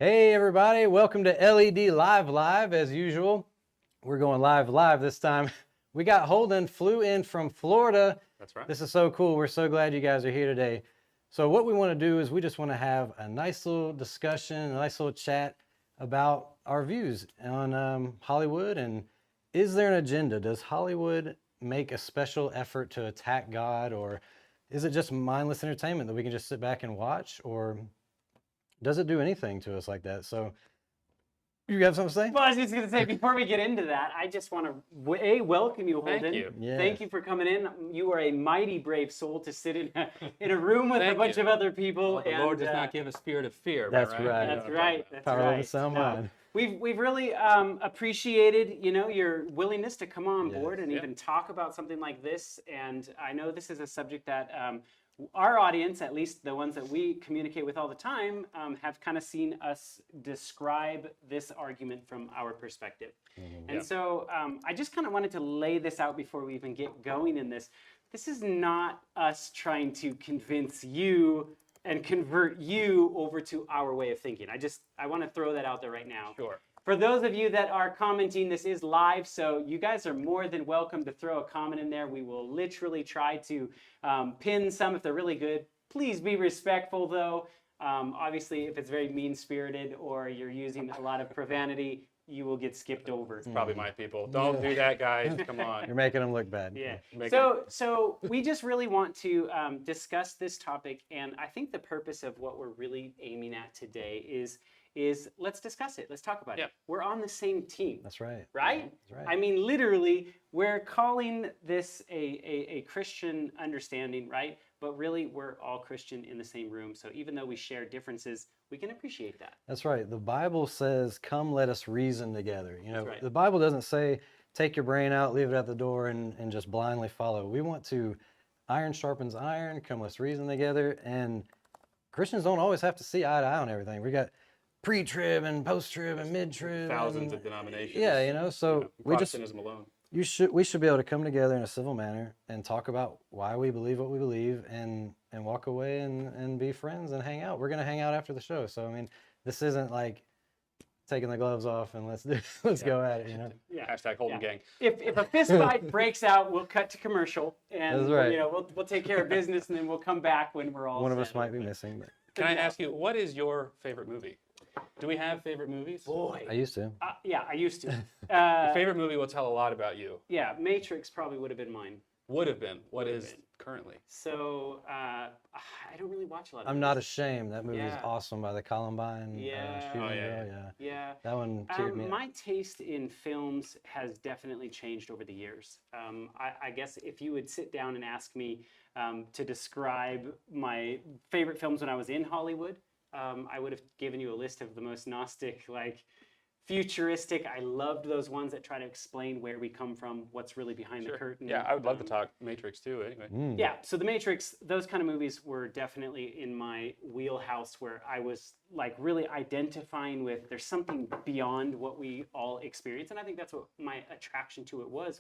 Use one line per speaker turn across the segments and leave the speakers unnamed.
Hey everybody, welcome to LED Live as usual. We're going live this time. We got Holden, flew in from Florida.
That's right.
This is so cool. We're so glad you guys are here today. So what we want to do is we just want to have a nice little discussion, a nice little chat about our views on Hollywood, and is there an agenda? Does Hollywood make a special effort to attack God, or is it just mindless entertainment that we can just sit back and watch, or does it do anything to us like that? So you have something to say?
Well, I was just going to say, before we get into that, I just want to, welcome you, Holden.
Thank you.
Yes.
Thank you for coming in. You are a mighty brave soul to sit in a room with a bunch of other people.
Well, the Lord does not give a spirit of fear.
That's
right?
right.
That's right. That's
Power of
right.
the sound mind.
We've really appreciated, your willingness to come on board and even talk about something like this. And I know this is a subject that our audience, at least the ones that we communicate with all the time, have kind of seen us describe this argument from our perspective. And so I just kind of wanted to lay this out before we even get going in this. This is not us trying to convince you and convert you over to our way of thinking. I want to throw that out there right now.
Sure.
For those of you that are commenting, this is live, so you guys are more than welcome to throw a comment in there. We will literally try to pin some if they're really good. Please be respectful, though. Obviously, if it's very mean-spirited or you're using a lot of profanity, you will get skipped over.
It's probably my people. Don't do that, guys. Come on.
You're making them look bad.
Yeah.
Make
So we just really want to discuss this topic, and I think the purpose of what we're really aiming at today is let's discuss it. Let's talk about it. We're on the same team.
That's right.
Right?
That's right.
I mean, literally, we're calling this a Christian understanding, right? But really, we're all Christian in the same room. So even though we share differences, we can appreciate that.
That's right. The Bible says, come let us reason together.
right.
The Bible doesn't say, take your brain out, leave it at the door, and just blindly follow. We want to iron sharpens iron, come let's reason together. And Christians don't always have to see eye to eye on everything. We got pre-trib and post-trib and mid-trib.
Thousands of denominations.
Yeah, so we just...
Protestantism alone.
We should be able to come together in a civil manner and talk about why we believe what we believe and walk away and be friends and hang out. We're going to hang out after the show. So, I mean, this isn't like taking the gloves off and let's go at it,
Yeah.
Hashtag Holden Gang.
If a fist fight breaks out, we'll cut to commercial, and
That's right.
we'll take care of business, and then we'll come back when we're all
One of
set.
us might be missing, but
Can I ask you, what is your favorite movie? Do we have favorite movies?
Boy.
I used to.
Yeah, I used to.
Your favorite movie will tell a lot about you.
Yeah, Matrix probably would have been mine.
Would have been. What
Would have
is
been.
currently?
So I don't really watch a lot of
I'm not ashamed. That movie is
Yeah.
awesome by the Columbine
Yeah.
shooting
Oh, yeah.
girl,
Yeah.
That one teared me up.
My taste in films has definitely changed over the years. I guess if you would sit down and ask me to describe my favorite films when I was in Hollywood, I would have given you a list of the most Gnostic, futuristic. I loved those ones that try to explain where we come from, what's really behind the curtain.
Yeah, I would love to talk Matrix too, anyway.
Yeah, so The Matrix, those kind of movies were definitely in my wheelhouse where I was really identifying with there's something beyond what we all experience. And I think that's what my attraction to it was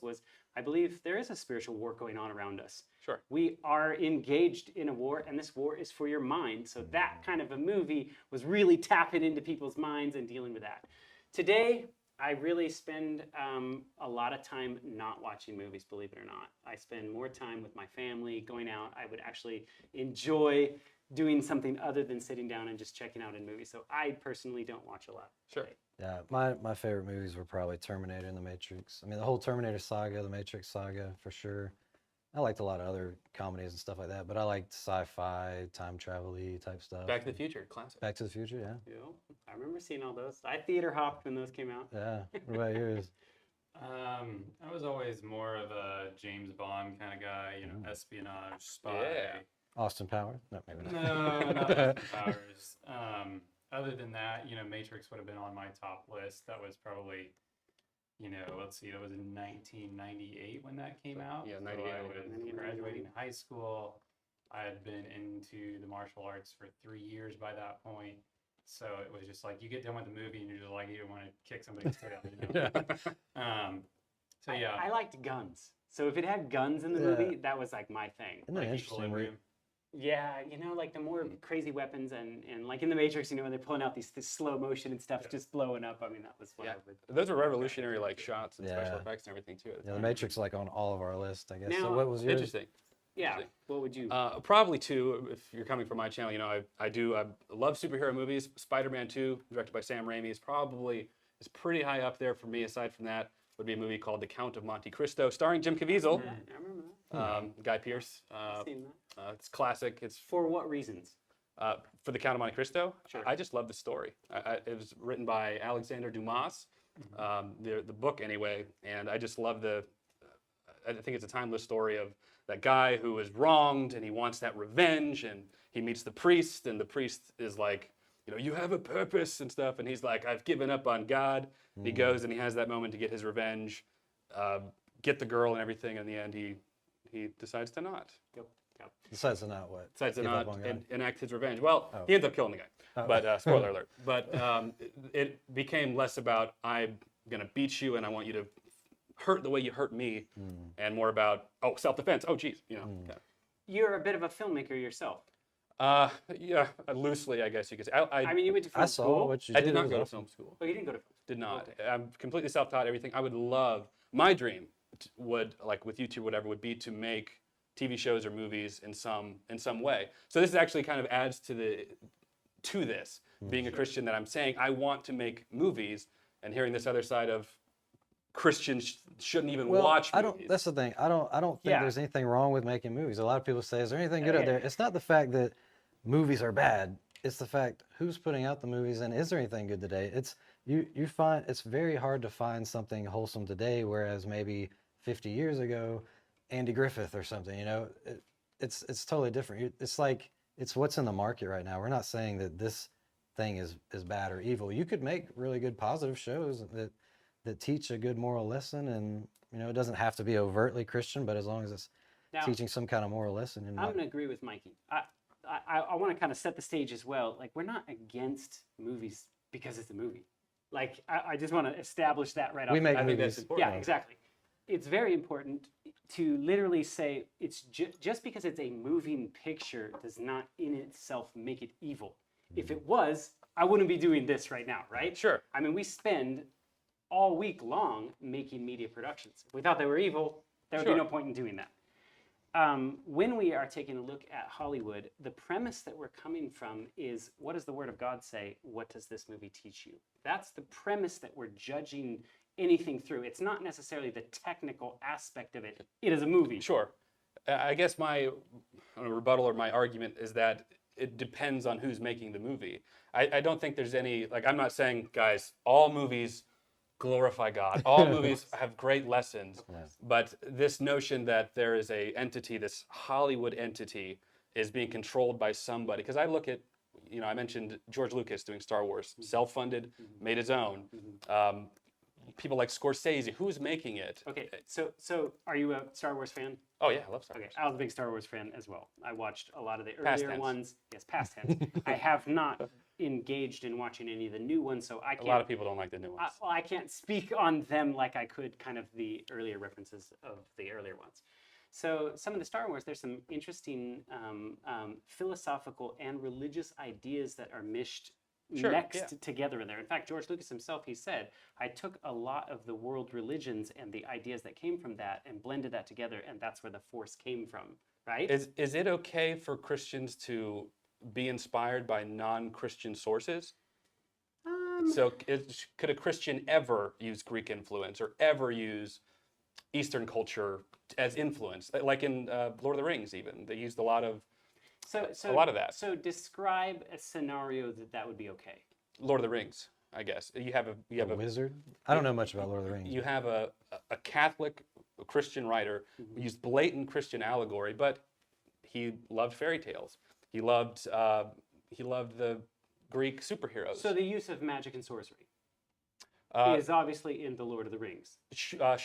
I believe there is a spiritual war going on around us.
Sure.
We are engaged in a war, and this war is for your mind. So that kind of a movie was really tapping into people's minds and dealing with that. Today, I really spend a lot of time not watching movies, believe it or not. I spend more time with my family, going out. I would actually enjoy doing something other than sitting down and just checking out a movie. So I personally don't watch a lot.
Sure.
today.
Yeah, my favorite movies were probably Terminator and The Matrix. I mean, the whole Terminator saga, the Matrix saga, for sure. I liked a lot of other comedies and stuff like that, but I liked sci-fi, time travel-y type stuff.
Back to the Future, classic.
Back to the Future, yeah.
I remember seeing all those. I theater hopped when those came out.
Yeah. What about yours?
I was always more of a James Bond kind of guy, espionage, spy.
Yeah.
Austin Powers? No, maybe not.
No, not Austin Powers. Other than that, Matrix would have been on my top list. That was probably, let's see, that was in 1998 when that came out.
Yeah,
So
98.
I was graduating high school. I had been into the martial arts for 3 years by that point. So it was just like you get done with the movie and you're just like, you don't want to kick somebody's tail. So yeah.
I liked guns. So if it had guns in the movie, that was like my thing.
Isn't that interesting?
Equilibrium.
Yeah, like the more crazy weapons and like in the Matrix, when they're pulling out this slow motion and stuff just blowing up. I mean, that was one
Yeah,
of it.
those are revolutionary like shots and special
Yeah.
effects and everything too.
Yeah, the Matrix like on all of our list, I guess. So
Now-
what was yours?
Interesting.
Yeah.
Interesting.
What would you?
Probably two. If you're coming from my channel, I love superhero movies. Spider-Man 2, directed by Sam Raimi, is pretty high up there for me. Aside from that, would be a movie called The Count of Monte Cristo, starring Jim Caviezel,
I remember that.
Guy Pearce.
I've seen that.
It's classic. It's
For what reasons?
for The Count of Monte Cristo.
Sure.
I just love the story. It was written by Alexander Dumas, the book anyway, and I just love I think it's a timeless story of that guy who is wronged and he wants that revenge, and he meets the priest, and the priest is like, you have a purpose and stuff, and he's like, I've given up on God. And he goes and he has that moment to get his revenge, get the girl and everything. And in the end, he decides to not.
Yep.
Decides to not what?
Decides to
Give up
not
on God?
enact his revenge. Well, he ends up killing the guy. But spoiler alert. But it became less about I'm gonna beat you and I want you to hurt the way you hurt me, and more about self-defense. Oh, geez, okay.
You're a bit of a filmmaker yourself.
Yeah, loosely, I guess you could say.
I mean, you went to film
I saw
school.
what you
I
did.
did
It
not
was
go to
awesome.
film school.
Oh, you didn't go to film.
Did not.
Okay.
I'm completely self-taught. Everything. I would love. My dream would, like with YouTube, whatever, would be to make TV shows or movies in some way. So this actually kind of adds to this being a Christian, that I'm saying I want to make movies, and hearing this other side of Christians shouldn't even watch movies.
That's the thing. I don't think
Yeah.
there's anything wrong with making movies. A lot of people say, "Is there anything good out there?" It's not the fact that movies are bad. It's the fact who's putting out the movies, and is there anything good today? It's you find it's very hard to find something wholesome today, whereas maybe 50 years ago, Andy Griffith or something. It's totally different. It's like it's what's in the market right now. We're not saying that this thing is bad or evil. You could make really good positive shows that teach a good moral lesson, and it doesn't have to be overtly Christian, but as long as it's
Now,
teaching some kind of moral lesson.
I'm going to agree with Mikey. I want to kind of set the stage as well. Like, we're not against movies because it's a movie. Like, I just want to establish that right off.
We
the
make
bat.
I think
movies.
that's important.
Yeah, exactly. It's very important to literally say it's just because it's a moving picture does not in itself make it evil. If it was, I wouldn't be doing this right now, right?
Sure.
I mean, we spend all week long making media productions. If we thought they were evil, there would be no point in doing that. When we are taking a look at Hollywood, the premise that we're coming from is, what does the Word of God say? What does this movie teach you? That's the premise that we're judging anything through. It's not necessarily the technical aspect of it. It is a movie.
Sure. I guess my rebuttal or my argument is that it depends on who's making the movie. I don't think there's any, I'm not saying, guys, all movies glorify God. All movies have great lessons. But this notion that there is a entity, this Hollywood entity, is being controlled by somebody. Because I look at, I mentioned George Lucas doing Star Wars, self-funded, made his own. People like Scorsese, who's making it?
Okay, so are you a Star Wars fan?
Oh yeah, I love Star
Okay,
Wars.
I was a big Star Wars fan as well. I watched a lot of the
Past
earlier
tense.
ones. Yes, past tense. I have not engaged in watching any of the new ones, so I can't.
A lot of people don't like the new ones.
I can't speak on them like I could kind of the earlier references of the earlier ones. So some of the Star Wars, there's some interesting philosophical and religious ideas that are mixed together in there. In fact, George Lucas himself, he said, I took a lot of the world religions and the ideas that came from that and blended that together, and that's where the Force came from, right?
Is it okay for Christians to be inspired by non-Christian sources? So could a Christian ever use Greek influence or ever use Eastern culture as influence? Like in Lord of the Rings even, they used a lot of that.
So describe a scenario that would be okay.
Lord of the Rings, I guess. You have
A wizard? I don't know much about Lord of the Rings.
You have a Catholic Christian writer who used blatant Christian allegory, but he loved fairy tales. He loved the Greek superheroes.
So the use of magic and sorcery is obviously in the Lord of the Rings.
Sure,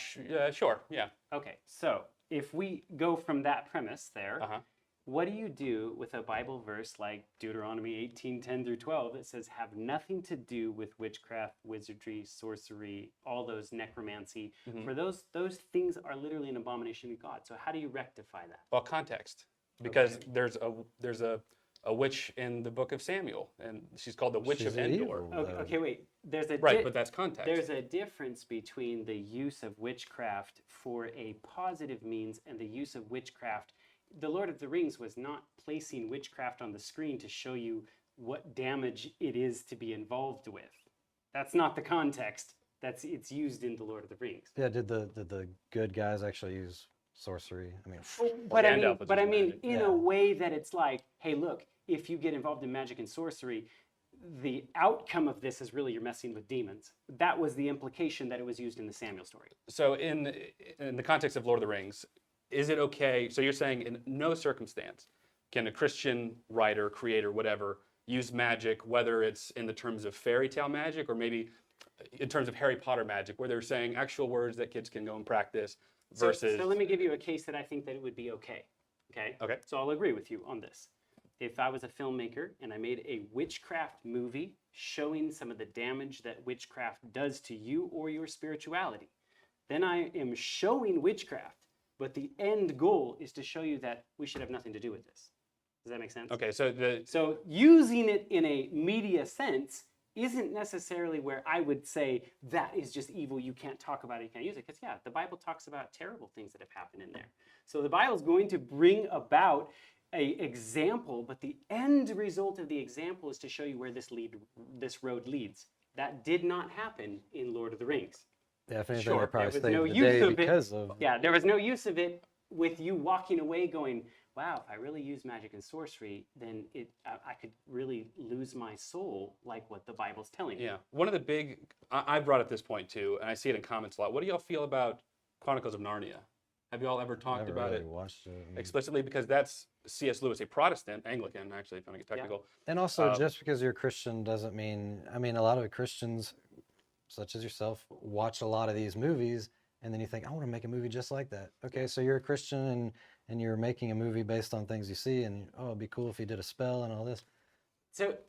yeah.
Okay, so if we go from that premise there,
Uh-huh.
what do you do with a Bible verse like Deuteronomy 18:10 through 12 that says, have nothing to do with witchcraft, wizardry, sorcery, all those necromancy? For those things are literally an abomination to God. So how do you rectify that?
Well, context. because there's a witch in the book of Samuel, and she's called the Witch
She's
of Endor.
evil.
Okay, wait. There's a
Right, but that's context.
There's a difference between the use of witchcraft for a positive means and the use of witchcraft. The Lord of the Rings was not placing witchcraft on the screen to show you what damage it is to be involved with. That's not the context. It's used in the Lord of the Rings.
Yeah, did the good guys actually use sorcery? I mean,
But I mean,
Gandalf was using magic.
in a way that it's like, hey, look, if you get involved in magic and sorcery, the outcome of this is really you're messing with demons. That was the implication that it was used in the Samuel story.
So in the context of Lord of the Rings, is it okay? So you're saying in no circumstance can a Christian writer, creator, whatever, use magic, whether it's in the terms of fairy tale magic or maybe in terms of Harry Potter magic, where they're saying actual words that kids can go and practice versus.
So let me give you a case that I think that it would be okay. Okay. So I'll agree with you on this. If I was a filmmaker and I made a witchcraft movie showing some of the damage that witchcraft does to you or your spirituality, then I am showing witchcraft, but the end goal is to show you that we should have nothing to do with this. Does that make sense?
Okay, so
So using it in a media sense isn't necessarily where I would say that is just evil, you can't talk about it, you can't use it. Because yeah, the Bible talks about terrible things that have happened in there. So the Bible is going to bring about a example, but the end result of the example is to show you where this road leads. That did not happen in Lord of the Rings.
yeah, if anything,
Sure,
they probably
there was
saved
no
the
use
day
of it.
because of.
Yeah, there was no use of it with you walking away going, wow, if I really use magic and sorcery, then I could really lose my soul, like what the Bible's telling me.
yeah, one of the big, I brought up this point too, and I see it in comments a lot. What do y'all feel about Chronicles of Narnia? Have you all ever talked
Never
about
really
it
watched it.
explicitly? Because that's C.S. Lewis, a Protestant, Anglican, actually, if you want to get technical.
And also, just because you're a Christian doesn't mean. I mean, a lot of Christians, such as yourself, watch a lot of these movies, and then you think, I want to make a movie just like that. Okay, so you're a Christian, and you're making a movie based on things you see, and oh, it'd be cool if you did a spell and all this.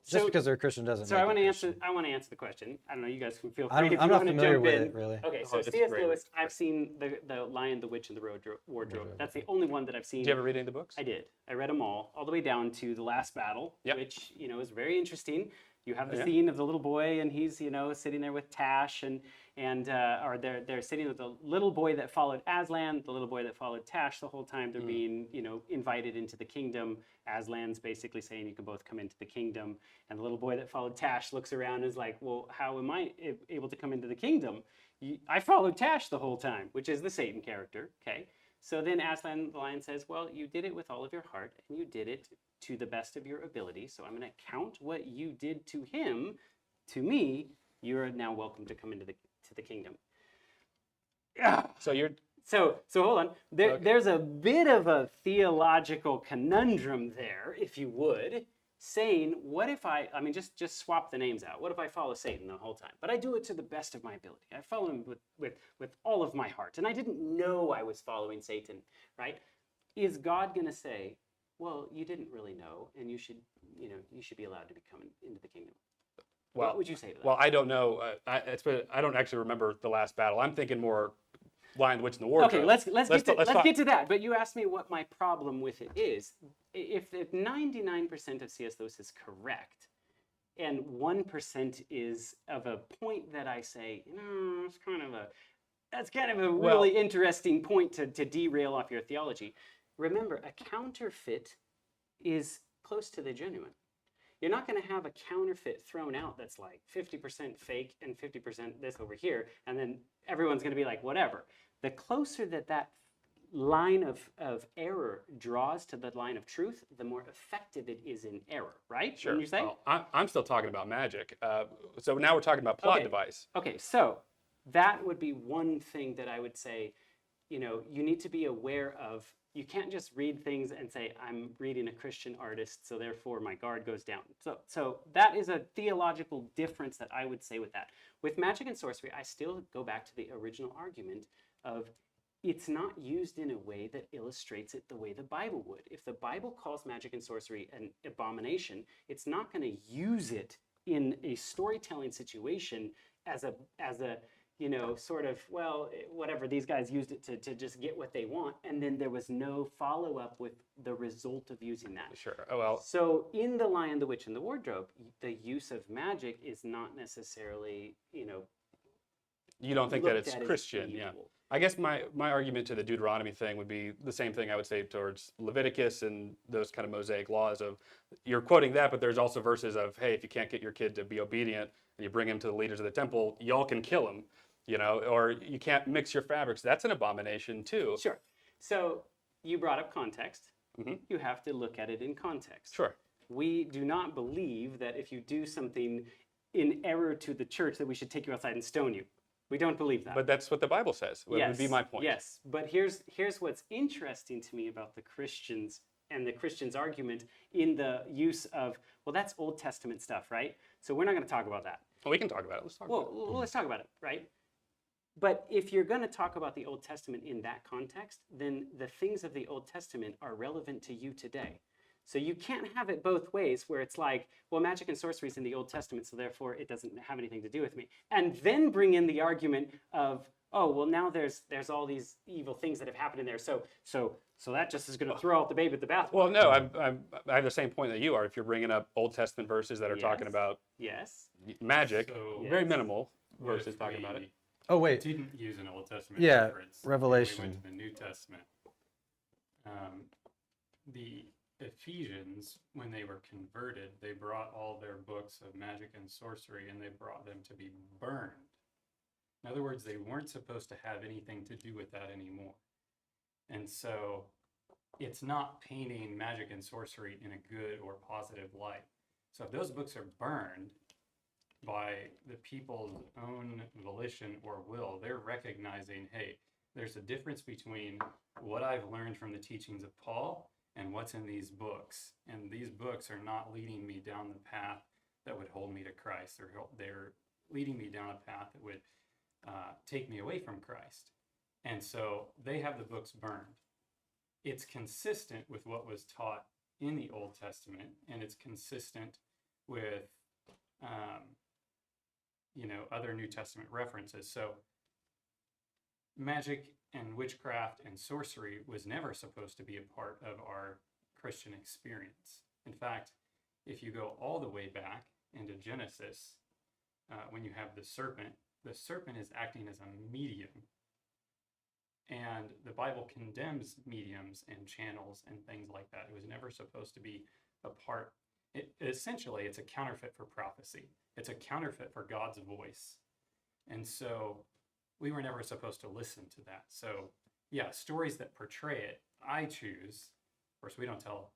Just because they're a Christian doesn't.
So
make
I want
it
to
Christian.
answer. I want to answer the question. I don't know. You guys can feel free
I'm
if you
not
want to
familiar
jump
with
in.
it really.
Okay, so
Oh, it's
C.S.
great.
Lewis, I've seen the Lion, the Witch, and the Wardrobe. That's the only one that I've seen.
Did you ever read any of the books?
I did. I read them all the way down to the last battle,
Yep.
which is very interesting. You have the
Yeah.
scene of the little boy, and he's sitting there with Tash, or they're sitting with the little boy that followed Aslan, the little boy that followed Tash the whole time. They're being invited into the kingdom. Aslan's basically saying you can both come into the kingdom, and the little boy that followed Tash looks around and is like, well, how am I able to come into the kingdom? I followed Tash the whole time, which is the Satan character. Okay. So then Aslan the lion says, well, you did it with all of your heart, and you did it to the best of your ability. So I'm going to count what you did to him. To me, you're now welcome to come into the kingdom.
So you're
So hold on. There's a bit of a theological conundrum there, if you would, saying, what if I mean, just swap the names out. What if I follow Satan the whole time? But I do it to the best of my ability. I follow him with all of my heart. And I didn't know I was following Satan, right? Is God going to say, well, you didn't really know, and you should be allowed to be coming into the kingdom?
well.
What would you say to that?
Well, I don't know. I don't actually remember the last battle. I'm thinking more Lion, the Witch, and the Wardrobe.
Okay, let's
talk.
get to that. But you asked me what my problem with it is. If 99% of C.S. Lewis is correct, and 1% is of a point that I say, that's kind of a really interesting point to derail off your theology. Remember, a counterfeit is close to the genuine. You're not going to have a counterfeit thrown out that's like 50% fake and 50% this over here, and then everyone's going to be like, whatever. The closer that line of error draws to the line of truth, the more effective it is in error, right?
Sure.
Wouldn't you say?
Well, I'm still talking about magic. So now we're talking about plot device.
Okay, so that would be one thing that I would say, you need to be aware of. You can't just read things and say, I'm reading a Christian artist, so therefore my guard goes down. So that is a theological difference that I would say with that. With magic and sorcery, I still go back to the original argument of it's not used in a way that illustrates it the way the Bible would. If the Bible calls magic and sorcery an abomination, it's not going to use it in a storytelling situation as a sort of, well, whatever, these guys used it to just get what they want. And then there was no follow-up with the result of using that.
Sure. Oh, well,
So in The Lion, the Witch, and the Wardrobe, the use of magic is not necessarily,
you don't think that
looked
it's
at as
Christian, yeah.
evil.
I guess my argument to the Deuteronomy thing would be the same thing I would say towards Leviticus and those kind of Mosaic laws of, you're quoting that, but there's also verses of, hey, if you can't get your kid to be obedient and you bring him to the leaders of the temple, y'all can kill him, or you can't mix your fabrics. That's an abomination too.
Sure. So you brought up context.
Mhm.
You have to look at it in context.
Sure.
We do not believe that if you do something in error to the church that we should take you outside and stone you. We don't believe that.
But that's what the Bible says. Would be my point.
Yes, but here's what's interesting to me about the Christians and the Christians' argument in the use of, well, that's Old Testament stuff, right? So we're not going to talk about that.
Well, we can talk about it. Let's talk about it.
Well, let's talk about it, right? But if you're going to talk about the Old Testament in that context, then the things of the Old Testament are relevant to you today. So you can't have it both ways where it's like, well, magic and sorcery is in the Old Testament, so therefore it doesn't have anything to do with me. And then bring in the argument of, oh, well, now there's all these evil things that have happened in there. So that just is going to throw out the baby with the bathwater.
Well, no, I have the same point that you are. If you're bringing up Old Testament verses that are talking
Yes.
about
Yes.
magic,
So-
very
Yes.
minimal
What
verses
if
talking about
we
it.
Oh, wait.
didn't use an Old Testament
Yeah,
reference, and
Revelation.
we went to the New Testament. The Ephesians, when they were converted, they brought all their books of magic and sorcery and they brought them to be burned. In other words, they weren't supposed to have anything to do with that anymore. And so it's not painting magic and sorcery in a good or positive light. So if those books are burned by the people's own volition or will, they're recognizing, hey, there's a difference between what I've learned from the teachings of Paul and what's in these books. And these books are not leading me down the path that would hold me to Christ. They're leading me down a path that would take me away from Christ. And so they have the books burned. It's consistent with what was taught in the Old Testament, and it's consistent with other New Testament references. So magic and witchcraft and sorcery was never supposed to be a part of our Christian experience. In fact, if you go all the way back into Genesis, when you have the serpent is acting as a medium. And the Bible condemns mediums and channels and things like that. It was never supposed to be a part. Essentially, it's a counterfeit for prophecy. It's a counterfeit for God's voice. And so we were never supposed to listen to that. So yeah, stories that portray it, I choose. Of course, we don't tell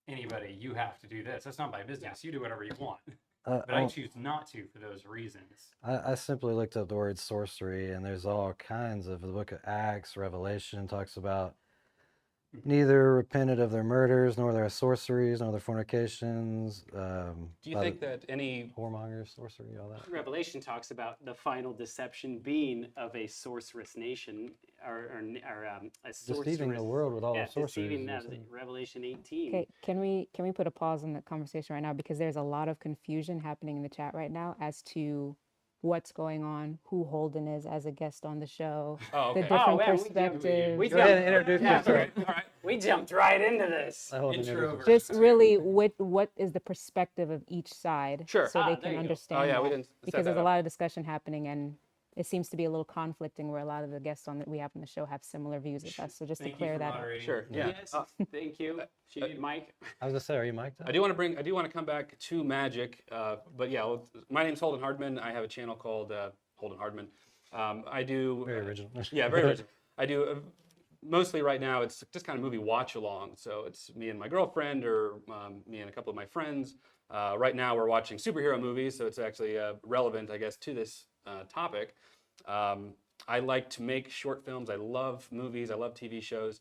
anybody, you have to do this. That's not my business. You do whatever you want. But I choose not to for those reasons.
I simply looked up the word sorcery, and there's all kinds of the book of Acts, Revelation talks about neither repented of their murders, nor their sorceries, nor their fornications.
Do you think that any
whoremongers, sorcery, all that?
Revelation talks about the final deception being of a sorceress nation, or a sorceress.
Deceiving the world with all
yeah,
the sorceries.
deceiving
you
that,
said.
Revelation 18.
Okay, can we put a pause in the conversation right now, because there's a lot of confusion happening in the chat right now as to what's going on, who Holden is as a guest on the show,
Oh,
the
okay.
different
man,
perspectives.
we
Go ahead and
jumped-
introduce
yeah,
yourself.
All right.
We jumped right into this.
I hold an
Intro
introduce-
Just really what is the perspective of each side,
Sure.
so
Ah,
they
there
can
you go.
understand
Oh, yeah,
that.
we didn't set
Because
that
there's a
up.
lot of discussion happening, and it seems to be a little conflicting where a lot of the guests on that we have on the show have similar views as us. So just to
Thank you
clear
for
that up.
moderating.
Sure. Yeah.
Yes, thank you. Mike.
I was gonna say, are you mic'd up?
I do want to come back to magic, but yeah, my name's Holden Hardman. I have a channel called Holden Hardman. I do
Very original.
Yeah, very original. I do mostly right now. It's just kind of movie watch along. So it's me and my girlfriend, or me and a couple of my friends. Right now we're watching superhero movies, so it's actually relevant, I guess, to this topic. I like to make short films. I love movies. I love TV shows.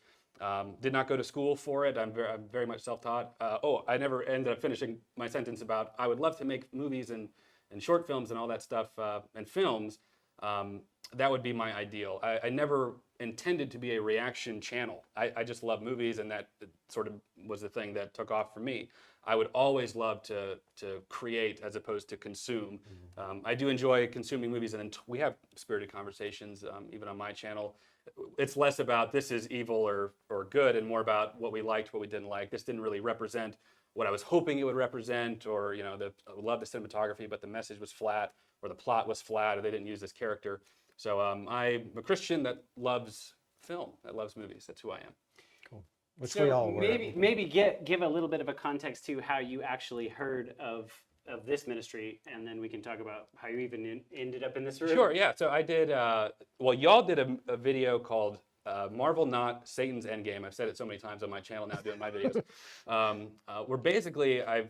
Did not go to school for it. I'm very much self-taught. I never ended up finishing my sentence about I would love to make movies and short films and all that stuff and films. That would be my ideal. I never intended to be a reaction channel. I just love movies, and that sort of was the thing that took off for me. I would always love to create as opposed to consume. I do enjoy consuming movies, and we have spirited conversations, even on my channel. It's less about this is evil or good, and more about what we liked, what we didn't like. This didn't really represent what I was hoping it would represent, or I love the cinematography, but the message was flat, or the plot was flat, or they didn't use this character. So I'm a Christian that loves film, that loves movies. That's who I am.
Cool. Which
So
we all were.
maybe give a little bit of a context to how you actually heard of this ministry, and then we can talk about how you even ended up in this room.
Sure, yeah. So I did, well, y'all did a video called Marvel Not Satan's Endgame. I've said it so many times on my channel now doing my videos. Where basically I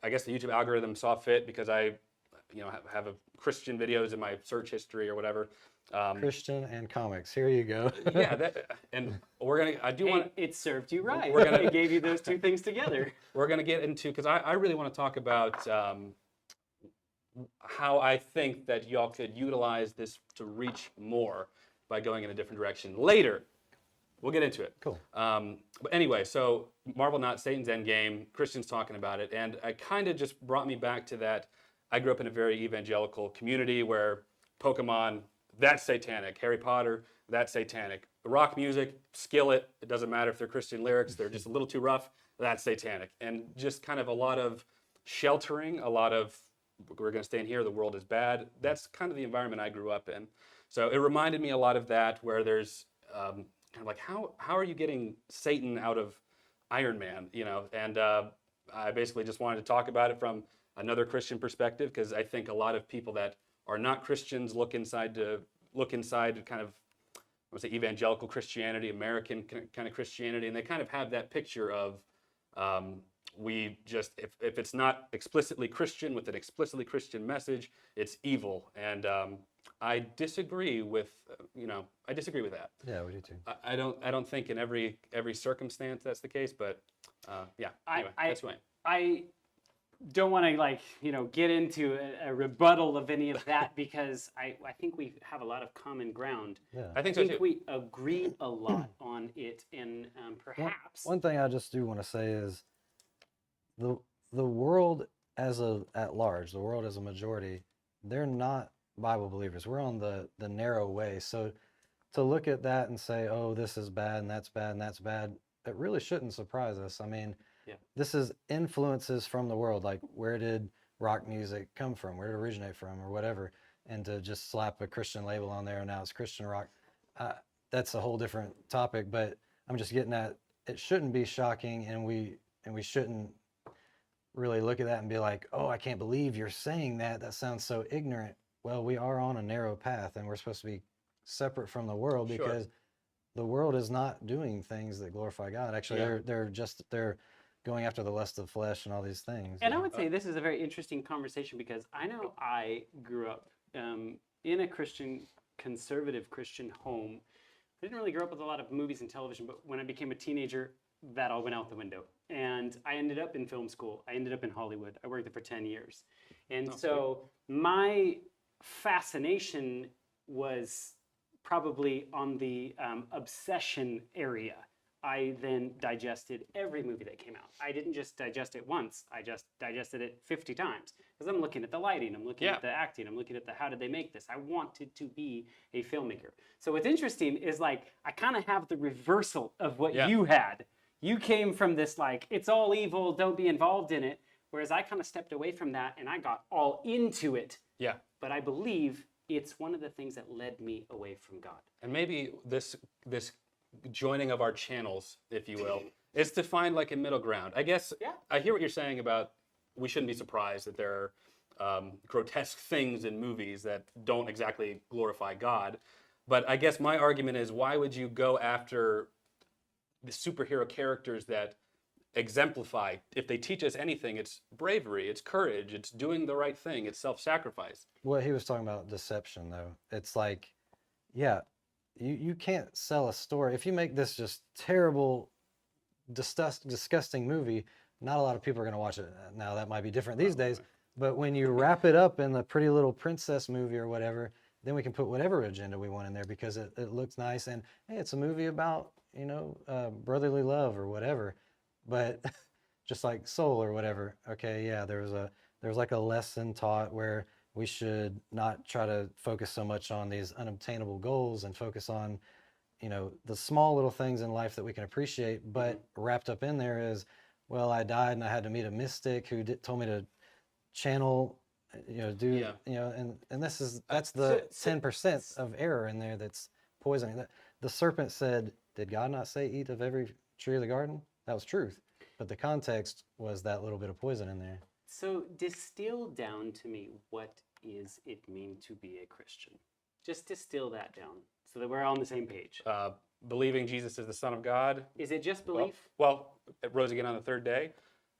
guess the YouTube algorithm saw fit because I have a Christian videos in my search history or whatever.
Christian and comics. Here you go.
Yeah, and I do want
It served you right.
We're gonna-
It gave you those two things together.
we're going to get into, because I really want to talk about how I think that y'all could utilize this to reach more by going in a different direction later. We'll get into it.
Cool.
But anyway, so Marvel Not Satan's Endgame, Christians talking about it, and it kind of just brought me back to that. I grew up in a very evangelical community where Pokemon, that's satanic. Harry Potter, that's satanic. Rock music, Skillet, it doesn't matter if they're Christian lyrics, they're just a little too rough, that's satanic. And just kind of a lot of sheltering, a lot of, we're going to stay in here, the world is bad. That's kind of the environment I grew up in. So it reminded me a lot of that, where there's kind of like, how are you getting Satan out of Iron Man, And I basically just wanted to talk about it from another Christian perspective, because I think a lot of people that are not Christians look inside kind of, I would say, evangelical Christianity, American kind of Christianity, and they kind of have that picture of we just, if it's not explicitly Christian with an explicitly Christian message, it's evil. And I disagree with that.
Yeah, we do too.
I don't think in every circumstance that's the case, but yeah. Anyway, that's who I am.
I don't want to get into a rebuttal of any of that because I think we have a lot of common ground.
Yeah.
I think
I
so
think
too.
we agree a lot on it, and perhaps
One thing I just do want to say is the world at large, the world as a majority, they're not Bible believers. We're on the narrow way. So to look at that and say, oh, this is bad and that's bad and that's bad, it really shouldn't surprise us. I mean, this is influences from the world. Like, where did rock music come from? Where did it originate from, or whatever? And to just slap a Christian label on there and now it's Christian rock, that's a whole different topic. But I'm just getting at, it shouldn't be shocking, and we shouldn't really look at that and be like, oh, I can't believe you're saying that. That sounds so ignorant. Well, we are on a narrow path, and we're supposed to be separate from the world because the world is not doing things that glorify God. Actually, they're going after the lust of the flesh and all these things.
And I would say this is a very interesting conversation because I know I grew up in a conservative Christian home. I didn't really grow up with a lot of movies and television, but when I became a teenager, that all went out the window. And I ended up in film school. I ended up in Hollywood. I worked there for 10 years. And so my fascination was probably on the obsession area. I then digested every movie that came out. I didn't just digest it once. I just digested it 50 times because I'm looking at the lighting, I'm looking at the acting, I'm looking at the how did they make this. I wanted to be a filmmaker. So what's interesting is I kind of have the reversal of what you had. You came from this it's all evil, don't be involved in it. Whereas I kind of stepped away from that and I got all into it.
Yeah.
But I believe it's one of the things that led me away from God.
And maybe this joining of our channels, if you will, is to find a middle ground. I guess I hear what you're saying about we shouldn't be surprised that there are grotesque things in movies that don't exactly glorify God. But I guess my argument is, why would you go after the superhero characters that exemplify, if they teach us anything, it's bravery, it's courage, it's doing the right thing, it's self-sacrifice.
What he was talking about, deception, though, it's you can't sell a story. If you make this just terrible, disgusting movie, not a lot of people are going to watch it. Now, that might be different these days, but when you wrap it up in the Pretty Little Princess movie or whatever, then we can put whatever agenda we want in there because it looks nice and hey, it's a movie about, brotherly love or whatever. But just like Soul or whatever, okay, yeah, there's like a lesson taught where we should not try to focus so much on these unobtainable goals and focus on, the small little things in life that we can appreciate, but wrapped up in there is, well, I died and I had to meet a mystic who told me to channel, and that's the 10% of error in there that's poisoning. The serpent said, did God not say eat of every tree of the garden? That was truth. But the context was that little bit of poison in there.
So distill down to me, what is it mean to be a Christian? Just distill that down so that we're all on the same page.
Believing Jesus is the Son of God.
Is it just belief?
Well, it rose again on the third day.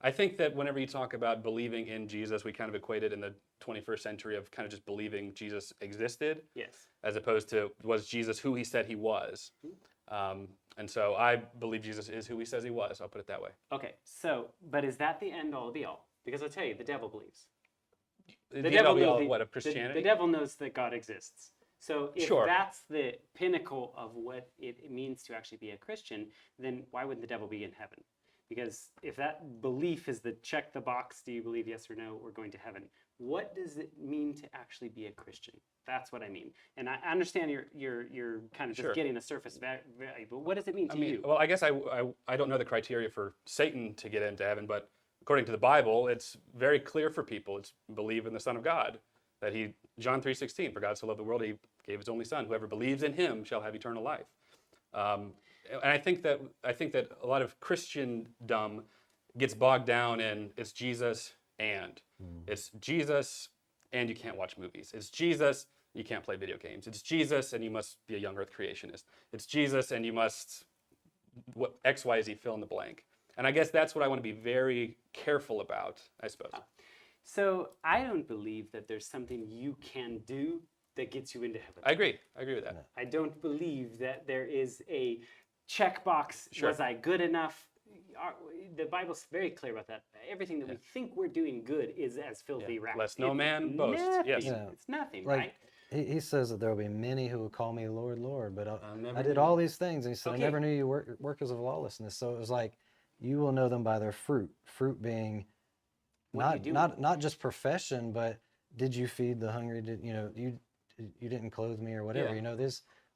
I think that whenever you talk about believing in Jesus, we kind of equate it in the 21st century of kind of just believing Jesus existed.
Yes.
As opposed to, was Jesus who he said he was? And so I believe Jesus is who he says he was. I'll put it that way.
Okay, so, but is that the end all be all? Because I'll tell you, the devil believes.
The devil
knows
of what, of Christianity?
The devil knows that God exists. So if
Sure.
that's the pinnacle of what it means to actually be a Christian, then why wouldn't the devil be in heaven? Because if that belief is the check the box, do you believe yes or no, we're going to heaven? What does it mean to actually be a Christian? That's what I mean. And I understand you're kind of just
Sure.
getting a surface value, but what does it mean to you?
Well, I guess I don't know the criteria for Satan to get into heaven, but according to the Bible, it's very clear for people. It's believe in the Son of God. That John 3:16, for God so loved the world, he gave his only Son. Whoever believes in him shall have eternal life. And I think that a lot of Christendom gets bogged down in it's Jesus and it's Jesus and you can't watch movies. It's Jesus, you can't play video games. It's Jesus and you must be a young earth creationist. It's Jesus and you must X, Y, Z, fill in the blank. And I guess that's what I want to be very careful about, I suppose.
So I don't believe that there's something you can do that gets you into heaven.
I agree with that.
I don't believe that there is a checkbox.
Sure.
Was I good enough? The Bible's very clear about that. Everything that we think we're doing good is as filthy rags.
Lest no man boast.
Nothing.
Yes.
Yeah.
It's nothing,
Like,
right?
he says that there will be many who will call me Lord, Lord, but
never
I did
knew
all these things. And he said,
Okay.
I never knew you workers of lawlessness. So it was like, you will know them by their fruit. Fruit being
What you
not just profession, but did you feed the hungry? You didn't clothe me or whatever.
Yeah.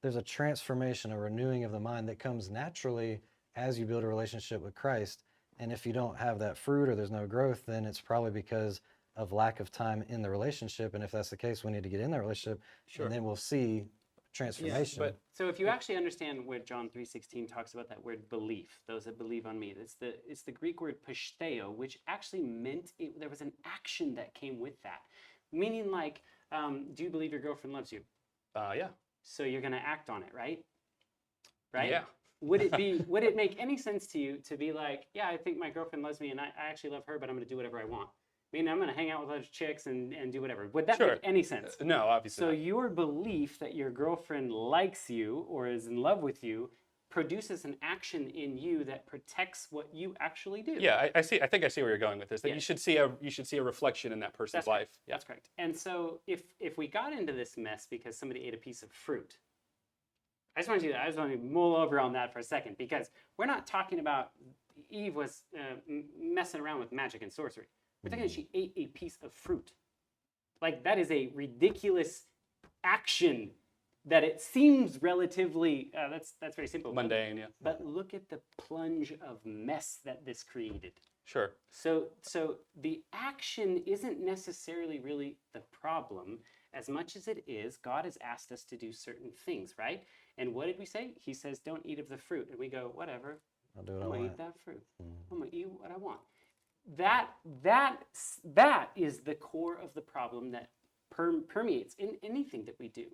There's a transformation, a renewing of the mind that comes naturally as you build a relationship with Christ. And if you don't have that fruit or there's no growth, then it's probably because of lack of time in the relationship. And if that's the case, we need to get in that relationship, and then we'll see transformation.
but
So if you actually understand where John 3:16 talks about that word belief, those that believe on me, it's the Greek word pisteo, which actually meant there was an action that came with that. Meaning like, do you believe your girlfriend loves you?
Yeah.
So you're going to act on it, right? Right?
Yeah.
Would it make any sense to you to be like, yeah, I think my girlfriend loves me and I actually love her, but I'm going to do whatever I want? I mean, I'm going to hang out with other chicks and do whatever. Would that
Sure.
make any sense?
No, obviously
So
not.
your belief that your girlfriend likes you or is in love with you produces an action in you that protects what you actually do.
Yeah, I see. I think I see where you're going with this. That
Yeah.
you should see a reflection in that person's
That's
life.
correct. That's correct. And so if we got into this mess because somebody ate a piece of fruit, I just want to mull over on that for a second, because we're not talking about Eve was messing around with magic and sorcery. We're talking she ate a piece of fruit. Like, that is a ridiculous action that it seems relatively, that's very simple.
Mundane, yeah.
But look at the plunge of mess that this created.
Sure.
So the action isn't necessarily really the problem as much as it is God has asked us to do certain things, right? And what did we say? He says, don't eat of the fruit. And we go, whatever.
I'll do what I
I'm going to
want.
eat that fruit. I'm going to eat what I want. That is the core of the problem that permeates in anything that we do.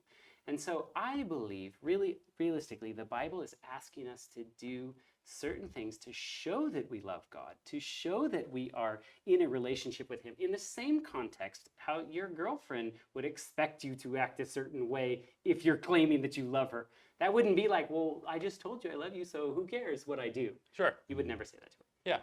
And so I believe, really, realistically, the Bible is asking us to do certain things to show that we love God, to show that we are in a relationship with Him. In the same context, how your girlfriend would expect you to act a certain way if you're claiming that you love her. That wouldn't be like, well, I just told you I love you, so who cares what I do?
Sure.
You would never say that to her.
Yeah.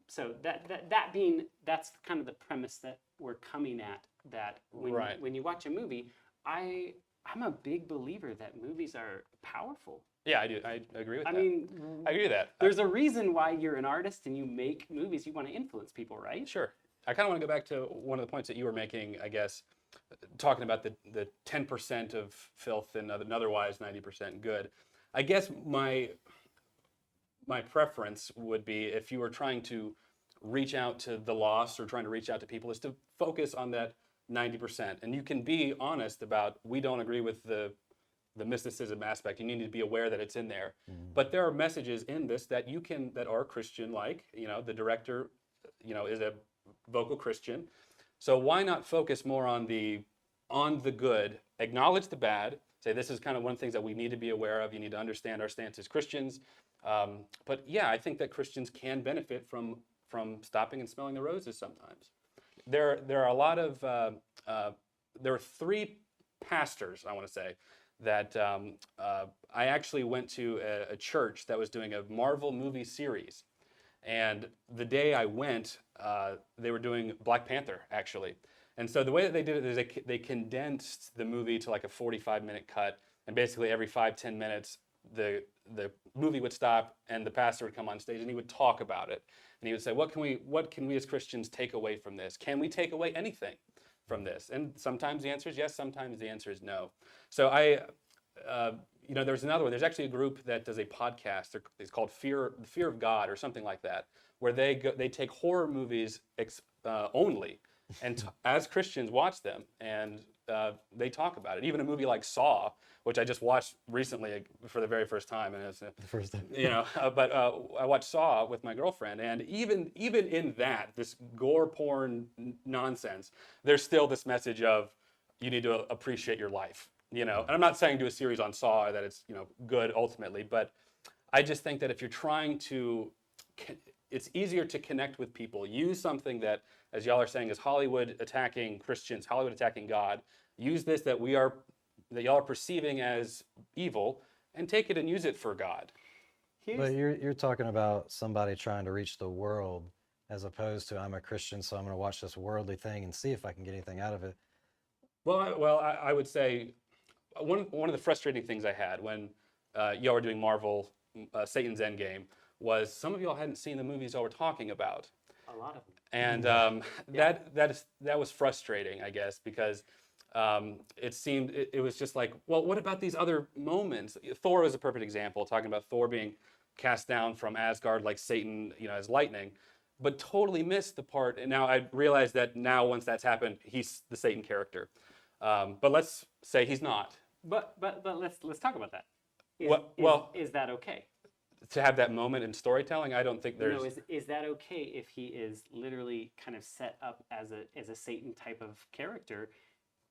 So that's kind of the premise that we're coming at. That when
Right.
when you watch a movie, I I'm a big believer that movies are powerful.
Yeah, I do. I agree with
I
that.
mean,
I agree with that.
there's a reason why you're an artist and you make movies. You want to influence people, right?
Sure. I kind of want to go back to one of the points that you were making, I guess, talking about the 10% of filth and otherwise 90% good. I guess my preference would be, if you were trying to reach out to the lost or trying to reach out to people, is to focus on that 90%. And you can be honest about, we don't agree with the mysticism aspect. You need to be aware that it's in there. But there are messages in this that that are Christian-like. The director, is a vocal Christian. So why not focus more on the good, acknowledge the bad, say this is kind of one of the things that we need to be aware of. You need to understand our stance as Christians. But yeah, I think that Christians can benefit from stopping and smelling the roses sometimes. There are a lot of, there are 3 pastors, I want to say, that I actually went to a church that was doing a Marvel movie series. And the day I went, they were doing Black Panther, actually. And so the way that they did it is they condensed the movie to like a 45-minute cut. And basically every 5-10 minutes, the movie would stop and the pastor would come on stage and he would talk about it. And he would say, what can we as Christians take away from this? Can we take away anything from this? And sometimes the answer is yes, sometimes the answer is no. So there's another one. There's actually a group that does a podcast. It's called Fear of God or something like that, where they take horror movies only, and as Christians watch them, and they talk about it. Even a movie like Saw, which I just watched recently for the very first time, and it's
The first time.
but I watched Saw with my girlfriend, and even in that, this gore porn nonsense, there's still this message of you need to appreciate your life. And I'm not saying do a series on Saw that it's good ultimately, but I just think that if you're trying to, it's easier to connect with people. Use something that, as y'all are saying, is Hollywood attacking Christians, Hollywood attacking God. Use this that y'all are perceiving as evil, and take it and use it for God.
But you're talking about somebody trying to reach the world, as opposed to I'm a Christian, so I'm going to watch this worldly thing and see if I can get anything out of it.
Well, I would say one of the frustrating things I had when y'all were doing Marvel, Satan's Endgame, was some of y'all hadn't seen the movies y'all were talking about.
A lot of them.
And that was frustrating, I guess, because it seemed it was just like, well, what about these other moments? Thor was a perfect example, talking about Thor being cast down from Asgard like Satan, as lightning, but totally missed the part. And now I realize that now once that's happened, he's the Satan character. But let's say he's not.
But let's talk about that. Is that okay?
To have that moment in storytelling, I don't think there's.
No, is that okay if he is literally kind of set up as a Satan type of character?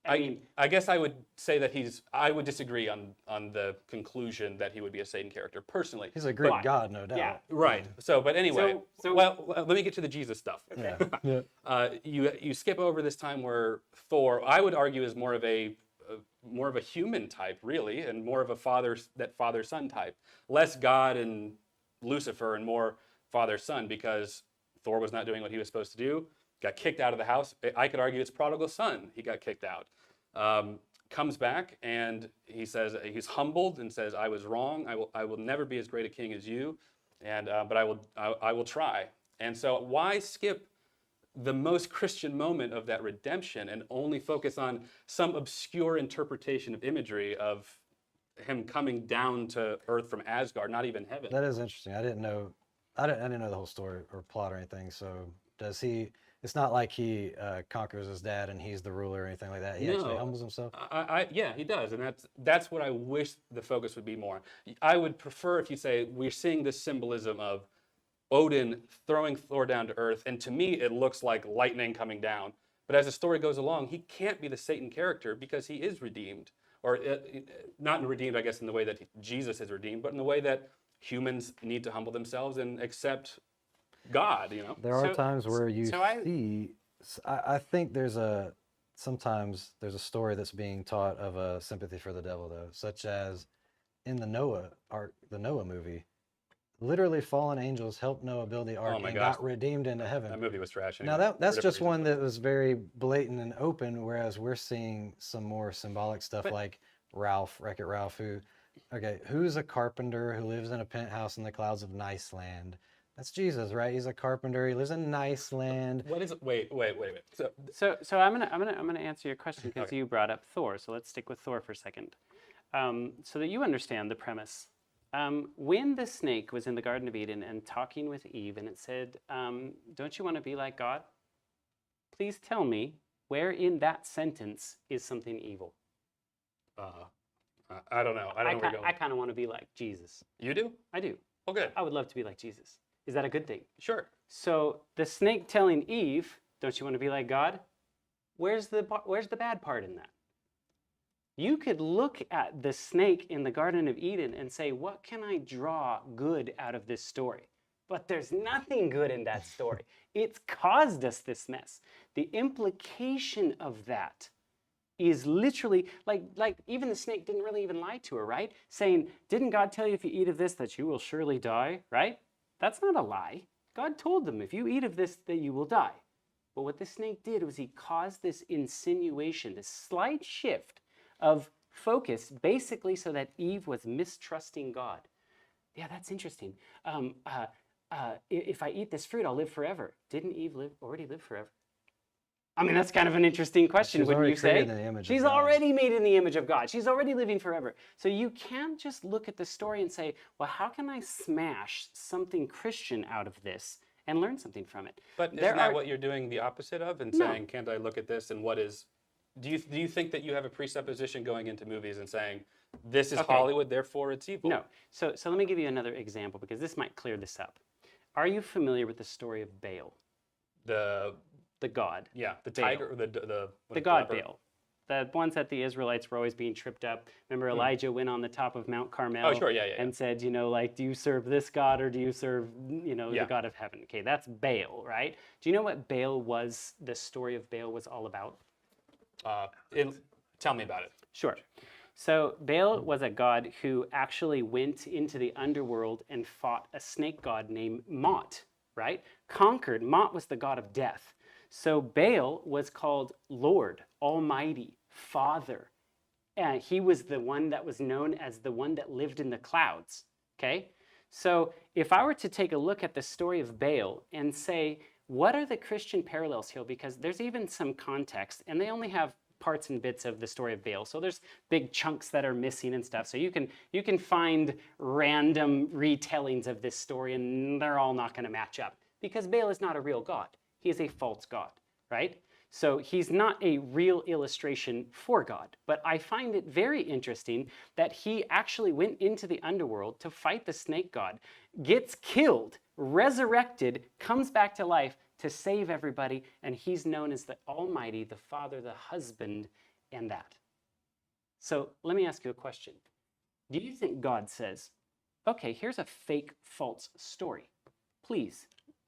I guess I would say that I would disagree on the conclusion that he would be a Satan character personally.
He's a Greek god, no doubt.
Yeah.
Right. So, but anyway,
So-
let me get to the Jesus stuff.
Yeah. Yeah.
You skip over this time where Thor, I would argue, is more of a human type, really, and more of a father-son type, less God and Lucifer, and more father-son, because Thor was not doing what he was supposed to do. Got kicked out of the house. I could argue it's prodigal son. He got kicked out. Comes back and he says he's humbled and says, "I was wrong. I will never be as great a king as you, and but I will try." And so why skip the most Christian moment of that redemption and only focus on some obscure interpretation of imagery of him coming down to earth from Asgard, not even heaven?
That is interesting. I didn't know the whole story or plot or anything. So does he? It's not like he conquers his dad and he's the ruler or anything like that. He actually humbles himself.
Yeah, he does, and that's what I wish the focus would be more. I would prefer if you say we're seeing this symbolism of Odin throwing Thor down to earth, and to me it looks like lightning coming down. But as the story goes along, he can't be the Satan character because he is redeemed, or not redeemed, I guess, in the way that Jesus is redeemed, but in the way that humans need to humble themselves and accept God.
There are times where you see. I think sometimes there's a story that's being taught of a sympathy for the devil, though, such as in the Noah movie. Literally, fallen angels helped Noah build the ark and got redeemed into heaven.
That movie was trash.
Now that's just one that was very blatant and open, whereas we're seeing some more symbolic stuff like Ralph, Wreck-It Ralph, who's a carpenter who lives in a penthouse in the clouds of nice land? That's Jesus, right? He's a carpenter. He lives in nice land.
What is it? Wait.
So I'm gonna answer your question because you brought up Thor. So let's stick with Thor for a second, so that you understand the premise. When the snake was in the Garden of Eden and talking with Eve, and it said, "Don't you want to be like God?" Please tell me where in that sentence is something evil.
I don't know. I don't know where you're
I
going.
kind of want to be like Jesus.
You do?
I do.
Oh, good.
I would love to be like Jesus. Is that a good thing?
Sure.
So the snake telling Eve, "Don't you want to be like God?" Where's the bad part in that? You could look at the snake in the Garden of Eden and say, "What can I draw good out of this story?" But there's nothing good in that story. It's caused us this mess. The implication of that is literally like even the snake didn't really even lie to her, right? Saying, "Didn't God tell you if you eat of this that you will surely die?" Right? That's not a lie. God told them, if you eat of this, that you will die. But what the snake did was he caused this insinuation, this slight shift of focus, basically so that Eve was mistrusting God. Yeah, that's interesting. If I eat this fruit, I'll live forever. Didn't Eve already live forever? I mean, that's kind of an interesting question,
She's
wouldn't
already
you say?
created in the image of
She's
God.
already made in the image of God. She's already living forever. So you can't just look at the story and say, well, how can I smash something Christian out of this and learn something from it?
But isn't that what you're doing the opposite of and saying, can't I look at this and what is... Do you think that you have a presupposition going into movies and saying, this is Hollywood, therefore it's evil?
No. So let me give you another example because this might clear this up. Are you familiar with the story of Baal? The god.
Yeah, the
Baal.
tiger, or the
god
leopard.
Baal. The ones that the Israelites were always being tripped up. Remember Elijah went on the top of Mount Carmel
Oh, sure, yeah.
and said, do you serve this God or do you serve, the God of heaven? Okay, that's Baal, right? Do you know what the story of Baal was all about?
Tell me about it.
Sure. So Baal was a god who actually went into the underworld and fought a snake god named Mot, right? Conquered. Mot was the god of death. So Baal was called Lord, Almighty, Father. And he was the one that was known as the one that lived in the clouds, okay? So if I were to take a look at the story of Baal and say, what are the Christian parallels here? Because there's even some context, and they only have parts and bits of the story of Baal. So there's big chunks that are missing and stuff. So you can find random retellings of this story, and they're all not going to match up because Baal is not a real god. He is a false god, right? So he's not a real illustration for God. But I find it very interesting that he actually went into the underworld to fight the snake god, gets killed, resurrected, comes back to life to save everybody, and he's known as the Almighty, the Father, the husband, and that. So let me ask you a question. Do you think God says, okay, here's a fake, false story. Please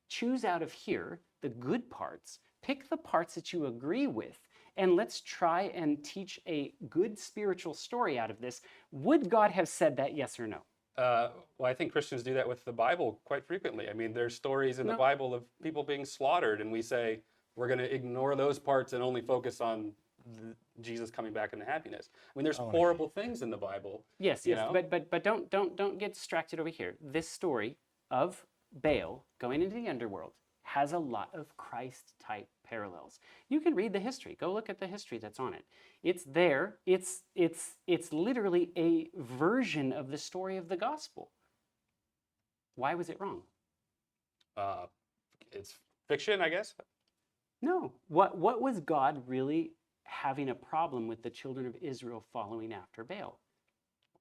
choose out of here the good parts, pick the parts that you agree with, and let's try and teach a good spiritual story out of this. Would God have said that, yes or no?
Well, I think Christians do that with the Bible quite frequently. I mean, there's stories in the Bible of people being slaughtered, and we say we're going to ignore those parts and only focus on Jesus coming back into happiness. I mean, there's horrible things in the Bible.
Yes, but don't get distracted over here. This story of Baal going into the underworld has a lot of Christ-type parallels. You can read the history. Go look at the history that's on it. It's there. It's literally a version of the story of the gospel. Why was it wrong?
It's fiction, I guess.
No. What was God really having a problem with the children of Israel following after Baal?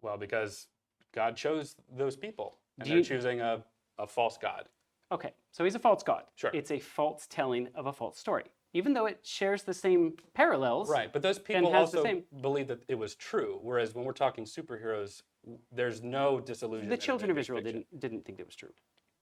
Well, because God chose those people, and
Do
they're
you-
choosing a false god.
Okay, so he's a false god.
Sure.
It's a false telling of a false story, even though it shares the same parallels.
Right, but those people
has the
also
same-
believe that it was true. Whereas when we're talking superheroes, there's no disillusion.
The children of Israel didn't think it was true.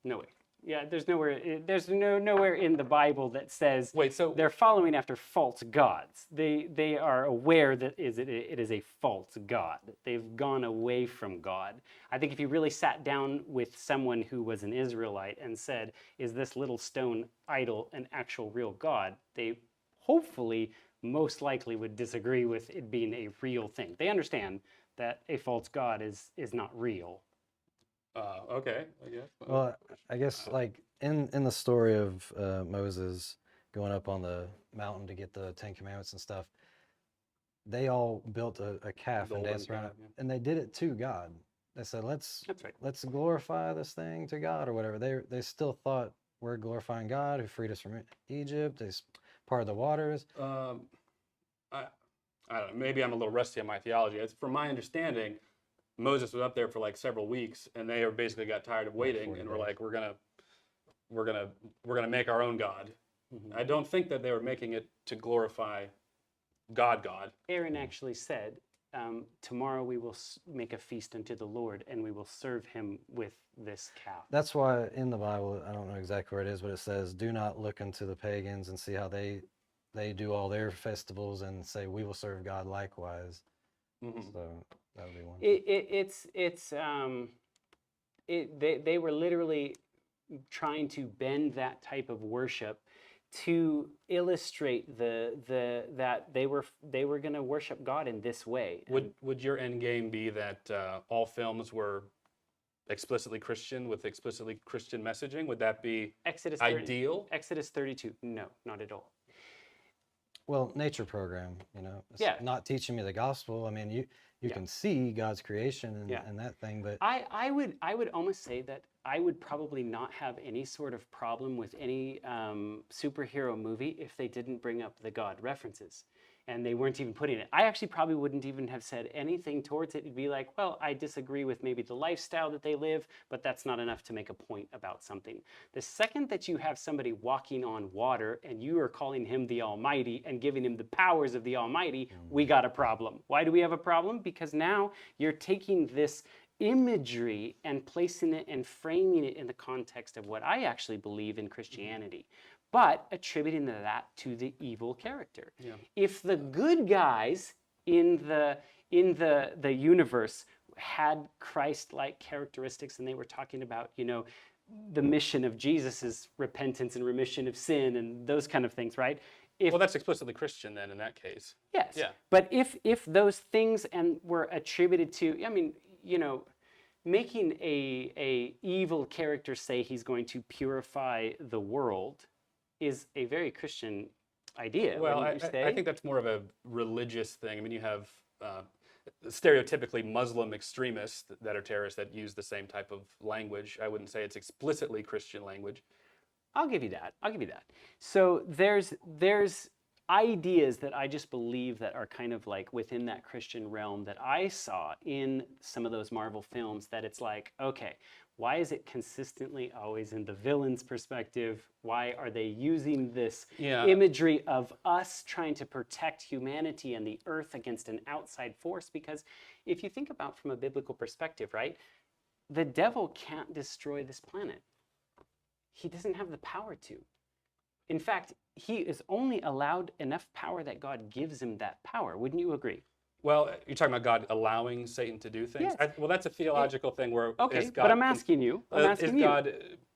No way. Yeah, there's nowhere in the Bible that says
Wait, so
they're following after false gods. They are aware that it is a false god. They've gone away from God. I think if you really sat down with someone who was an Israelite and said, is this little stone idol an actual real god? They hopefully most likely would disagree with it being a real thing. They understand that a false god is not real.
Okay, I guess.
Well, I guess like in the story of Moses going up on the mountain to get the Ten Commandments and stuff, they all built a calf and
Golden
danced around it,
calf, yeah.
and they did it to God. They said, "Let's
That's right.
let's glorify this thing to God," or whatever. They still thought we're glorifying God who freed us from Egypt. He's part of the waters.
I don't know. Maybe I'm a little rusty on my theology. From my understanding, Moses was up there for like several weeks, and they basically got tired of waiting,
40
and were
days.
like, we're gonna make our own God. I don't think that they were making it to glorify God.
Aaron actually said, tomorrow we will make a feast unto the Lord, and we will serve him with this calf.
That's why in the Bible, I don't know exactly where it is, but it says, "Do not look unto the pagans and see how they do all their festivals and say we will serve God likewise." So that would be one.
They were literally trying to bend that type of worship to illustrate that they were going to worship God in this way.
Would your end game be that all films were explicitly Christian with explicitly Christian messaging? Would that be
Exodus
ideal?
Exodus 32. No, not at all.
Well, nature program, it's
Yeah.
not teaching me the gospel. I mean, you can see God's creation and that thing, but
I would almost say that I would probably not have any sort of problem with any superhero movie if they didn't bring up the God references and they weren't even putting it. I actually probably wouldn't even have said anything towards it. It'd be like, well, I disagree with maybe the lifestyle that they live, but that's not enough to make a point about something. The second that you have somebody walking on water and you are calling him the Almighty and giving him the powers of the Almighty, we got a problem. Why do we have a problem? Because now you're taking this imagery and placing it and framing it in the context of what I actually believe in Christianity, but attributing that to the evil character. If the good guys in the universe had Christ-like characteristics and they were talking about, the mission of Jesus is repentance and remission of sin and those kind of things, right?
Well, that's explicitly Christian then in that case.
Yes.
Yeah.
But if those things and were attributed to, I mean, making a evil character say he's going to purify the world is a very Christian idea.
Well,
wouldn't you say?
I think that's more of a religious thing. I mean, you have stereotypically Muslim extremists that are terrorists that use the same type of language. I wouldn't say it's explicitly Christian language.
I'll give you that. So there's ideas that I just believe that are kind of like within that Christian realm that I saw in some of those Marvel films that it's like, okay, why is it consistently always in the villain's perspective? Why are they using this imagery of us trying to protect humanity and the earth against an outside force? Because if you think about from a biblical perspective, right, the devil can't destroy this planet. He doesn't have the power to. In fact, he is only allowed enough power that God gives him that power. Wouldn't you agree?
Well, you're talking about God allowing Satan to do things?
Yes.
Well, that's a theological thing where
Okay,
is God,
but I'm asking you.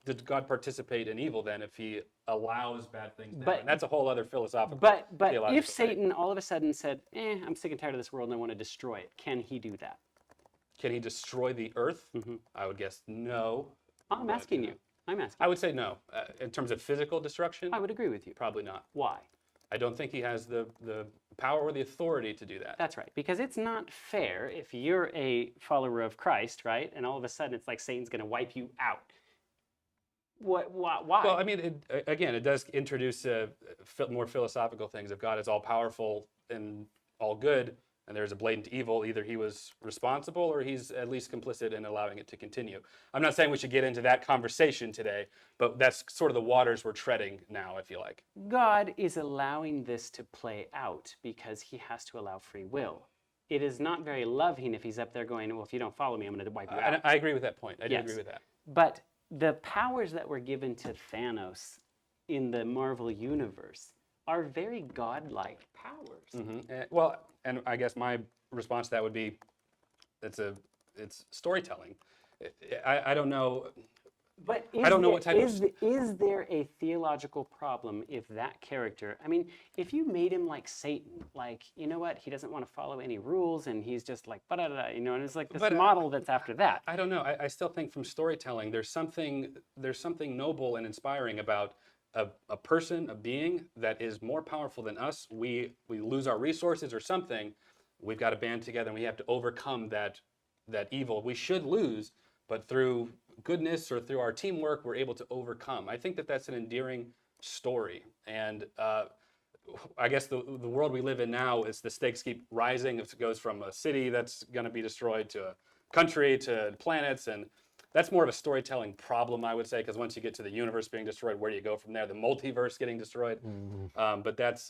Did God participate in evil then if he allows bad things to
But-
happen? That's a whole other philosophical
But
theological
if
thing.
Satan all of a sudden said, I'm sick and tired of this world and I want to destroy it, can he do that?
Can he destroy the earth? I would guess no.
I'm
But,
asking you. I'm asking.
I would say no. In terms of physical destruction,
I would agree with you.
probably not.
Why?
I don't think he has the power or the authority to do that.
That's right. Because it's not fair if you're a follower of Christ, right? And all of a sudden it's like Satan's going to wipe you out. Why?
Well, I mean, it does introduce more philosophical things. If God is all powerful and all good, and there's a blatant evil, either he was responsible or he's at least complicit in allowing it to continue. I'm not saying we should get into that conversation today, but that's sort of the waters we're treading now, I feel like.
God is allowing this to play out because he has to allow free will. It is not very loving if he's up there going, well, if you don't follow me, I'm going to wipe you out.
I agree with that point. I do
Yes.
agree with that.
But the powers that were given to Thanos in the Marvel universe are very godlike powers.
Well, and I guess my response to that would be, it's storytelling. I don't know.
But
I don't know what type of...
is there a theological problem if that character, I mean, if you made him like Satan, like, you know what, he doesn't want to follow any rules and he's just like, you know, and it's like this
But,
model that's after that.
I don't know. I still think from storytelling, there's something noble and inspiring about a person, a being that is more powerful than us. We lose our resources or something. We've got to band together and we have to overcome that evil. We should lose, but through goodness or through our teamwork, we're able to overcome. I think that that's an endearing story. And I guess the world we live in now is the stakes keep rising. It goes from a city that's going to be destroyed to a country to planets. And that's more of a storytelling problem, I would say, because once you get to the universe being destroyed, where do you go from there? The multiverse getting destroyed. But that's,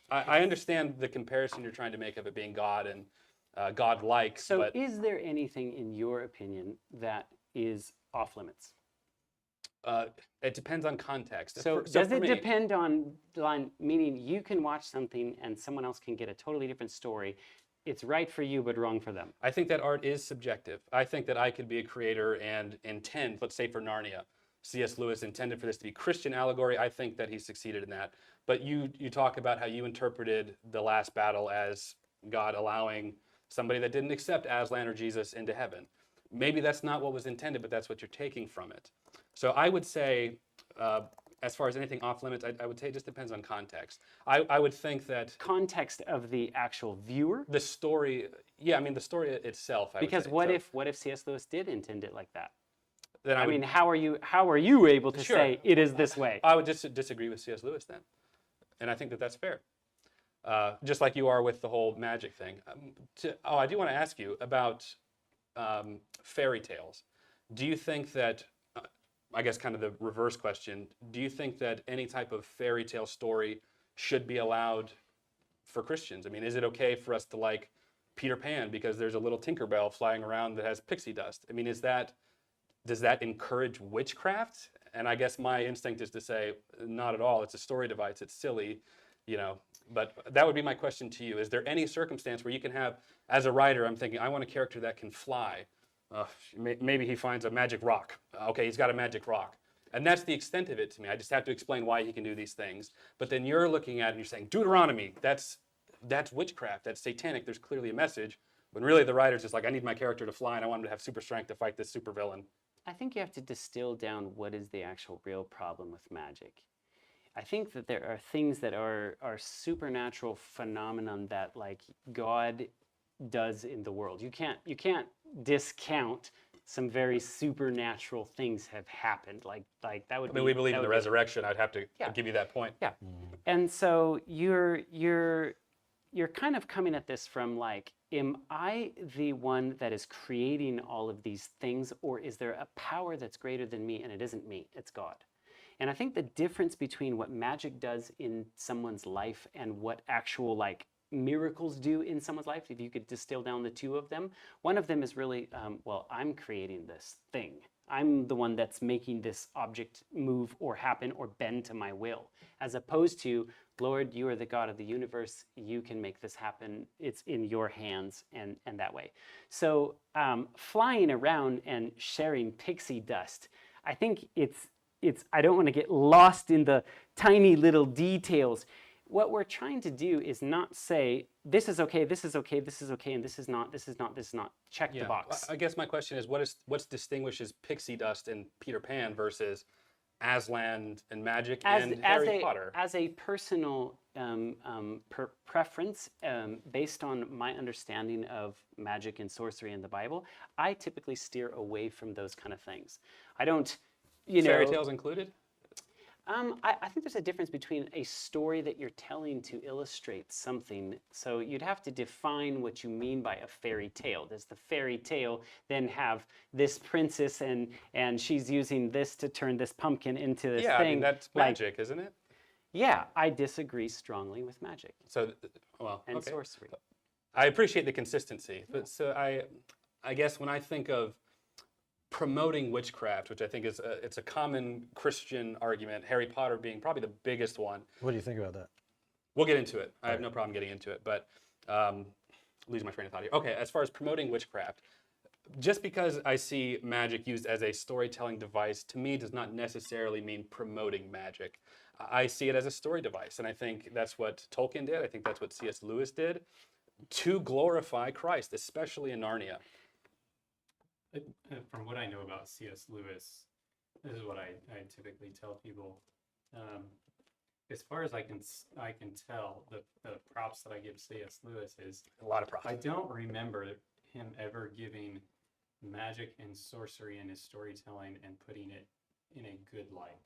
I understand the comparison you're trying to make of it being God and God-like.
So
but
is there anything, in your opinion, that is off limits?
it depends on context.
So
For
does it
me,
depend on, meaning you can watch something and someone else can get a totally different story. It's right for you, but wrong for them.
I think that art is subjective. I think that I could be a creator and intend, let's say for Narnia, C.S. Lewis intended for this to be Christian allegory. I think that he succeeded in that. But you talk about how you interpreted the last battle as God allowing somebody that didn't accept Aslan or Jesus into heaven. Maybe that's not what was intended, but that's what you're taking from it. So I would say, as far as anything off limits, I would say it just depends on context. I would think that
Context of the actual viewer?
the story, yeah, I mean the story itself.
Because
what
what if C.S. Lewis did intend it like that?
Then
I mean, how are you able to
Sure.
say it is this way?
I would just disagree with C.S. Lewis then, and I think that that's fair. Just like you are with the whole magic thing. I do want to ask you about fairy tales. Do you think that, I guess kind of the reverse question, do you think that any type of fairy tale story should be allowed for Christians? I mean, is it okay for us to like Peter Pan because there's a little Tinkerbell flying around that has pixie dust? I mean, does that encourage witchcraft? And I guess my instinct is to say, not at all. It's a story device. It's silly, you know. But that would be my question to you. Is there any circumstance where you can have, as a writer, I'm thinking, I want a character that can fly. Maybe he finds a magic rock. Okay, he's got a magic rock. And that's the extent of it to me. I just have to explain why he can do these things. But then you're looking at it and you're saying, Deuteronomy, that's witchcraft. That's satanic. There's clearly a message. When really the writer's just like, I need my character to fly and I want him to have super strength to fight this super villain.
I think you have to distill down what is the actual real problem with magic. I think that there are things that are supernatural phenomenon that like God does in the world. You can't discount some very supernatural things have happened. Like that would.
I mean, we believe in the resurrection. I'd have to give you that point.
Yeah, and so you're kind of coming at this from like, am I the one that is creating all of these things, or is there a power that's greater than me and it isn't me, it's God? And I think the difference between what magic does in someone's life and what actual like miracles do in someone's life, if you could distill down the two of them, one of them is really, well, I'm creating this thing. I'm the one that's making this object move or happen or bend to my will, as opposed to, Lord, you are the God of the universe. You can make this happen. It's in your hands, and that way. So flying around and sharing pixie dust, I think it's. I don't want to get lost in the tiny little details. What we're trying to do is not say, this is okay, this is okay, this is okay, and this is not, this is not, this is not. Check the box.
I guess my question is, what distinguishes pixie dust and Peter Pan versus Aslan and magic and Harry Potter?
As a personal preference, based on my understanding of magic and sorcery in the Bible, I typically steer away from those kind of things. I don't,
Fairy tales included?
I think there's a difference between a story that you're telling to illustrate something. So you'd have to define what you mean by a fairy tale. Does the fairy tale then have this princess and she's using this to turn this pumpkin into this thing?
Yeah, I mean, that's magic, isn't it?
Yeah, I disagree strongly with magic.
So, well,
and
okay.
sorcery.
I appreciate the consistency, but so I guess when I think of promoting witchcraft, which I think is it's a common Christian argument, Harry Potter being probably the biggest one.
What do you think about that?
We'll get into it. I have no problem getting into it, but losing my train of thought here. Okay, as far as promoting witchcraft, just because I see magic used as a storytelling device, to me does not necessarily mean promoting magic. I see it as a story device, and I think that's what Tolkien did. I think that's what C.S. Lewis did to glorify Christ, especially in Narnia.
From what I know about C.S. Lewis, this is what I typically tell people. As far as I can tell, the props that I give C.S. Lewis is
A lot of props.
I don't remember him ever giving magic and sorcery in his storytelling and putting it in a good light.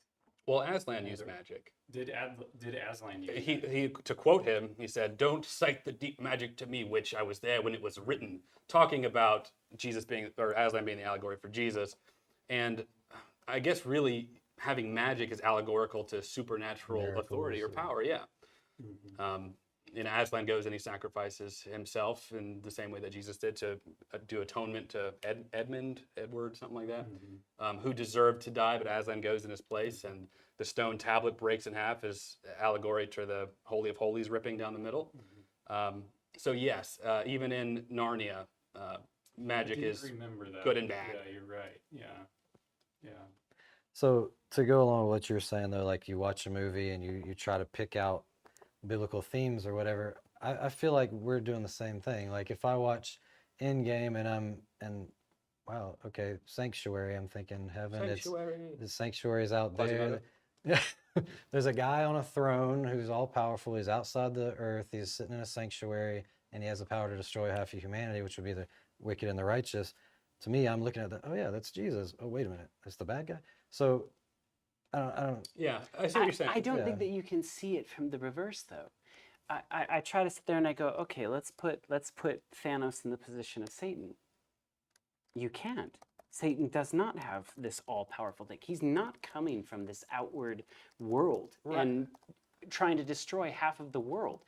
Well, Aslan used magic.
Did Aslan use
He to quote him, he said, "Don't cite the deep magic to me, which I was there when it was written," talking about Jesus being, or Aslan being the allegory for Jesus. And I guess really having magic is allegorical to supernatural authority or power. Yeah. Aslan goes and he sacrifices himself in the same way that Jesus did to do atonement to Edward, something like that, who deserved to die, but Aslan goes in his place, and the stone tablet breaks in half as allegory to the Holy of Holies ripping down the middle. So yes, even in Narnia, magic is
remember that.
good and bad.
Yeah, you're right. Yeah.
So to go along with what you're saying though, like you watch a movie and you try to pick out biblical themes or whatever, I feel like we're doing the same thing. Like if I watch Endgame and wow, okay, Sanctuary, I'm thinking heaven.
Sanctuary.
The sanctuary's out
Fuzzy
there.
mother.
Yeah. There's a guy on a throne who's all powerful. He's outside the earth. He's sitting in a sanctuary, and he has the power to destroy half of humanity, which would be the wicked and the righteous. To me, I'm looking at that. Oh yeah, that's Jesus. Oh wait a minute, that's the bad guy. So I don't.
Yeah, I see what you're saying.
I don't
Yeah.
think that you can see it from the reverse, though. I try to sit there and I go, okay, let's put Thanos in the position of Satan. You can't. Satan does not have this all-powerful thing. He's not coming from this outward world and trying to destroy half of the world.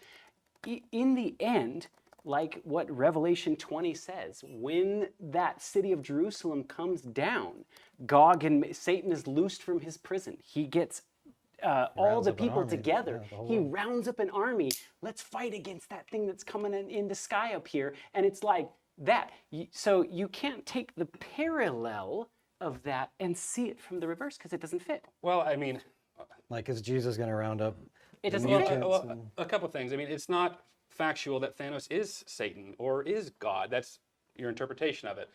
In the end, like what Revelation 20 says, when that city of Jerusalem comes down, Satan is loosed from his prison. He gets all
rounds
the
up an
people
army.
together.
Yeah, the whole
He
world.
rounds up an army. Let's fight against that thing that's coming in the sky up here. And it's like that. So you can't take the parallel of that and see it from the reverse because it doesn't fit.
Well, I mean,
Like, is Jesus going to round up?
It doesn't
the
fit.
mutants
well,
and-
a couple things. I mean, it's not factual that Thanos is Satan or is God. That's your interpretation of it.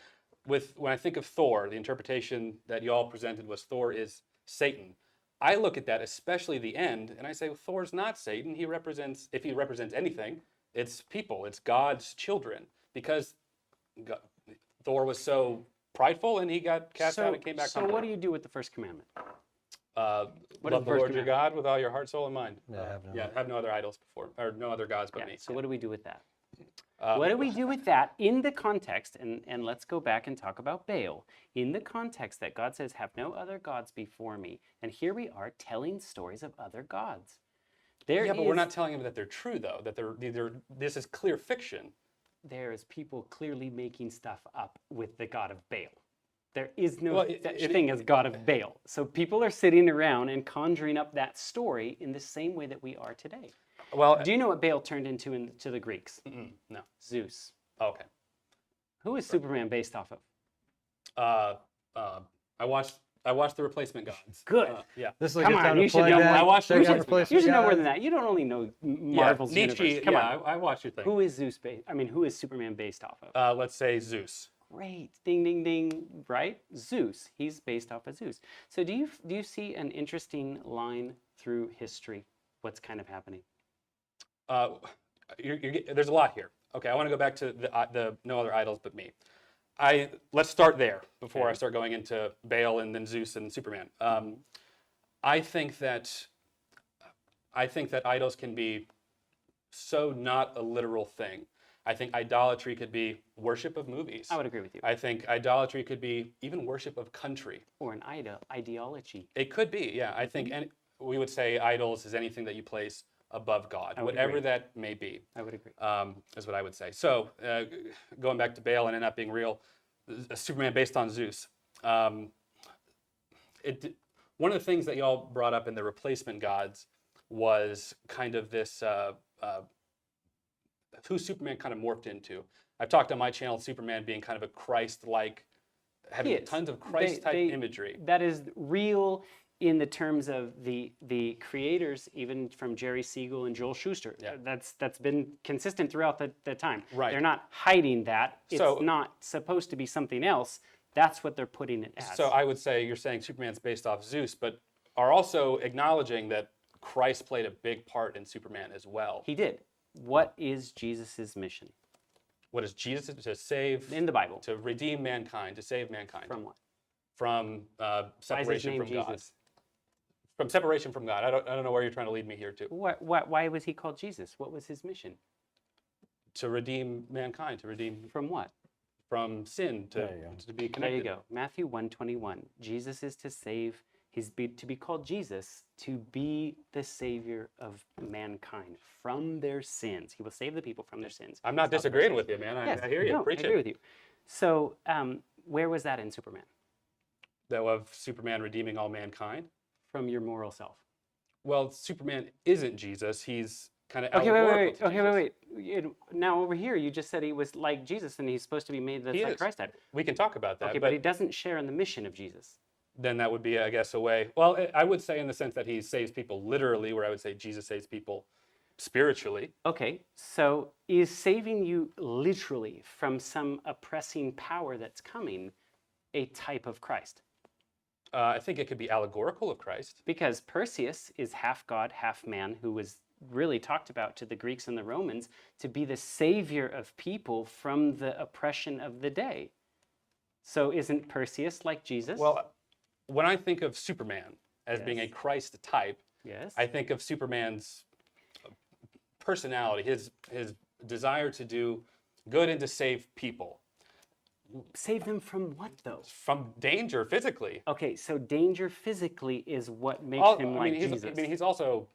When I think of Thor, the interpretation that you all presented was Thor is Satan. I look at that, especially the end, and I say, well, Thor's not Satan. If he represents anything, it's people. It's God's children. Because Thor was so prideful and he got cast out and came back
So
home.
what do you do with the first commandment?
Love
What
the
is the first
Lord your
commandment?
God with all your heart, soul, and mind.
have no
Have no other idols before, or no other gods but
Yeah,
me.
so what do we do with that? What do we do with that in the context, and let's go back and talk about Baal, in the context that God says, have no other gods before me, and here we are telling stories of other gods.
Yeah, but we're not telling them that they're true, though, that this is clear fiction.
There's people clearly making stuff up with the god of Baal. There is no
Well,
such thing as god of Baal. So people are sitting around and conjuring up that story in the same way that we are today.
Well,
Do you know what Baal turned into to the Greeks?
no.
Zeus.
Okay.
Who is Superman based off of?
I watched The Replacement Gods.
Good.
Yeah.
This is a
Come
good
on,
time
you
to
should
plug
know
that.
more.
I watched
Check
the
out
Replacement
Replacement
You should know more
Guys.
than that. You don't only know Marvel's
Nietzsche.
universe. Come on.
I watched your thing.
Who is Zeus based? Who is Superman based off of?
Let's say Zeus.
Great. Ding, ding, ding. Right? Zeus. He's based off of Zeus. So do you see an interesting line through history? What's kind of happening?
There's a lot here. Okay, I want to go back to the no other idols but me. Let's start there before I start going into Baal and then Zeus and Superman. I think that idols can be so not a literal thing. I think idolatry could be worship of movies.
I would agree with you.
I think idolatry could be even worship of country.
Or an ideology.
It could be, yeah. I think we would say idols is anything that you place above God,
I would
whatever
agree.
that may be.
I would agree.
Is what I would say. So going back to Baal and it not being real, Superman based on Zeus. One of the things that y'all brought up in the replacement gods was kind of this who Superman kind of morphed into. I've talked on my channel Superman being kind of a Christ-like, having
is.
tons of Christ-type imagery.
That is real in the terms of the creators, even from Jerry Siegel and Joel Shuster.
Yeah.
That's been consistent throughout the time.
Right.
They're not hiding that. It's
So-
not supposed to be something else. That's what they're putting it as.
So I would say you're saying Superman's based off Zeus, but are also acknowledging that Christ played a big part in Superman as well.
He did. What is Jesus' mission
What is Jesus? To save,
in the Bible?
to redeem mankind, to save mankind
From what?
from
Why is his
separation
name
from God.
Jesus?
From separation from God. I don't know where you're trying to lead me here to.
Why was he called Jesus? What was his mission?
To redeem mankind, to redeem
From what?
from sin, to
There you go.
be
There
connected.
you go. Matthew 1:21. Jesus is to save. To be called Jesus, to be the savior of mankind from their sins. He will save the people from their sins.
I'm not
Stop their
disagreeing
sins.
with you, man.
Yes,
I hear you.
no,
Preach
I agree
it.
with you. So, where was that in Superman?
That of Superman redeeming all mankind.
From your moral self.
Well, Superman isn't Jesus. He's kind of
Okay, wait.
allegorical to
Okay,
Jesus.
wait. Now over here, you just said he was like Jesus, and he's supposed to be made
He
like
is.
Christ type.
We can talk about that.
Okay, but he doesn't share in the mission of Jesus.
Then that would be, I guess, a way. Well, I would say in the sense that he saves people literally, where I would say Jesus saves people spiritually.
Okay, so is saving you literally from some oppressing power that's coming a type of Christ?
I think it could be allegorical of Christ.
Because Perseus is half God, half man, who was really talked about to the Greeks and the Romans to be the savior of people from the oppression of the day. So isn't Perseus like Jesus?
Well, when I think of Superman as being a
Yes.
Christ type,
yes.
I think of Superman's personality, his desire to do good and to save people
Save them from what though?
from danger physically.
Okay, so danger physically is what makes him like Jesus.
he's also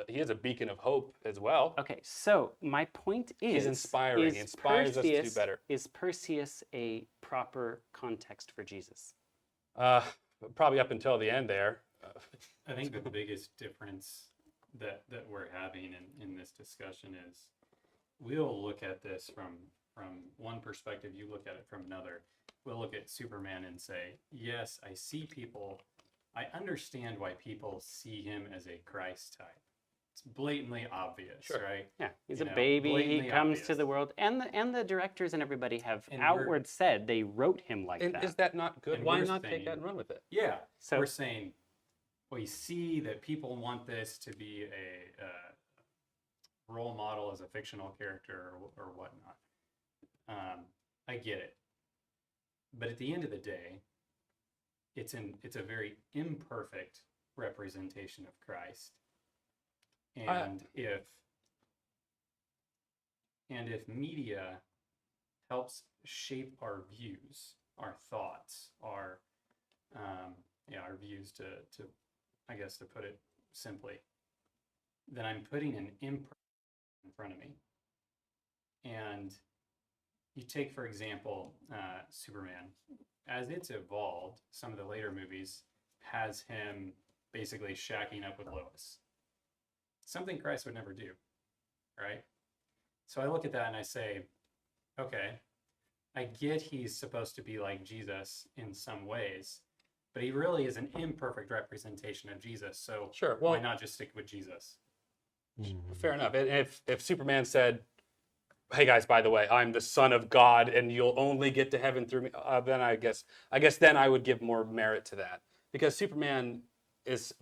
he is a beacon of hope as well.
Okay, so my point is,
inspiring.
is
He inspires us to do
Perseus-
better.
Is Perseus a proper context for Jesus?
Probably up until the end there.
I think the biggest difference that we're having in this discussion is we'll look at this from one perspective, you look at it from another. We'll look at Superman and say, yes, I see people, I understand why people see him as a Christ type. It's blatantly obvious,
Sure.
right?
Yeah, he's
You
a
know,
baby. He
blatantly
comes to
obvious.
the world, and the directors and everybody have
And we're-
outward said they wrote him like
And
that.
is that not good?
And
Why
we're
not take
saying-
that and run with it?
Yeah.
So-
We're saying we see that people want this to be a role model as a fictional character or whatnot. I get it, but at the end of the day, it's a very imperfect representation of Christ, and if media helps shape our views, our thoughts, our views to I guess to put it simply, then I'm putting an imperfect in front of me. And you take, for example, Superman. As it's evolved, some of the later movies has him basically shacking up with Lois. Something Christ would never do, right? So I look at that and I say, okay, I get he's supposed to be like Jesus in some ways, but he really is an imperfect representation of Jesus. So
Sure.
why
Well,
not just stick with Jesus?
fair enough. And if Superman said, "Hey guys, by the way, I'm the Son of God, and you'll only get to heaven through me," then I guess then I would give more merit to that, because Superman is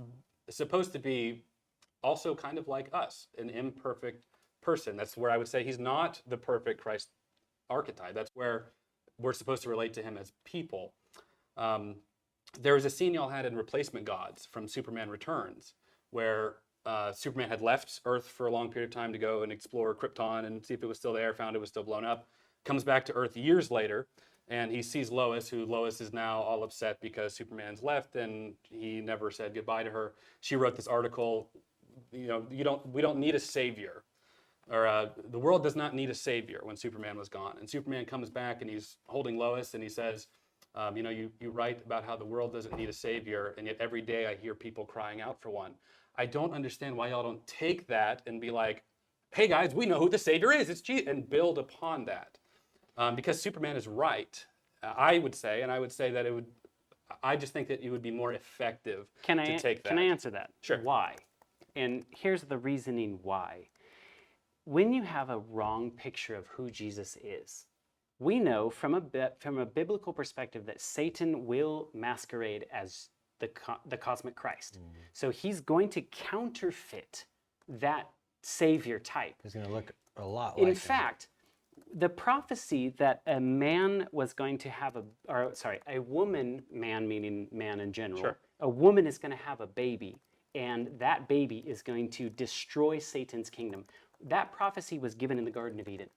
supposed to be also kind of like us, an imperfect person. That's where I would say he's not the perfect Christ archetype. That's where we're supposed to relate to him as people. There was a scene y'all had in Replacement Gods from Superman Returns, where Superman had left Earth for a long period of time to go and explore Krypton and see if it was still there, found it was still blown up, comes back to Earth years later, and he sees Lois, Lois is now all upset because Superman's left and he never said goodbye to her. She wrote this article, we don't need a savior, or the world does not need a savior when Superman was gone. And Superman comes back and he's holding Lois and he says, you write about how the world doesn't need a savior, and yet every day I hear people crying out for one. I don't understand why y'all don't take that and be like, hey guys, we know who the Savior is. It's Jesus, and build upon that. Because Superman is right, I would say, and I would say that it would. I just think that it would be more effective to take that.
Can I answer that?
Sure.
Why? And here's the reasoning why. When you have a wrong picture of who Jesus is, we know from a biblical perspective that Satan will masquerade as the cosmic Christ. So he's going to counterfeit that Savior type.
He's going to look a lot like
In fact, the prophecy that a man was going to have a woman, man meaning man in general,
Sure.
a woman is going to have a baby, and that baby is going to destroy Satan's kingdom. That prophecy was given in the Garden of Eden.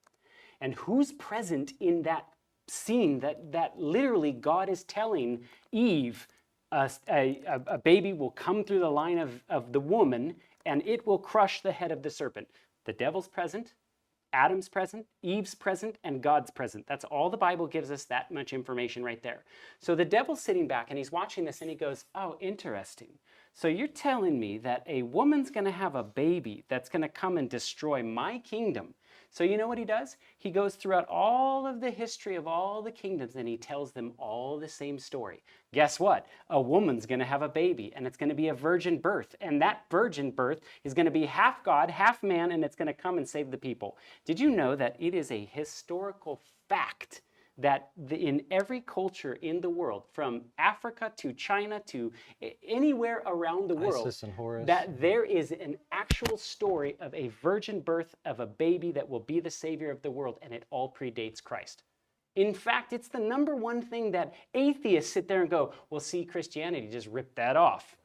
And who's present in that scene that literally God is telling Eve, a baby will come through the line of the woman, and it will crush the head of the serpent. The devil's present, Adam's present, Eve's present, and God's present. That's all the Bible gives us, that much information right there. So the devil's sitting back and he's watching this and he goes, oh, interesting. So you're telling me that a woman's going to have a baby that's going to come and destroy my kingdom. So you know what he does? He goes throughout all of the history of all the kingdoms and he tells them all the same story. Guess what? A woman's going to have a baby and it's going to be a virgin birth. And that virgin birth is going to be half God, half man, and it's going to come and save the people. Did you know that it is a historical fact that in every culture in the world, from Africa to China to anywhere around the world,
Isis and Horus.
that there is an actual story of a virgin birth of a baby that will be the Savior of the world, and it all predates Christ. In fact, it's the number one thing that atheists sit there and go, well, see, Christianity just ripped that off.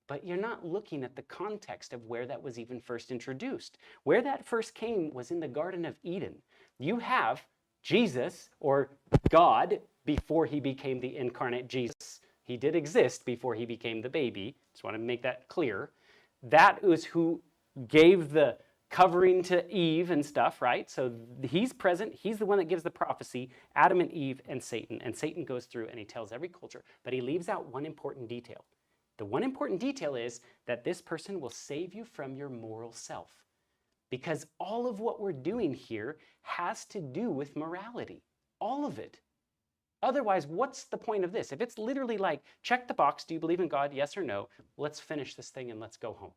But you're not looking at the context of where that was even first introduced. Where that first came was in the Garden of Eden. You have Jesus, or God, before he became the incarnate Jesus. He did exist before he became the baby. Just want to make that clear. That was who gave the covering to Eve and stuff, right? So he's present. He's the one that gives the prophecy, Adam and Eve and Satan. And Satan goes through and he tells every culture, but he leaves out one important detail. The one important detail is that this person will save you from your moral self. Because all of what we're doing here has to do with morality. All of it. Otherwise, what's the point of this? If it's literally like, check the box, do you believe in God, yes or no? Let's finish this thing and let's go home.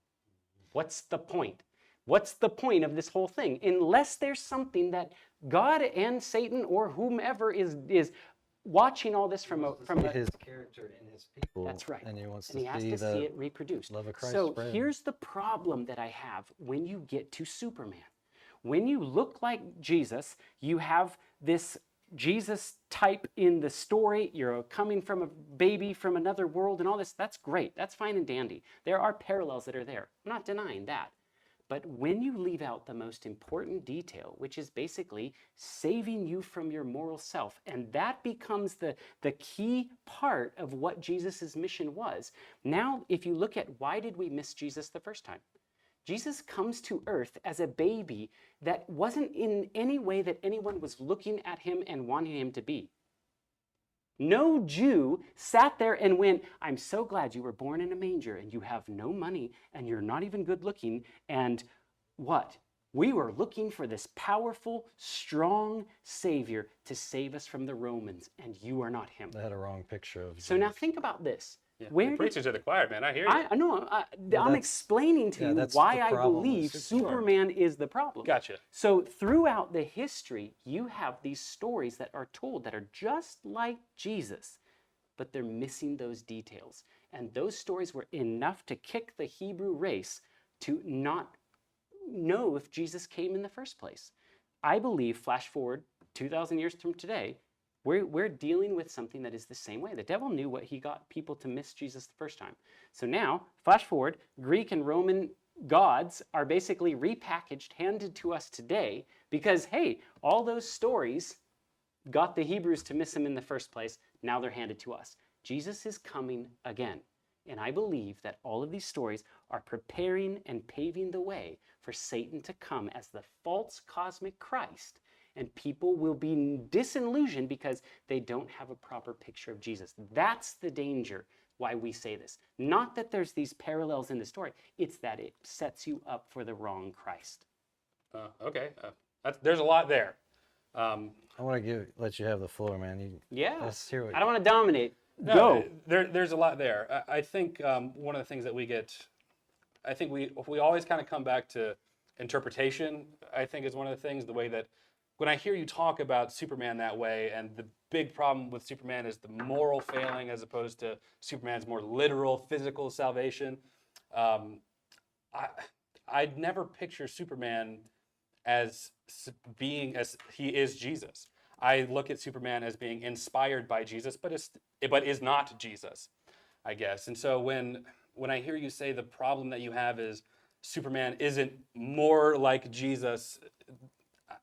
What's the point? What's the point of this whole thing? Unless there's something that God and Satan or whomever is watching all this from
his character in his people.
That's right.
And he wants
and he has to see it reproduced.
love of Christ
So
spread.
here's the problem that I have when you get to Superman. When you look like Jesus, you have this Jesus type in the story. You're coming from a baby from another world and all this. That's great. That's fine and dandy. There are parallels that are there. I'm not denying that. But when you leave out the most important detail, which is basically saving you from your moral self, and that becomes the key part of what Jesus' mission was. Now, if you look at why did we miss Jesus the first time? Jesus comes to earth as a baby that wasn't in any way that anyone was looking at him and wanting him to be. No Jew sat there and went, I'm so glad you were born in a manger and you have no money and you're not even good looking. And what? We were looking for this powerful, strong Savior to save us from the Romans, and you are not him.
They had a wrong picture of
So now think about this.
Yeah.
Where
You're preaching to the choir, man. I hear you.
I know. I'm explaining to you
that's
why
the
I
problem with
believe
Superman.
Superman is the problem.
Gotcha.
So throughout the history, you have these stories that are told that are just like Jesus, but they're missing those details. And those stories were enough to kick the Hebrew race to not know if Jesus came in the first place. I believe, flash forward 2,000 years from today, we're dealing with something that is the same way. The devil knew what he got people to miss Jesus the first time. So now, flash forward, Greek and Roman gods are basically repackaged, handed to us today because, hey, all those stories got the Hebrews to miss him in the first place. Now they're handed to us. Jesus is coming again. And I believe that all of these stories are preparing and paving the way for Satan to come as the false cosmic Christ. And people will be disillusioned because they don't have a proper picture of Jesus. That's the danger why we say this. Not that there's these parallels in the story. It's that it sets you up for the wrong Christ.
Okay, there's a lot there.
I want to let you have the floor, man.
Yeah.
Let's hear what
I don't want to dominate.
No,
Go.
there's a lot there. I think one of the things that we get, I think we always kind of come back to interpretation. I think is one of the things. The way that when I hear you talk about Superman that way, and the big problem with Superman is the moral failing as opposed to Superman's more literal physical salvation. I'd never picture Superman as being as he is Jesus. I look at Superman as being inspired by Jesus, but is not Jesus, I guess. And so when I hear you say the problem that you have is Superman isn't more like Jesus,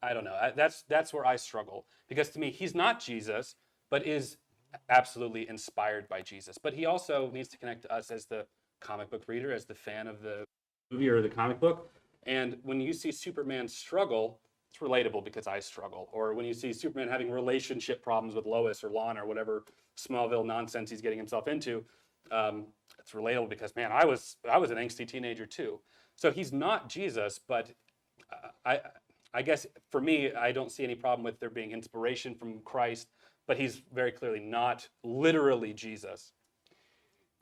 I don't know. That's where I struggle, because to me he's not Jesus, but is absolutely inspired by Jesus. But he also needs to connect to us as the comic book reader, as the fan of the movie or the comic book. And when you see Superman struggle, it's relatable because I struggle. Or when you see Superman having relationship problems with Lois or Lana or whatever Smallville nonsense he's getting himself into, it's relatable because, man, I was an angsty teenager too. So he's not Jesus, but I guess for me, I don't see any problem with there being inspiration from Christ, but he's very clearly not literally Jesus.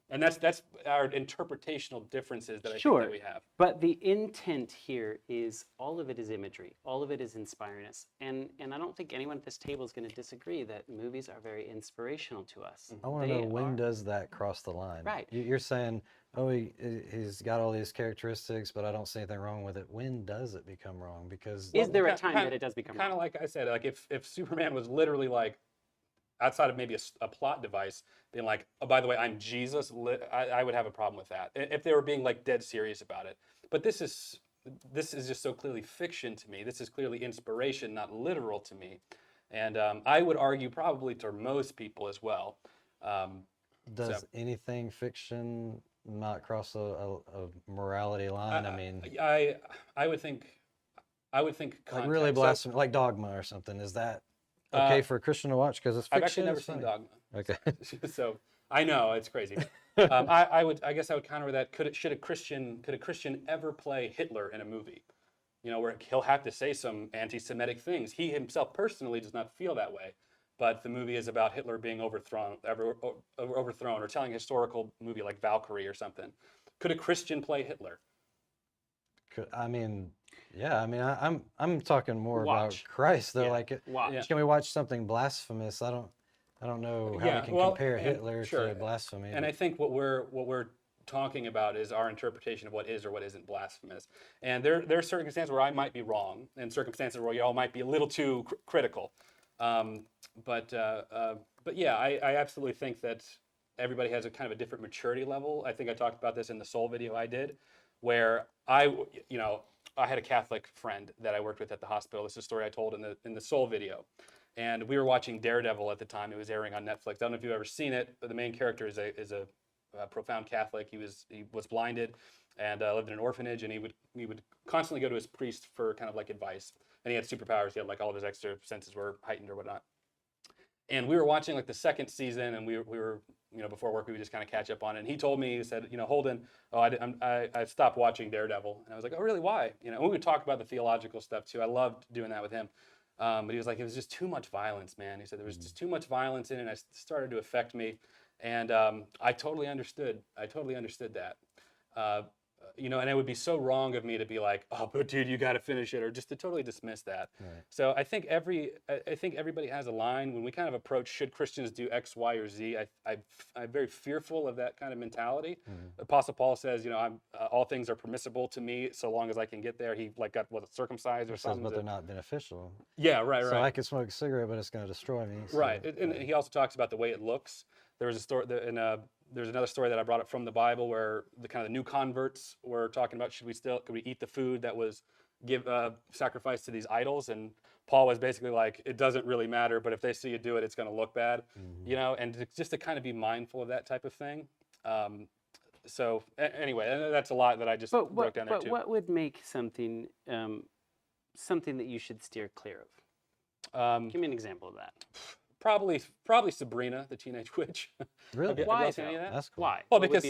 And that's our interpretational differences that I think that we have.
But the intent here is all of it is imagery. All of it is inspiring us. And I don't think anyone at this table is going to disagree that movies are very inspirational to us.
I want to know, when does that cross the line?
Right.
You're saying, oh, he's got all these characteristics, but I don't see anything wrong with it. When does it become wrong? Because
Is there a time that it does become
kind of
wrong?
like I said, like if Superman was literally like, outside of maybe a plot device, being like, oh, by the way, I'm Jesus, I would have a problem with that if they were being like dead serious about it. But this is just so clearly fiction to me. This is clearly inspiration, not literal to me. And I would argue probably to most people as well.
does anything fiction not cross a morality line? I mean,
I would think
like really
context.
blasphemy, like Dogma or something. Is that okay for a Christian to watch? Because it's fiction.
I've actually never
it's
seen
funny.
Dogma.
Okay.
So I know it's crazy. I guess I would counter that. Could a Christian ever play Hitler in a movie? You know, where he'll have to say some anti-Semitic things. He himself personally does not feel that way, but the movie is about Hitler being overthrown, or telling a historical movie like Valkyrie or something. Could a Christian play Hitler?
I mean, yeah. I mean, I'm talking more
Watch.
about Christ though.
Yeah.
Like,
Watch.
Yeah.
can we watch something blasphemous? I don't know how we can compare Hitler to blasphemy.
And I think what we're talking about is our interpretation of what is or what isn't blasphemous. And there are circumstances where I might be wrong, and circumstances where y'all might be a little too critical. But yeah, I absolutely think that everybody has a kind of a different maturity level. I think I talked about this in the Soul video I did, where I had a Catholic friend that I worked with at the hospital. This is a story I told in the Soul video. And we were watching Daredevil at the time. It was airing on Netflix. I don't know if you've ever seen it, but the main character is a profound Catholic. He was blinded and lived in an orphanage, and he would constantly go to his priest for kind of like advice. And he had superpowers. He had like all of his extra senses were heightened or whatnot. And we were watching like the second season, and we were before work we would just kind of catch up on it. And he told me, he said, Holden, I stopped watching Daredevil. And I was like, oh really? Why? And we would talk about the theological stuff too. I loved doing that with him. But he was like, it was just too much violence, man. He said there was just too much violence in it, and it started to affect me. And I totally understood. I totally understood that. And it would be so wrong of me to be like, oh, but dude, you got to finish it, or just to totally dismiss that. Right. So I think everybody has a line. When we kind of approach, should Christians do X, Y, or Z? I'm very fearful of that kind of mentality. Mm-hmm. Apostle Paul says, all things are permissible to me so long as I can get there. He got circumcised or something.
But they're not beneficial.
Yeah, right.
So I can smoke a cigarette, but it's going to destroy me. So,
right, and he also talks about the way it looks. There was a story there's another story that I brought up from the Bible where the kind of new converts were talking about could we eat the food that was sacrificed to these idols, and Paul was basically like, it doesn't really matter, but if they see you do it, it's going to look bad, mm-hmm. And just to kind of be mindful of that type of thing. So anyway, that's a lot that I just broke down there too.
But what would make something that you should steer clear of? Give me an example of that.
Probably Sabrina, the Teenage Witch.
Really?
Why?
Have you seen any of that?
That's cool.
Why?
Well, because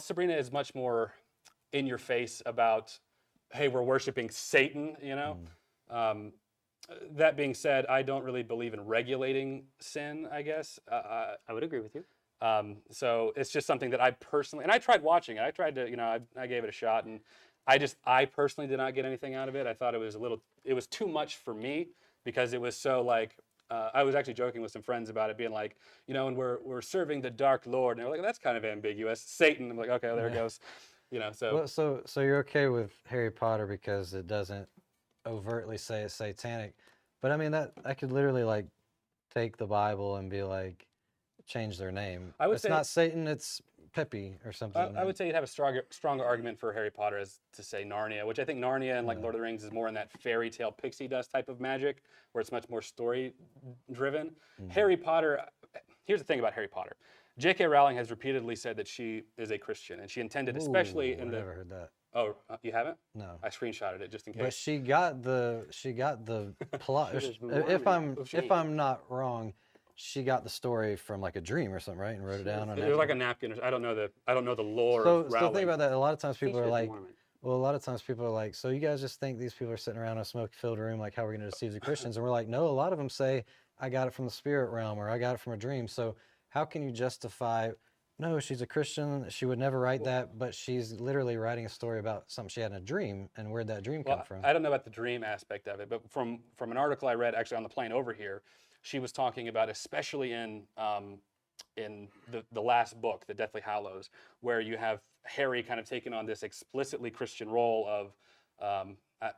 Sabrina is much more in your face about hey, we're worshiping Satan, you know. That being said, I don't really believe in regulating sin, I guess.
I would agree with you.
So it's just something that I personally, and I tried watching it. I tried to, I gave it a shot, and I personally did not get anything out of it. I thought it was too much for me because it was so like, I was actually joking with some friends about it, being like, and we're serving the Dark Lord, and they're like, that's kind of ambiguous. Satan. I'm like, okay, well, there it goes. So.
Well, so you're okay with Harry Potter because it doesn't overtly say it's satanic, but I mean that I could literally like take the Bible and be like change their name.
I would
it's
say
not Satan, it's Pepe or something.
I would say you'd have a stronger argument for Harry Potter as to say Narnia, which I think Narnia and like Lord of the Rings is more in that fairy tale pixie dust type of magic, where it's much more story driven. Harry Potter. Here's the thing about Harry Potter. J.K. Rowling has repeatedly said that she is a Christian, and she intended, especially in
I
the.
never heard that.
Oh, you haven't?
No.
I screenshotted it just in case.
But she got the plot. If I'm not wrong, she got the story from like a dream or something, right? And wrote it down.
It was like a napkin. I don't know the lore
So
of Rowling.
think about that. A lot of times people
She
are
was
like,
Mormon.
well, a lot of times people are like, so you guys just think these people are sitting around in a smoke-filled room, like how we're going to deceive the Christians? And we're like, no. A lot of them say, I got it from the spirit realm, or I got it from a dream. So how can you justify? No, she's a Christian. She would never write that, but she's literally writing a story about something she had in a dream, and where'd that dream come from?
I don't know about the dream aspect of it, but from an article I read actually on the plane over here, she was talking about, especially in the last book, The Deathly Hallows, where you have Harry kind of taking on this explicitly Christian role of.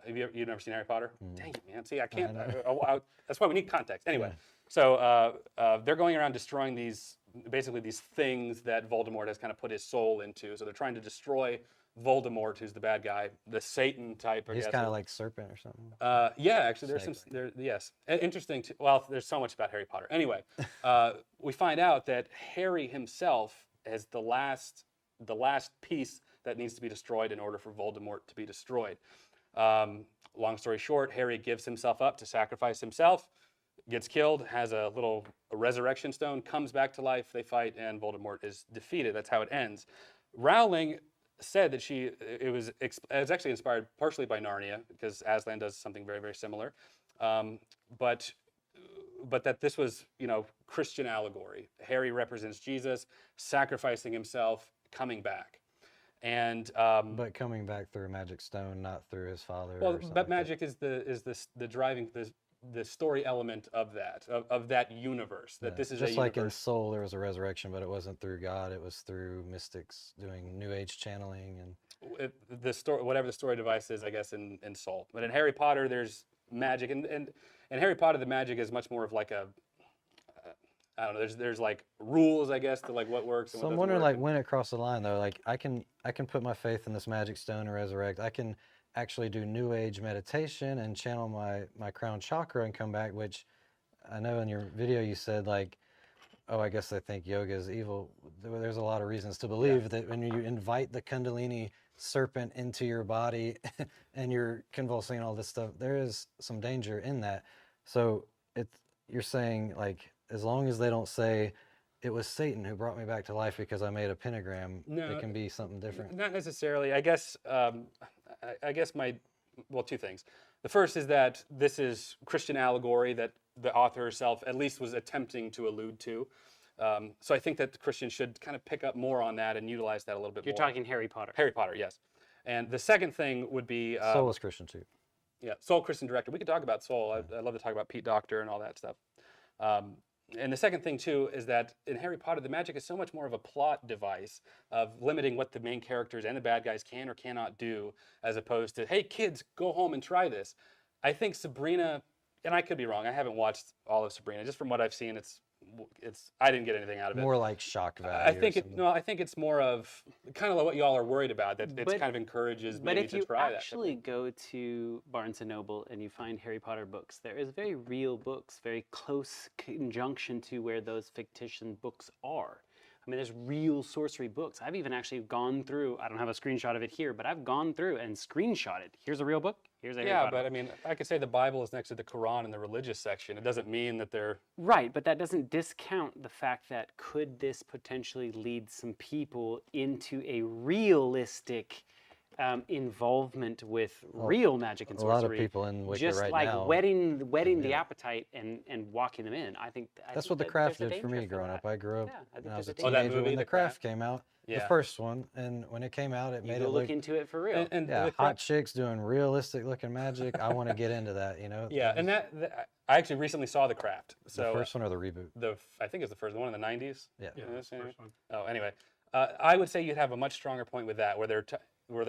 You've never seen Harry Potter? Dang it, man! See, I can't. That's why we need context. Anyway, so they're going around destroying these things that Voldemort has kind of put his soul into. So they're trying to destroy Voldemort, who's the bad guy, the Satan type.
He's kind of like serpent or something.
Yeah, actually, yes. Interesting. Well, there's so much about Harry Potter. Anyway, we find out that Harry himself is the last piece that needs to be destroyed in order for Voldemort to be destroyed. Long story short, Harry gives himself up to sacrifice himself, gets killed, has a resurrection stone, comes back to life, they fight, and Voldemort is defeated. That's how it ends. Rowling said that it was actually inspired partially by Narnia, because Aslan does something very, very similar, but that this was, Christian allegory. Harry represents Jesus sacrificing himself, coming back. And
but coming back through a magic stone, not through his father.
Well, but magic is the driving the story element of that universe. That this is
just
a
like
universe.
in Soul, there was a resurrection, but it wasn't through God. It was through mystics doing New Age channeling and
The story, whatever the story device is, I guess in Soul. But in Harry Potter, there's magic, and in Harry Potter, the magic is much more of like a I don't know. There's like rules, I guess, to like what works. And
so
what
I'm
doesn't
wondering,
work.
like, when it crossed the line, though, like I can put my faith in this magic stone and resurrect. I can actually do New Age meditation and channel my crown chakra and come back. Which I know in your video you said like, oh, I guess I think yoga is evil. There's a lot of reasons to believe that when you invite the Kundalini serpent into your body and you're convulsing and all this stuff, there is some danger in that. So you're saying like, as long as they don't say it was Satan who brought me back to life because I made a pentagram, it can be something different.
Not necessarily. I guess two things. The first is that this is Christian allegory that the author herself at least was attempting to allude to. So I think that the Christians should kind of pick up more on that and utilize that a little bit more.
You're talking Harry Potter.
Harry Potter, yes. And the second thing would be
Soul is Christian too.
Yeah, Soul Christian director. We could talk about Soul. I love to talk about Pete Docter and all that stuff. And the second thing too is that in Harry Potter, the magic is so much more of a plot device of limiting what the main characters and the bad guys can or cannot do, as opposed to, hey kids, go home and try this. I think Sabrina, and I could be wrong, I haven't watched all of Sabrina. Just from what I've seen, I didn't get anything out of it.
More like shock value.
I think it's more of kind of like what y'all are worried about, that it kind of encourages maybe to try that.
But if you actually go to Barnes & Noble and you find Harry Potter books, there is very real books, very close conjunction to where those fictitious books are. I mean, there's real sorcery books. I've even actually gone through, I don't have a screenshot of it here, but I've gone through and screenshotted. Here's a real book. Here's a Harry Potter.
Yeah, but I mean, I could say the Bible is next to the Quran in the religious section. It doesn't mean that they're...
Right, but that doesn't discount the fact that could this potentially lead some people into a realistic involvement with real magic and
a
sorcery.
lot of people in Wicca
just
right
like
now
whetting
admit
the
it.
appetite and walking them in. I think
That's
think
what The
that
Craft
there's a
did for
danger
me growing
that.
up. I grew up
Yeah, I think
when I was
there's
a
a
Oh, that
teenager
movie,
when
The
The Craft
Craft?
came out, the
Yeah.
first one, and when it came out, it
You
made
go
it
look
look,
into it for real.
And
yeah,
the
hot
Craft,
chicks doing realistic looking magic. I want to get into that, you know?
yeah, and I actually recently saw The Craft.
The
So
first one or the reboot?
I think it's the first one in the 90s.
Yeah.
Yeah,
You know,
that's the
so
first one.
Oh, anyway, I would say you'd have a much stronger point with that, where they're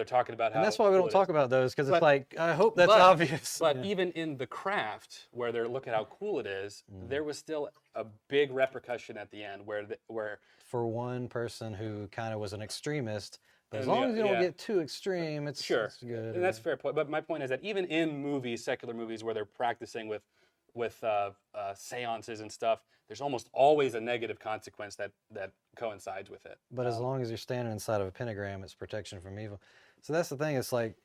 talking about how.
And that's why we
cool
don't
it
talk
is.
about those, because it's
But-
like, I hope that's
but-
obvious.
But
Yeah.
even in The Craft, where they're looking how cool it is,
Mm.
there was still a big repercussion at the end, where
For one person who kind of was an extremist, but as
And the-
long as you don't
yeah.
get too extreme, it's good.
and that's a fair point. But my point is that even in movies, secular movies, where they're practicing with seances and stuff, there's almost always a negative consequence that coincides with it.
But as long as you're standing inside of a pentagram, it's protection from evil. So that's the thing. It's like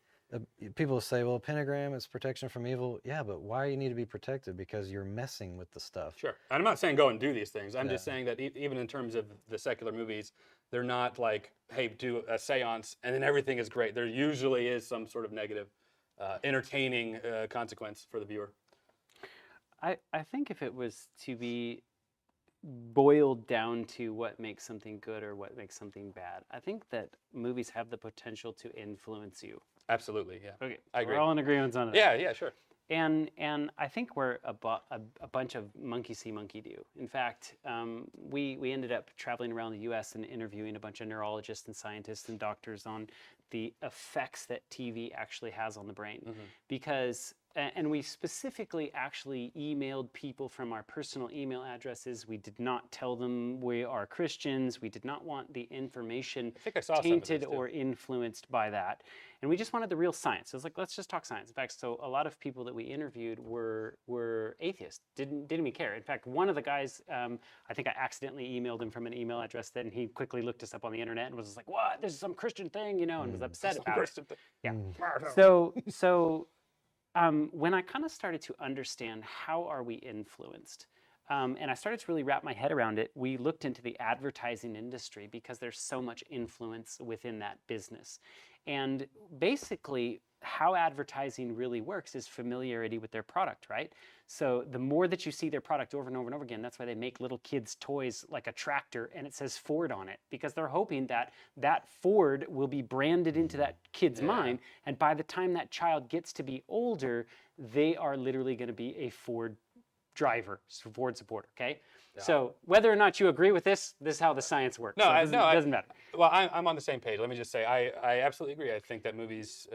people say, well, a pentagram is protection from evil. Yeah, but why you need to be protected? Because you're messing with the stuff.
Sure. And I'm not saying go and do these things. I'm just
Yeah.
saying that even in terms of the secular movies, they're not like, hey, do a seance and then everything is great. There usually is some sort of negative, entertaining consequence for the viewer.
I think if it was to be boiled down to what makes something good or what makes something bad, I think that movies have the potential to influence you.
Absolutely, yeah.
Okay,
I
so
agree.
we're all in agreement on that.
Yeah, sure.
And I think we're a bunch of monkey see, monkey do. In fact, we ended up traveling around the U.S. and interviewing a bunch of neurologists and scientists and doctors on the effects that TV actually has on the brain, because. And we specifically actually emailed people from our personal email addresses. We did not tell them we are Christians. We did not want the information
think I saw some of this,
tainted
too.
or influenced by that. And we just wanted the real science. So it was like, let's just talk science. In fact, so a lot of people that we interviewed were atheists, didn't even care. In fact, one of the guys, I think I accidentally emailed him from an email address that, and he quickly looked us up on the internet and was just like, what, this is some Christian thing, you know, and was upset about it. Yeah. So when I kind of started to understand how are we influenced, and I started to really wrap my head around it, we looked into the advertising industry because there's so much influence within that business. And basically, how advertising really works is familiarity with their product, right? So the more that you see their product over and over and over again, that's why they make little kids' toys like a tractor and it says Ford on it, because they're hoping that that Ford will be branded into that kid's mind. And by the time that child gets to be older, they are literally going to be a Ford driver, Ford supporter, okay? So whether or not you agree with this is how the science works.
No,
So it doesn't matter.
Well, I'm on the same page. Let me just say, I absolutely agree. I think that movies,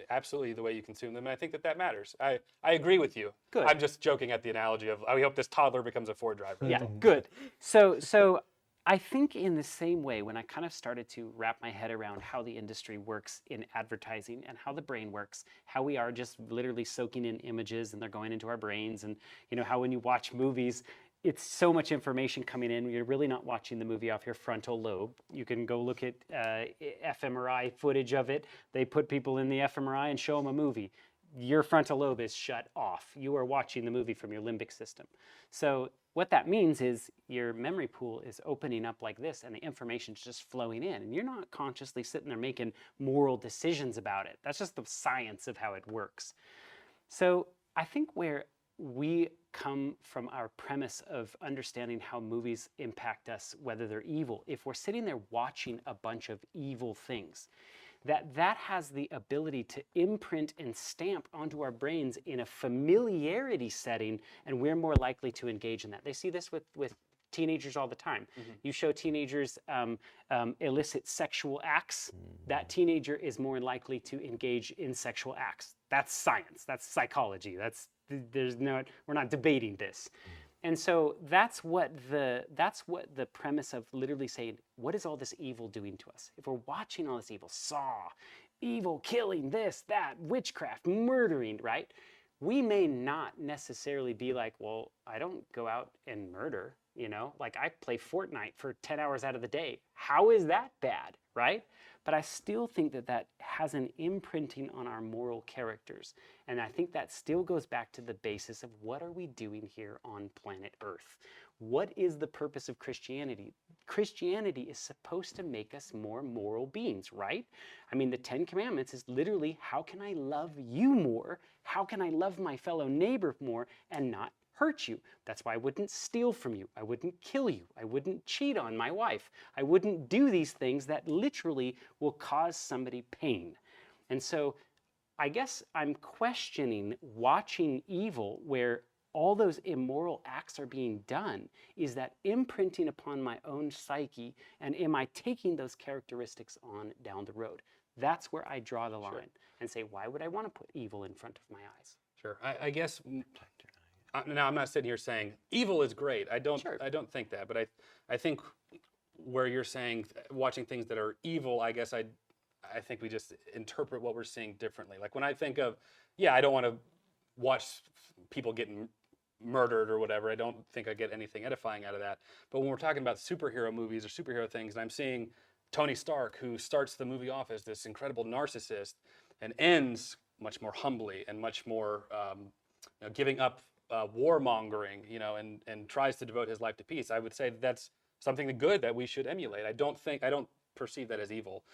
absolutely the way you consume them, and I think that matters. I agree with you.
Good.
I'm just joking at the analogy of, we hope this toddler becomes a Ford driver.
Yeah, good. So I think in the same way, when I kind of started to wrap my head around how the industry works in advertising and how the brain works, how we are just literally soaking in images and they're going into our brains, and you know how when you watch movies, it's so much information coming in. You're really not watching the movie off your frontal lobe. You can go look at fMRI footage of it. They put people in the fMRI and show them a movie. Your frontal lobe is shut off. You are watching the movie from your limbic system. So what that means is your memory pool is opening up like this and the information's just flowing in. And you're not consciously sitting there making moral decisions about it. That's just the science of how it works. So I think where we come from our premise of understanding how movies impact us, whether they're evil, if we're sitting there watching a bunch of evil things, that has the ability to imprint and stamp onto our brains in a familiarity setting, and we're more likely to engage in that. They see this with teenagers all the time. You show teenagers illicit sexual acts, that teenager is more likely to engage in sexual acts. That's science, that's psychology, we're not debating this. And so that's what the premise of literally saying, what is all this evil doing to us? If we're watching all this evil, Saw, evil, killing, this, that, witchcraft, murdering, right? We may not necessarily be like, well, I don't go out and murder. You know, like I play Fortnite for 10 hours out of the day. How is that bad, right? But I still think that that has an imprinting on our moral characters. And I think that still goes back to the basis of what are we doing here on planet Earth? What is the purpose of Christianity? Christianity is supposed to make us more moral beings, right? I mean, the 10 Commandments is literally, how can I love you more? How can I love my fellow neighbor more and not hurt you? That's why I wouldn't steal from you. I wouldn't kill you. I wouldn't cheat on my wife. I wouldn't do these things that literally will cause somebody pain. And so I guess I'm questioning watching evil where all those immoral acts are being done. Is that imprinting upon my own psyche? And am I taking those characteristics on down the road? That's where I draw the line and say, why would I want to put evil in front of my eyes?
Sure. I guess now I'm not sitting here saying evil is great. I don't think that, but I think where you're saying watching things that are evil, I guess I think we just interpret what we're seeing differently. Like when I think of, I don't want to watch people getting murdered or whatever. I don't think I get anything edifying out of that. But when we're talking about superhero movies or superhero things, and I'm seeing Tony Stark, who starts the movie off as this incredible narcissist and ends much more humbly and much more giving up warmongering, and tries to devote his life to peace. I would say that's something good that we should emulate. I don't perceive that as evil.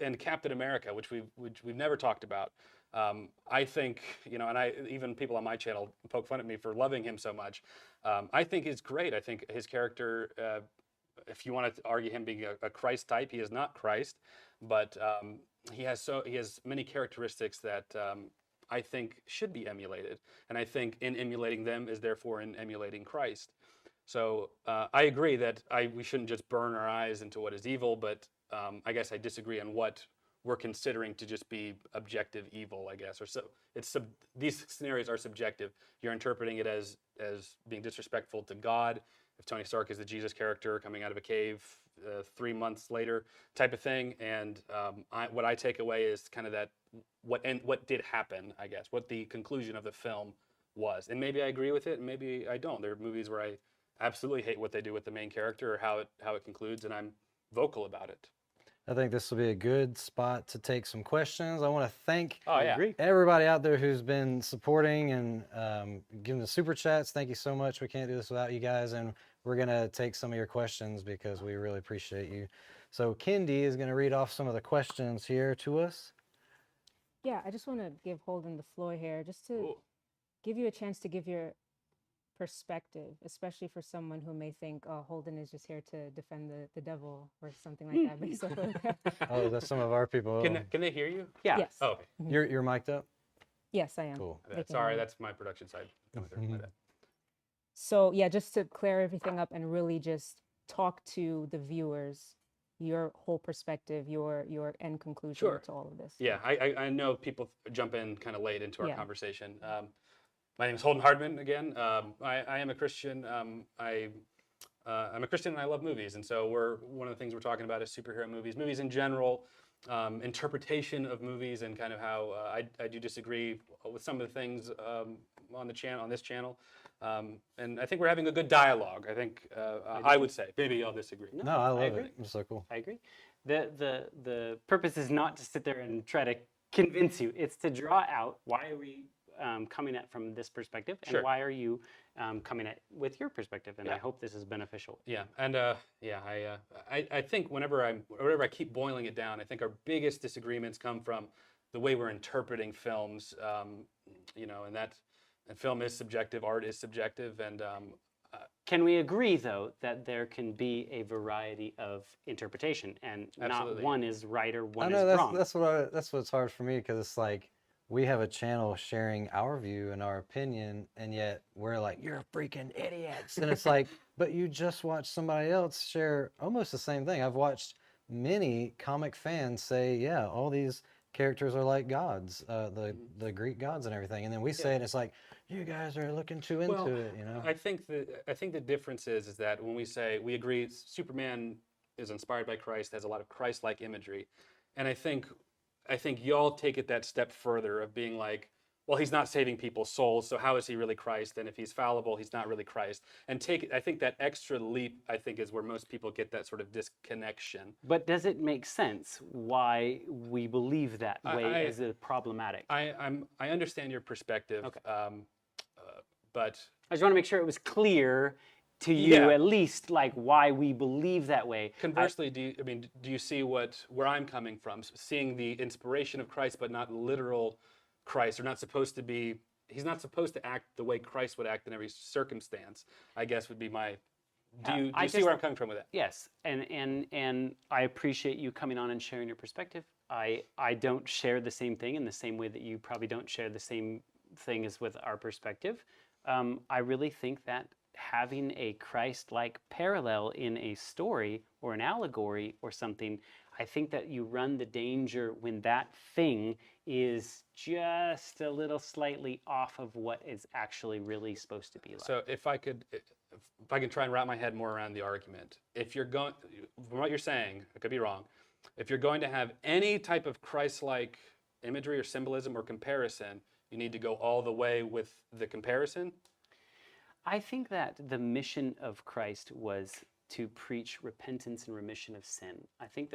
And Captain America, which we've never talked about. I think, and even people on my channel poke fun at me for loving him so much. I think he's great. I think his character, if you want to argue him being a Christ type, he is not Christ, but he has many characteristics that I think should be emulated, and I think in emulating them is therefore in emulating Christ. So I agree that we shouldn't just burn our eyes into what is evil, but I guess I disagree on what we're considering to just be objective evil, I guess. Or so these scenarios are subjective. You're interpreting it as being disrespectful to God. If Tony Stark is the Jesus character coming out of a cave 3 months later type of thing. And what I take away is kind of that what did happen, I guess, what the conclusion of the film was. And maybe I agree with it, and maybe I don't. There are movies where I absolutely hate what they do with the main character or how it concludes, and I'm vocal about it.
I think this will be a good spot to take some questions. I want to thank
Agree.
everybody out there who's been supporting and giving the super chats. Thank you so much. We can't do this without you guys, and we're going to take some of your questions because we really appreciate you. So Kendi is going to read off some of the questions here to us.
Yeah, I just want to give Holden the floor here just to give you a chance to give your perspective, especially for someone who may think, oh, Holden is just here to defend the devil or something like that. Based off of
Oh, that's some of our people.
Can they hear you?
Yeah.
Yes.
Oh, okay.
You're mic'd up?
Yes, I am.
Cool.
They can
Sorry,
hear me.
that's my production side coming through. My bad.
So yeah, just to clear everything up and really just talk to the viewers, your whole perspective, your end conclusion
Sure.
to all of this.
Yeah, I know people jump in kind of late into our
Yeah.
conversation. My name is Holden Hardman again. I am a Christian. I'm a Christian and I love movies. And so one of the things we're talking about is superhero movies in general, interpretation of movies, and kind of how I do disagree with some of the things on this channel. And I think we're having a good dialogue. I think I would say. Maybe I'll disagree.
No, I love
agree.
it. It's so cool.
I agree. The purpose is not to sit there and try to convince you. It's to draw out why are we coming at from this perspective, and
Sure.
why are you coming at with your perspective. And I
Yeah.
hope this is beneficial.
Yeah, and I think whenever I keep boiling it down, I think our biggest disagreements come from the way we're interpreting films, and film is subjective, art is subjective, and
Can we agree, though, that there can be a variety of interpretation, and
Absolutely.
not one is right or
I
one
know
is wrong?
that's what's hard for me, because it's like we have a channel sharing our view and our opinion, and yet we're like, you're freaking idiots. And it's like, but you just watched somebody else share almost the same thing. I've watched many comic fans say, yeah, all these characters are like gods, the Greek gods and everything. And then we say it, it's like, you guys are looking too into it, you know?
I think the difference is that when we say we agree Superman is inspired by Christ, has a lot of Christ-like imagery, and I think y'all take it that step further of being like, well, he's not saving people's souls, so how is he really Christ? And if he's fallible, he's not really Christ. And I think that extra leap, I think, is where most people get that sort of disconnection.
But does it make sense why we believe that way as a problematic?
I understand your perspective,
Okay.
but
I just want to make sure it was clear to you,
Yeah.
at least, like why we believe that way.
conversely, do you see where I'm coming from? Seeing the inspiration of Christ, but not literal Christ, or not supposed to be. He's not supposed to act the way Christ would act in every circumstance, I guess would be my. Do you see where I'm coming from with that?
Yes, and I appreciate you coming on and sharing your perspective. I don't share the same thing in the same way that you probably don't share the same thing as with our perspective. I really think that having a Christ-like parallel in a story or an allegory or something, I think that you run the danger when that thing is just a little slightly off of what is actually really supposed to be like.
So if I can try and wrap my head more around the argument, if you're going, from what you're saying, I could be wrong, if you're going to have any type of Christ-like imagery or symbolism or comparison, you need to go all the way with the comparison.
I think that the mission of Christ was to preach repentance and remission of sin. I think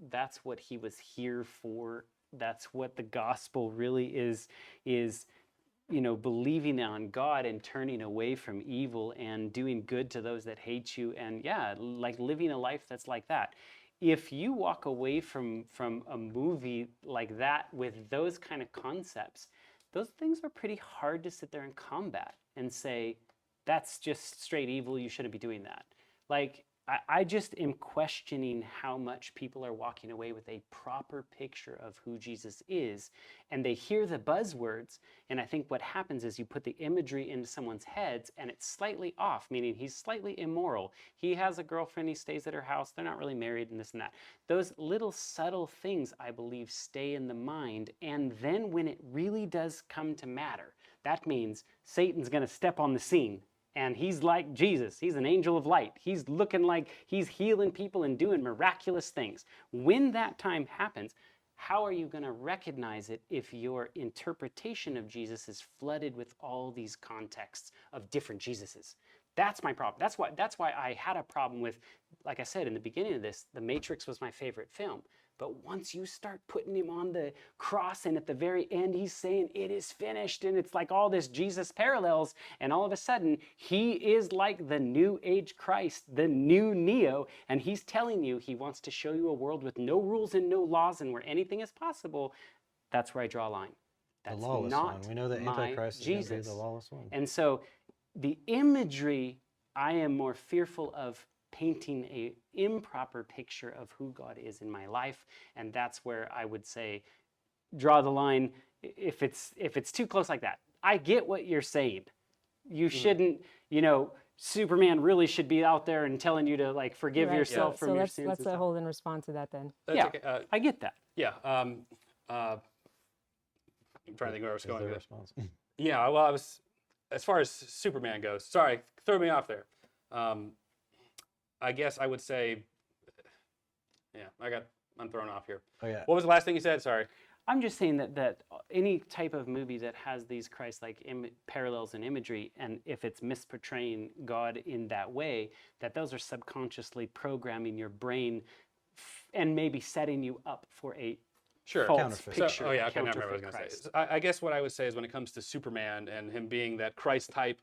that's what he was here for. That's what the gospel really is, believing on God and turning away from evil and doing good to those that hate you, and like living a life that's like that. If you walk away from a movie like that with those kind of concepts, those things are pretty hard to sit there and combat and say, that's just straight evil, you shouldn't be doing that. Like, I just am questioning how much people are walking away with a proper picture of who Jesus is, and they hear the buzzwords, and I think what happens is you put the imagery into someone's heads, and it's slightly off, meaning he's slightly immoral. He has a girlfriend, he stays at her house, they're not really married, and this and that. Those little subtle things, I believe, stay in the mind, and then when it really does come to matter, that means Satan's going to step on the scene. And he's like Jesus. He's an angel of light. He's looking like he's healing people and doing miraculous things. When that time happens, how are you going to recognize it if your interpretation of Jesus is flooded with all these contexts of different Jesuses? That's my problem. That's why I had a problem with, like I said in the beginning of this, The Matrix was my favorite film. But once you start putting him on the cross, and at the very end he's saying it is finished, and it's like all this Jesus parallels, and all of a sudden he is like the new age Christ, the new Neo, and he's telling you he wants to show you a world with no rules and no laws and where anything is possible. That's where I draw a line. That's
The lawless
not
one. We know that
my
Antichrist is going to be
Jesus.
the lawless one.
And so the imagery, I am more fearful of painting a improper picture of who God is in my life, and that's where I would say draw the line if it's too close like that. I get what you're saying. You shouldn't, Superman really should be out there and telling you to like forgive
Right.
yourself from
So
your
let's
sins.
let's
and
let
stuff.
Holden respond to that then.
That's
Yeah,
okay.
I get that.
Yeah. I'm trying to think where I was
Is
going
the
with it.
response.
Yeah, well, as far as Superman goes, sorry, threw me off there. I guess I would say, I'm thrown off here.
Oh yeah.
What was the last thing you said? Sorry.
I'm just saying that any type of movie that has these Christ-like parallels and imagery, and if it's misportraying God in that way, that those are subconsciously programming your brain and maybe setting you up for a
Sure.
false
Counterfeit.
picture.
I can't remember what I was
counterfeit
going to say.
Christ.
I guess what I would say is when it comes to Superman and him being that Christ-type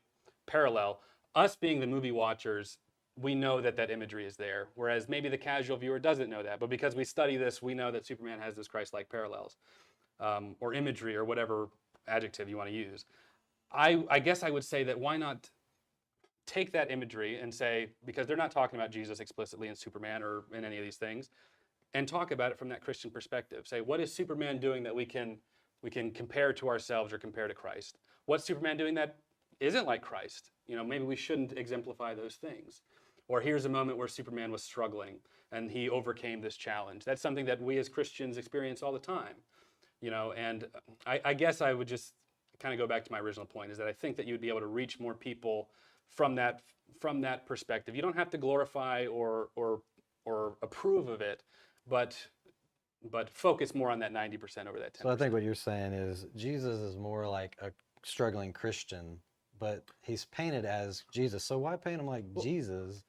parallel, us being the movie watchers, we know that imagery is there, whereas maybe the casual viewer doesn't know that. But because we study this, we know that Superman has those Christ-like parallels, or imagery, or whatever adjective you want to use. I guess I would say that why not take that imagery and say, because they're not talking about Jesus explicitly in Superman or in any of these things, and talk about it from that Christian perspective. Say, what is Superman doing that we can compare to ourselves or compare to Christ? What's Superman doing that isn't like Christ? Maybe we shouldn't exemplify those things. Or here's a moment where Superman was struggling and he overcame this challenge. That's something that we as Christians experience all the time. And I guess I would just kind of go back to my original point, is that I think that you'd be able to reach more people from that perspective. You don't have to glorify or approve of it, but but focus more on that 90% over that 10%.
So I think what you're saying is Jesus is more like a struggling Christian, but he's painted as Jesus. So why paint him like Jesus?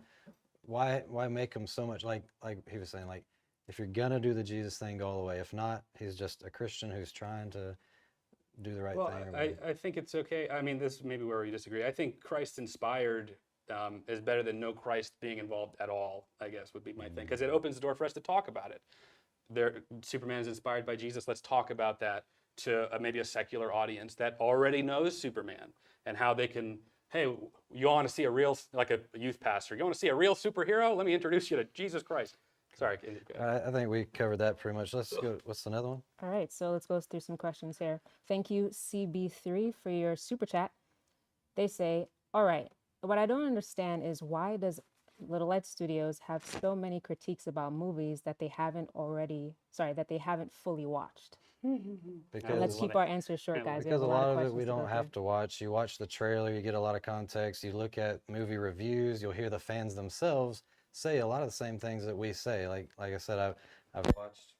Why make him so much like he was saying, like, if you're gonna do the Jesus thing, go all the way. If not, he's just a Christian who's trying to do the right
Well,
thing. Or whatever.
I think it's okay. I mean, this may be where we disagree. I think Christ inspired is better than no Christ being involved at all, I guess would be my thing. Because it opens the door for us to talk about it. Superman is inspired by Jesus. Let's talk about that to maybe a secular audience that already knows Superman and how they can, hey, you want to see a real, like a youth pastor, you want to see a real superhero? Let me introduce you to Jesus Christ. Sorry.
All right, I think we covered that pretty much. Let's go. What's another one?
All right, so let's go through some questions here. Thank you, CB3, for your super chat. They say, all right, what I don't understand is why does Little Light Studios have so many critiques about movies that they haven't fully watched?
Because
Let's keep our answers short, guys. We have
because a lot of it
questions
we
to go
don't have to watch. You watch the trailer, you get a lot of context. You look at movie reviews, you'll hear the fans themselves say a lot of the same things that we say. Like I said, I've watched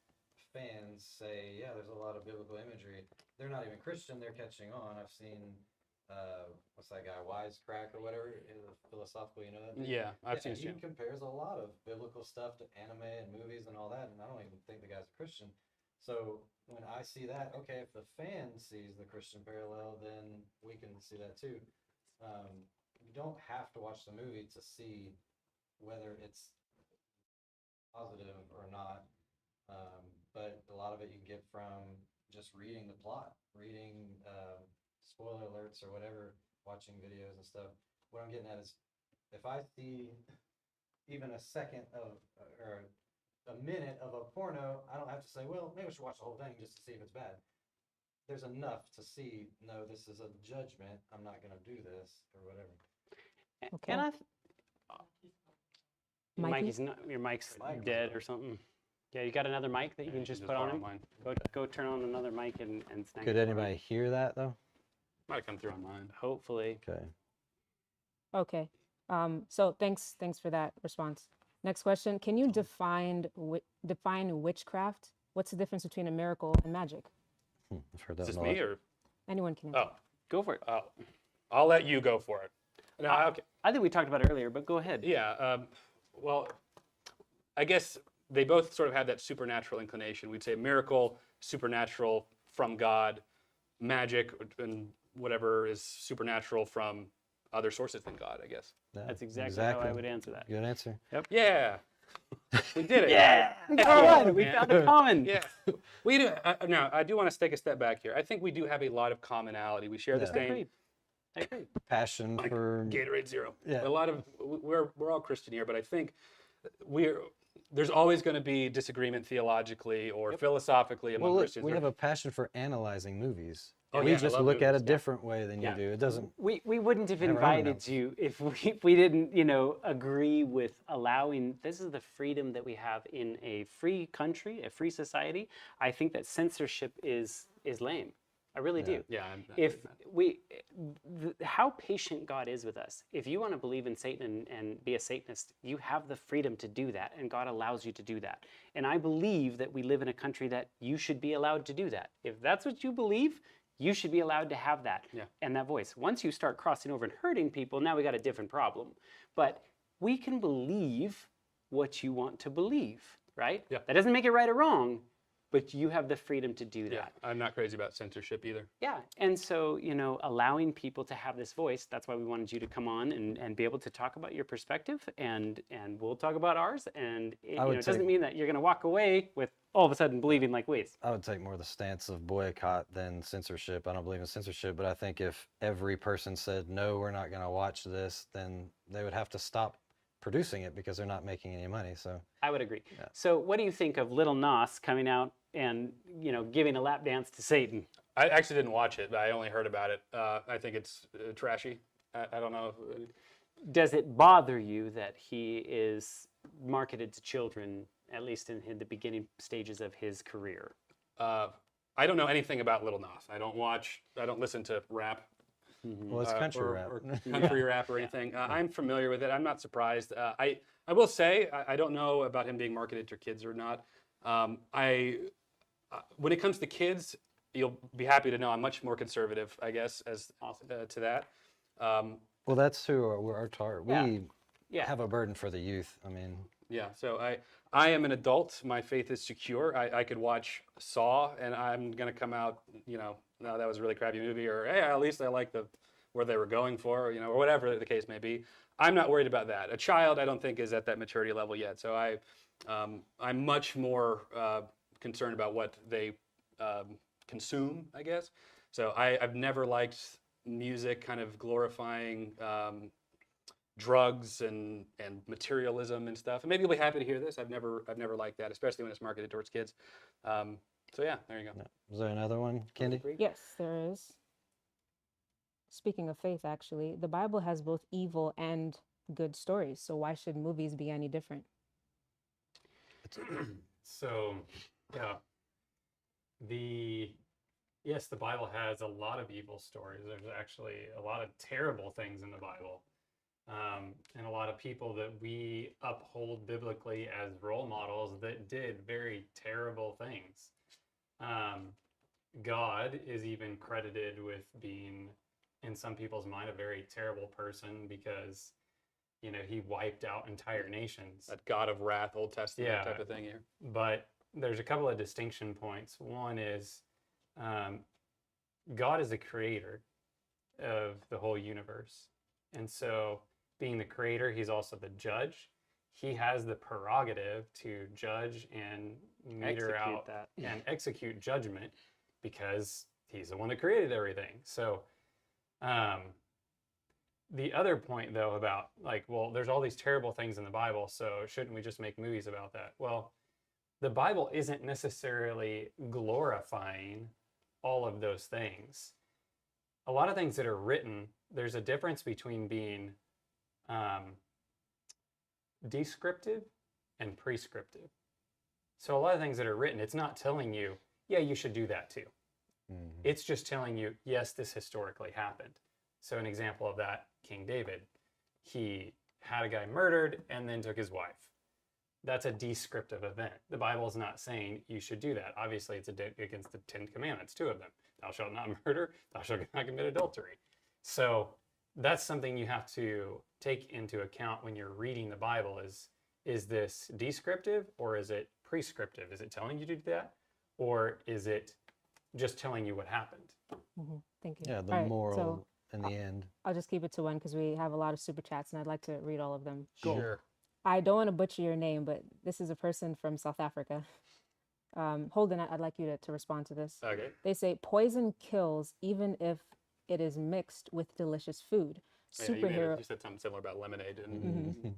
fans say, yeah, there's a lot of biblical imagery. They're not even Christian, they're catching on. I've seen what's that guy, Wisecrack or whatever, philosophical, you know that?
Yeah, I've seen his
He
channel.
compares a lot of biblical stuff to anime and movies and all that, and I don't even think the guy's a Christian. So when I see that, okay, if the fan sees the Christian parallel, then we can see that too. You don't have to watch the movie to see whether it's positive or not. But a lot of it you get from just reading the plot, reading spoiler alerts or whatever, watching videos and stuff. What I'm getting at is if I see even a second of or a minute of a porno, I don't have to say, well, maybe I should watch the whole thing just to see if it's bad. There's enough to see, no, this is a judgment. I'm not going to do this or whatever.
Okay.
And
Mikey?
Mikey's not, your mic's dead or something. Yeah, you got another mic that you can just put on
borrow
him?
mine.
Go turn on another mic and snag
Could
it for him.
anybody hear that though?
Might have come through on mine.
Hopefully.
Okay.
Okay. So thanks for that response. Next question. Can you define witchcraft? What's the difference between a miracle and magic?
I've heard
Is
that
this
one a
me
lot.
or?
Anyone can answer.
Oh,
Go for it.
I'll let you go for it. No, okay.
I think we talked about it earlier, but go ahead.
Yeah. Well, I guess they both sort of have that supernatural inclination. We'd say miracle, supernatural from God, magic, and whatever is supernatural from other sources than God, I guess.
Yeah,
That's exactly how I would answer that.
Good answer.
Yeah. We did it.
Yeah. All right. We found a common.
Yeah. We do. Now, I do want to take a step back here. I think we do have a lot of commonality. We share the
Yeah.
same
Agreed. I agree.
Passion for
Gatorade Zero.
Yeah.
A lot of we're all Christian here, but I think there's always going to be disagreement theologically or philosophically among
well, look,
Christians.
we have a passion for analyzing movies.
Oh,
we
yeah, I
just
love
look at
movies,
a different way than
Yeah.
you do. It doesn't.
We wouldn't have
Never owned
invited
them.
you if we didn't, agree with allowing, this is the freedom that we have in a free country, a free society. I think that censorship is lame. I really do.
Yeah.
If how patient God is with us. If you want to believe in Satan and be a Satanist, you have the freedom to do that, and God allows you to do that. And I believe that we live in a country that you should be allowed to do that. If that's what you believe, you should be allowed to have that and that voice. Once you start crossing over and hurting people, now we got a different problem. But we can believe what you want to believe, right?
Yeah.
That doesn't make it right or wrong, but you have the freedom to do
Yeah,
that.
I'm not crazy about censorship either.
Yeah, and so, allowing people to have this voice, that's why we wanted you to come on and be able to talk about your perspective, and we'll talk about ours, and it doesn't mean that you're going to walk away with all of a sudden believing like we.
I would take more the stance of boycott than censorship. I don't believe in censorship, but I think if every person said, no, we're not going to watch this, then they would have to stop producing it because they're not making any money. So
I would agree.
Yeah.
So what do you think of Little Nas coming out and, giving a lap dance to Satan?
I actually didn't watch it, but I only heard about it. I think it's trashy. I don't know.
Does it bother you that he is marketed to children, at least in the beginning stages of his career?
I don't know anything about Little Nas. I don't listen to rap.
well, it's country rap.
or country rap or anything. I'm familiar with it. I'm not surprised. I will say I don't know about him being marketed to kids or not. When it comes to kids, you'll be happy to know I'm much more conservative, I guess, as to that.
Well, that's who our target.
Yeah.
We
Yeah.
have a burden for the youth. I mean,
Yeah, so I am an adult. My faith is secure. I could watch Saw, and I'm gonna come out, no, that was a really crappy movie, or hey, at least I like where they were going for, or whatever the case may be. I'm not worried about that. A child, I don't think, is at that maturity level yet. So I'm much more concerned about what they consume, I guess. So I've never liked music kind of glorifying drugs and materialism and stuff. And maybe you'll be happy to hear this. I've never liked that, especially when it's marketed towards kids. So yeah, there you go.
is there another one, Kendi?
Yes, there is. Speaking of faith, actually, the Bible has both evil and good stories. So why should movies be any different?
So, yeah, yes, the Bible has a lot of evil stories. There's actually a lot of terrible things in the Bible. And a lot of people that we uphold biblically as role models that did very terrible things. God is even credited with being, in some people's mind, a very terrible person because, he wiped out entire nations.
That God of wrath, Old Testament
Yeah.
type of thing here.
But there's a couple of distinction points. One is God is the creator of the whole universe. And so, being the creator, he's also the judge. He has the prerogative to judge and meter
Execute
out
that.
and execute judgment because he's the one that created everything. So, the other point, though, about there's all these terrible things in the Bible, so shouldn't we just make movies about that? Well, the Bible isn't necessarily glorifying all of those things. A lot of things that are written, there's a difference between being descriptive and prescriptive. So a lot of things that are written, it's not telling you, yeah, you should do that too.
Mm-hmm.
It's just telling you, yes, this historically happened. So an example of that, King David, he had a guy murdered and then took his wife. That's a descriptive event. The Bible is not saying you should do that. Obviously, it's against the 10 Commandments, 2 of them. Thou shalt not murder, thou shalt not commit adultery. So that's something you have to take into account when you're reading the Bible is this descriptive or is it prescriptive? Is it telling you to do that? Or is it just telling you what happened?
Thank you.
Yeah, the
All right,
moral
so
in the end.
I'll just keep it to one because we have a lot of super chats and I'd like to read all of them.
Sure.
I don't want to butcher your name, but this is a person from South Africa. Holden, I'd like you to respond to this.
Okay.
They say poison kills even if it is mixed with delicious food.
Yeah,
Superhero
you said something similar about lemonade. And
Mm-hmm.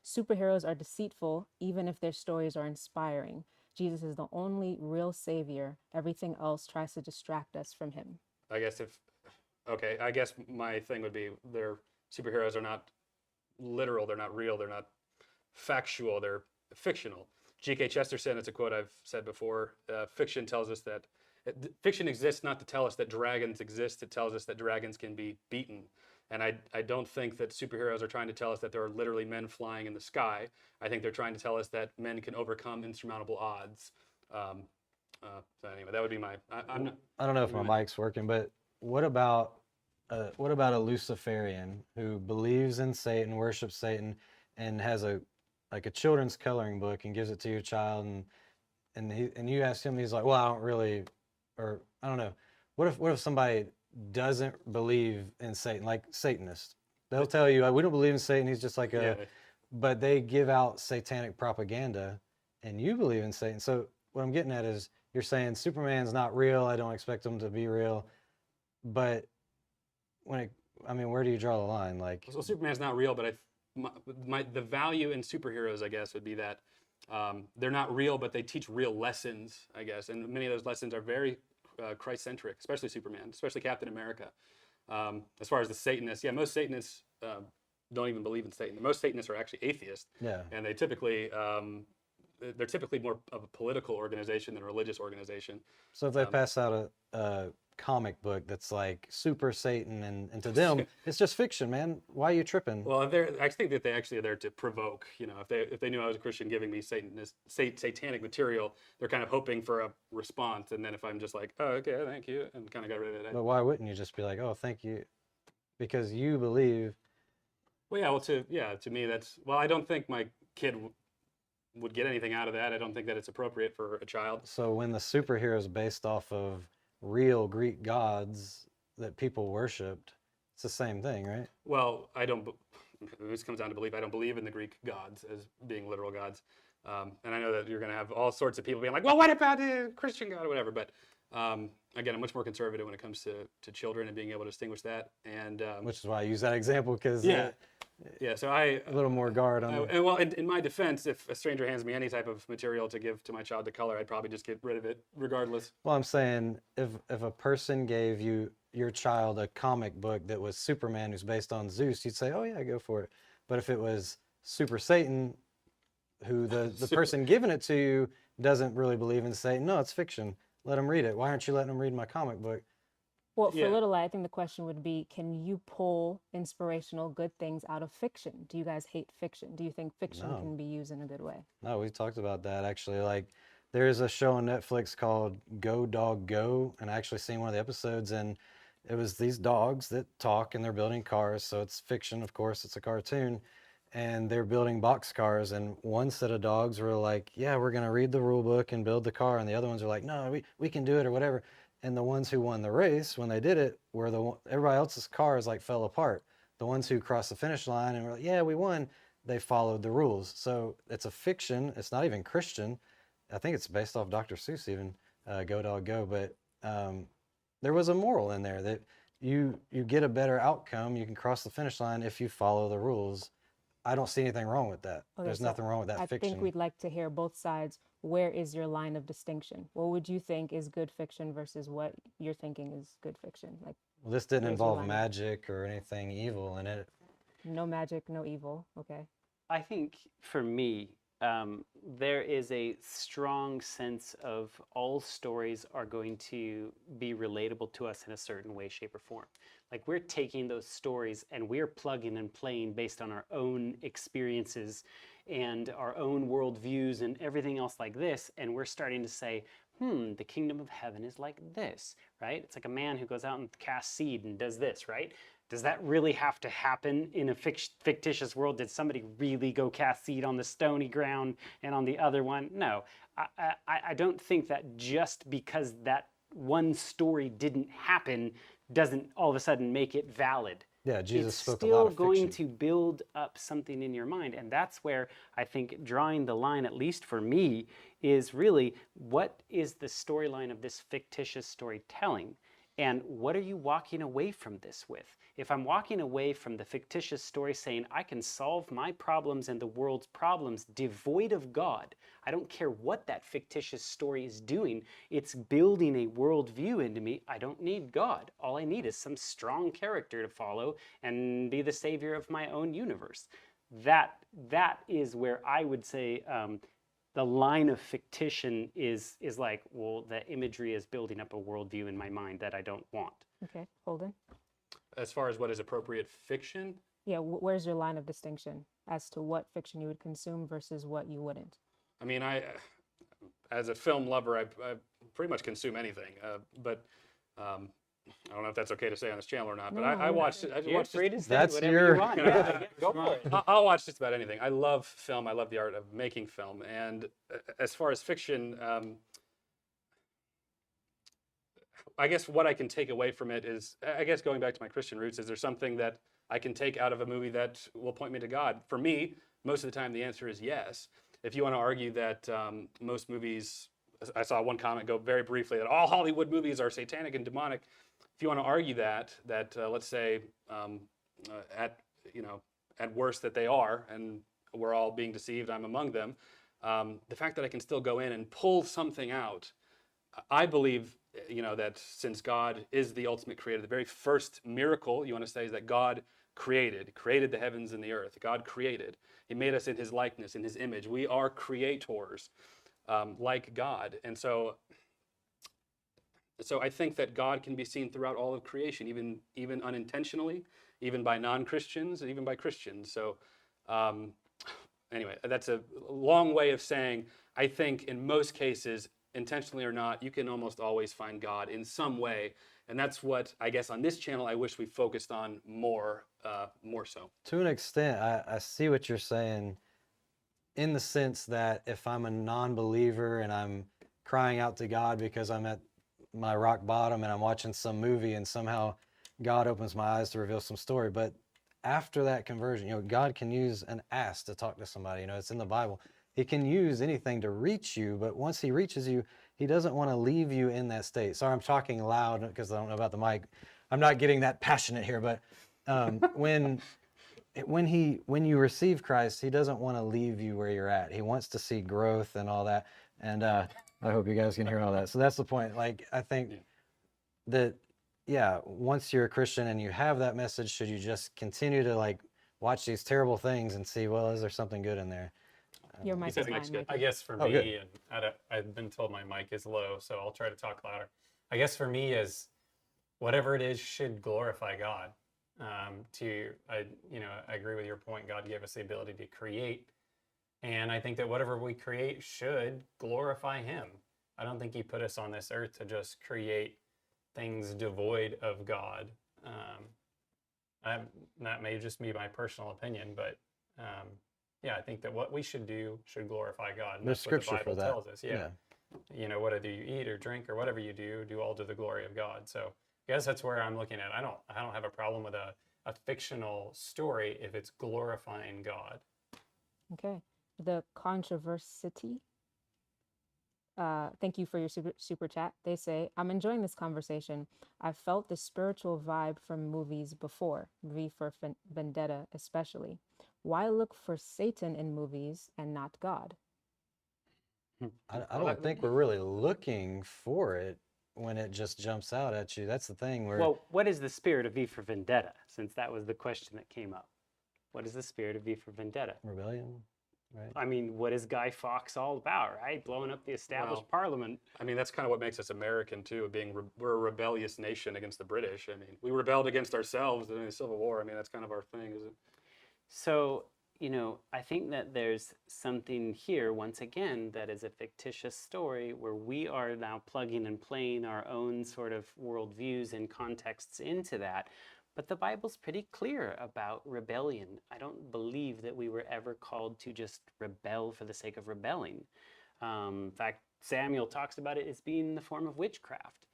Superheroes are deceitful even if their stories are inspiring. Jesus is the only real savior. Everything else tries to distract us from him.
I guess I guess my thing would be their superheroes are not literal, they're not real, they're not factual, they're fictional. G.K. Chesterton, it's a quote I've said before, fiction tells us that, fiction exists not to tell us that dragons exist, it tells us that dragons can be beaten. And I don't think that superheroes are trying to tell us that there are literally men flying in the sky. I think they're trying to tell us that men can overcome insurmountable odds. So anyway, that would be
I don't know if my mic's working, but what about a Luciferian who believes in Satan, worships Satan, and has a children's coloring book and gives it to your child, and you ask him, he's like, well, I don't really, or I don't know. What if somebody doesn't believe in Satan, like Satanists? They'll tell you, we don't believe in Satan. He's just like but they give out satanic propaganda, and you believe in Satan. So what I'm getting at is, you're saying Superman's not real. I don't expect him to be real, but where do you draw the line? Like,
so Superman's not real, but the value in superheroes, I guess, would be that they're not real, but they teach real lessons, I guess, and many of those lessons are very Christ-centric, especially Superman, especially Captain America. As far as the Satanists, most Satanists don't even believe in Satan. Most Satanists are actually atheists, and they typically they're typically more of a political organization than a religious organization.
So if they pass out a comic book that's like super Satan, and to them it's just fiction, man. Why are you tripping?
Well, I think that they actually are there to provoke. You know, if they knew I was a Christian giving me satanic material, they're kind of hoping for a response. And then if I'm just like, oh, okay, thank you, and kind of got rid of it.
But why wouldn't you just be like, oh, thank you, because you believe?
Well, yeah. Well, to me, I don't think my kid would get anything out of that. I don't think that it's appropriate for a child.
So when the superhero is based off of real Greek gods that people worshipped, it's the same thing, right?
Well, this comes down to belief. I don't believe in the Greek gods as being literal gods. And I know that you're going to have all sorts of people being like, well, what about the Christian God or whatever? But again, I'm much more conservative when it comes to children and being able to distinguish that. And
Which is why I use that example, because
so
a little more guard on it.
and well, in my defense, if a stranger hands me any type of material to give to my child to color, I'd probably just get rid of it regardless.
Well, I'm saying if a person gave your child a comic book that was Superman who's based on Zeus, you'd say, oh yeah, go for it. But if it was Super Satan, who the person giving it to you doesn't really believe in Satan, no, it's fiction. Let them read it. Why aren't you letting them read my comic book?
Well, for
Yeah.
Little I think the question would be, can you pull inspirational good things out of fiction? Do you guys hate fiction? Do you think fiction
No.
can be used in a good way?
No, we talked about that actually. Like, there's a show on Netflix called Go Dog Go, and I actually seen one of the episodes, and it was these dogs that talk and they're building cars. So it's fiction, of course, it's a cartoon, and they're building box cars. And one set of dogs were like, yeah, we're gonna read the rule book and build the car, and the other ones are like, no, we can do it or whatever. And the ones who won the race when they did it were everybody else's cars like fell apart. The ones who crossed the finish line and were like, yeah, we won, they followed the rules. So it's a fiction. It's not even Christian. I think it's based off Dr. Seuss even, Go Dog Go. But there was a moral in there that you get a better outcome. You can cross the finish line if you follow the rules. I don't see anything wrong with that.
Okay,
There's
so
nothing wrong with that
I
fiction.
think we'd like to hear both sides. Where is your line of distinction? What would you think is good fiction versus what you're thinking is good fiction? Like,
Well, this didn't
where's your
involve
line?
magic or anything evil in it.
no magic, no evil. Okay.
I think for me, there is a strong sense of all stories are going to be relatable to us in a certain way, shape, or form. Like we're taking those stories and we're plugging and playing based on our own experiences and our own worldviews and everything else like this. And we're starting to say, the kingdom of heaven is like this, right? It's like a man who goes out and casts seed and does this, right? Does that really have to happen in a fictitious world? Did somebody really go cast seed on the stony ground and on the other one? No, I don't think that just because that one story didn't happen doesn't all of a sudden make it valid.
Yeah, Jesus
It's
spoke a
still
lot of
going
fiction.
to build up something in your mind. And that's where I think drawing the line, at least for me, is really what is the storyline of this fictitious storytelling? And what are you walking away from this with? If I'm walking away from the fictitious story saying, I can solve my problems and the world's problems devoid of God, I don't care what that fictitious story is doing, it's building a worldview into me. I don't need God. All I need is some strong character to follow and be the savior of my own universe. That is where I would say the line of fictition is like, well, the imagery is building up a worldview in my mind that I don't want.
Okay. Holden?
As far as what is appropriate fiction,
Yeah, where's your line of distinction as to what fiction you would consume versus what you wouldn't?
I mean, as a film lover, I pretty much consume anything. But I don't know if that's okay to say on this channel or not. But
No,
I
no,
watched.
You're free to say
That's
whatever
your-
you want. Yeah, go for it.
I'll watch just about anything. I love film. I love the art of making film. And as far as fiction, I guess what I can take away from it is, I guess going back to my Christian roots, is there something that I can take out of a movie that will point me to God? For me, most of the time, the answer is yes. If you want to argue that most movies, I saw one comment go very briefly that all Hollywood movies are satanic and demonic. If you want to argue that let's say at worst that they are, and we're all being deceived, I'm among them. The fact that I can still go in and pull something out, I believe, that since God is the ultimate creator, the very first miracle you want to say is that God created the heavens and the earth. God created. He made us in his likeness, in his image. We are creators like God. And so So I think that God can be seen throughout all of creation, even unintentionally, even by non-Christians, and even by Christians. So um, anyway, that's a long way of saying I think in most cases, intentionally or not, you can almost always find God in some way, and that's what I guess on this channel I wish we focused on more so.
To an extent, I see what you're saying in the sense that if I'm a non-believer and I'm crying out to God because I'm at my rock bottom and I'm watching some movie and somehow God opens my eyes to reveal some story. But after that conversion, God can use an ass to talk to somebody. It's in the Bible. He can use anything to reach you, but once he reaches you, he doesn't want to leave you in that state. Sorry, I'm talking loud because I don't know about the mic. I'm not getting that passionate here, but when you receive Christ, he doesn't want to leave you where you're at. He wants to see growth and all that. And I hope you guys can hear all that. So that's the point. Like, I think that, once you're a Christian and you have that message, should you just continue to like watch these terrible things and see, well, is there something good in there?
Your mic
said
is
mic's
fine,
good.
Michael.
I guess for
Oh, good.
me, and I've been told my mic is low, so I'll try to talk louder. I guess for me is whatever it is should glorify God. I agree with your point. God gave us the ability to create, and I think that whatever we create should glorify Him. I don't think He put us on this earth to just create things devoid of God. That may just be my personal opinion, but I think that what we should do should glorify God. And
There's
that's what the
scripture for
Bible
that.
tells us. Yeah. Whether you eat or drink or whatever you do all to the glory of God. So I guess that's where I'm looking at. I don't have a problem with a fictional story if it's glorifying God.
Okay. The controversity. Thank you for your super chat. They say, I'm enjoying this conversation. I've felt the spiritual vibe from movies before, V for Vendetta especially. Why look for Satan in movies and not God?
I don't think we're really looking for it when it just jumps out at you. That's the thing where
Well, what is the spirit of V for Vendetta? Since that was the question that came up. What is the spirit of V for Vendetta?
rebellion, right?
I mean, what is Guy Fawkes all about, right? Blowing up the established
Well,
parliament.
I mean, that's kind of what makes us American too. We're a rebellious nation against the British. I mean, we rebelled against ourselves during the Civil War. I mean, that's kind of our thing, isn't it?
So, I think that there's something here, once again, that is a fictitious story where we are now plugging and playing our own sort of worldviews and contexts into that. But the Bible's pretty clear about rebellion. I don't believe that we were ever called to just rebel for the sake of rebelling. In fact, Samuel talks about it as being in the form of witchcraft.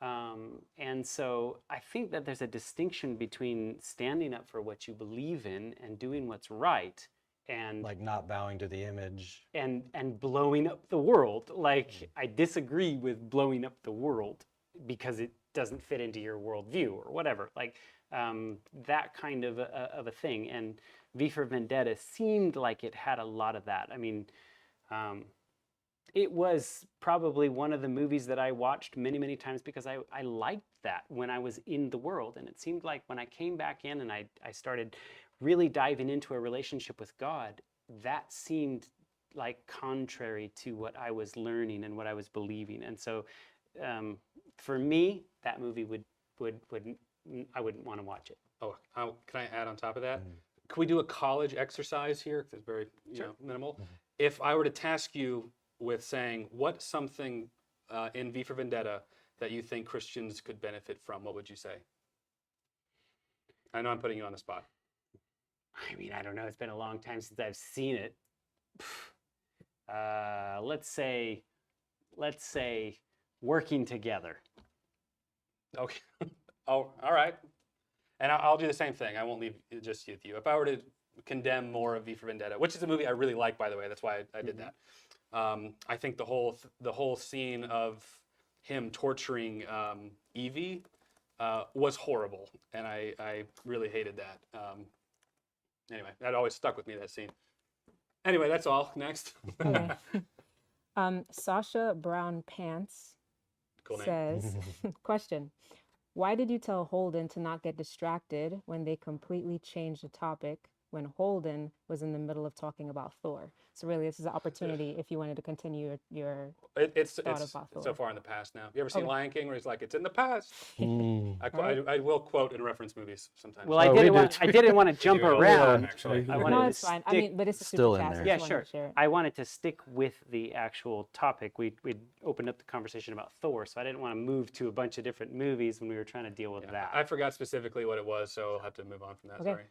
And so I think that there's a distinction between standing up for what you believe in and doing what's right, and
Like not bowing to the image.
and blowing up the world. Like, I disagree with blowing up the world because it doesn't fit into your worldview or whatever. Like, that kind of a thing. And V for Vendetta seemed like it had a lot of that. I mean, it was probably one of the movies that I watched many, many times because I liked that when I was in the world. And it seemed like when I came back in and I started really diving into a relationship with God, that seemed like contrary to what I was learning and what I was believing. And so for me, that movie I wouldn't want to watch it.
Oh, can I add on top of that? Can we do a college exercise here? 'Cause it's very minimal. If I were to task you with saying what's something in V for Vendetta that you think Christians could benefit from, what would you say? I know I'm putting you on the spot.
I mean, I don't know. It's been a long time since I've seen it. Let's say working together.
Okay. Oh, all right. And I'll do the same thing. I won't leave it just with you. If I were to condemn more of V for Vendetta, which is a movie I really like, by the way, that's why I did that. I think the whole scene of him torturing Evie was horrible, and I really hated that. Anyway, that always stuck with me, that scene. Anyway, that's all. Next.
Okay. Sasha Brown Pants
Cool name.
says, question, why did you tell Holden to not get distracted when they completely changed the topic? when Holden was in the middle of talking about Thor. So really, this is an opportunity if you wanted to continue your
It's
thought about
so
Thor.
far in the past now. You ever seen
Okay.
Lion King where he's like, it's in the past?
Mm.
I will quote and reference movies sometimes.
Well,
Oh, we do
I didn't want to jump
do it all the
around.
time, actually.
I
No,
wanted
No,
to
it's fine. I
stick-
mean, but it's a
Still
super
in
chat.
there.
So I
Yeah,
just wanted
sure.
to share it.
I wanted to stick with the actual topic. We opened up the conversation about Thor, so I didn't want to move to a bunch of different movies when we were trying to deal with that.
I forgot specifically what it was, so I'll have to move on from that.
Okay.
Sorry.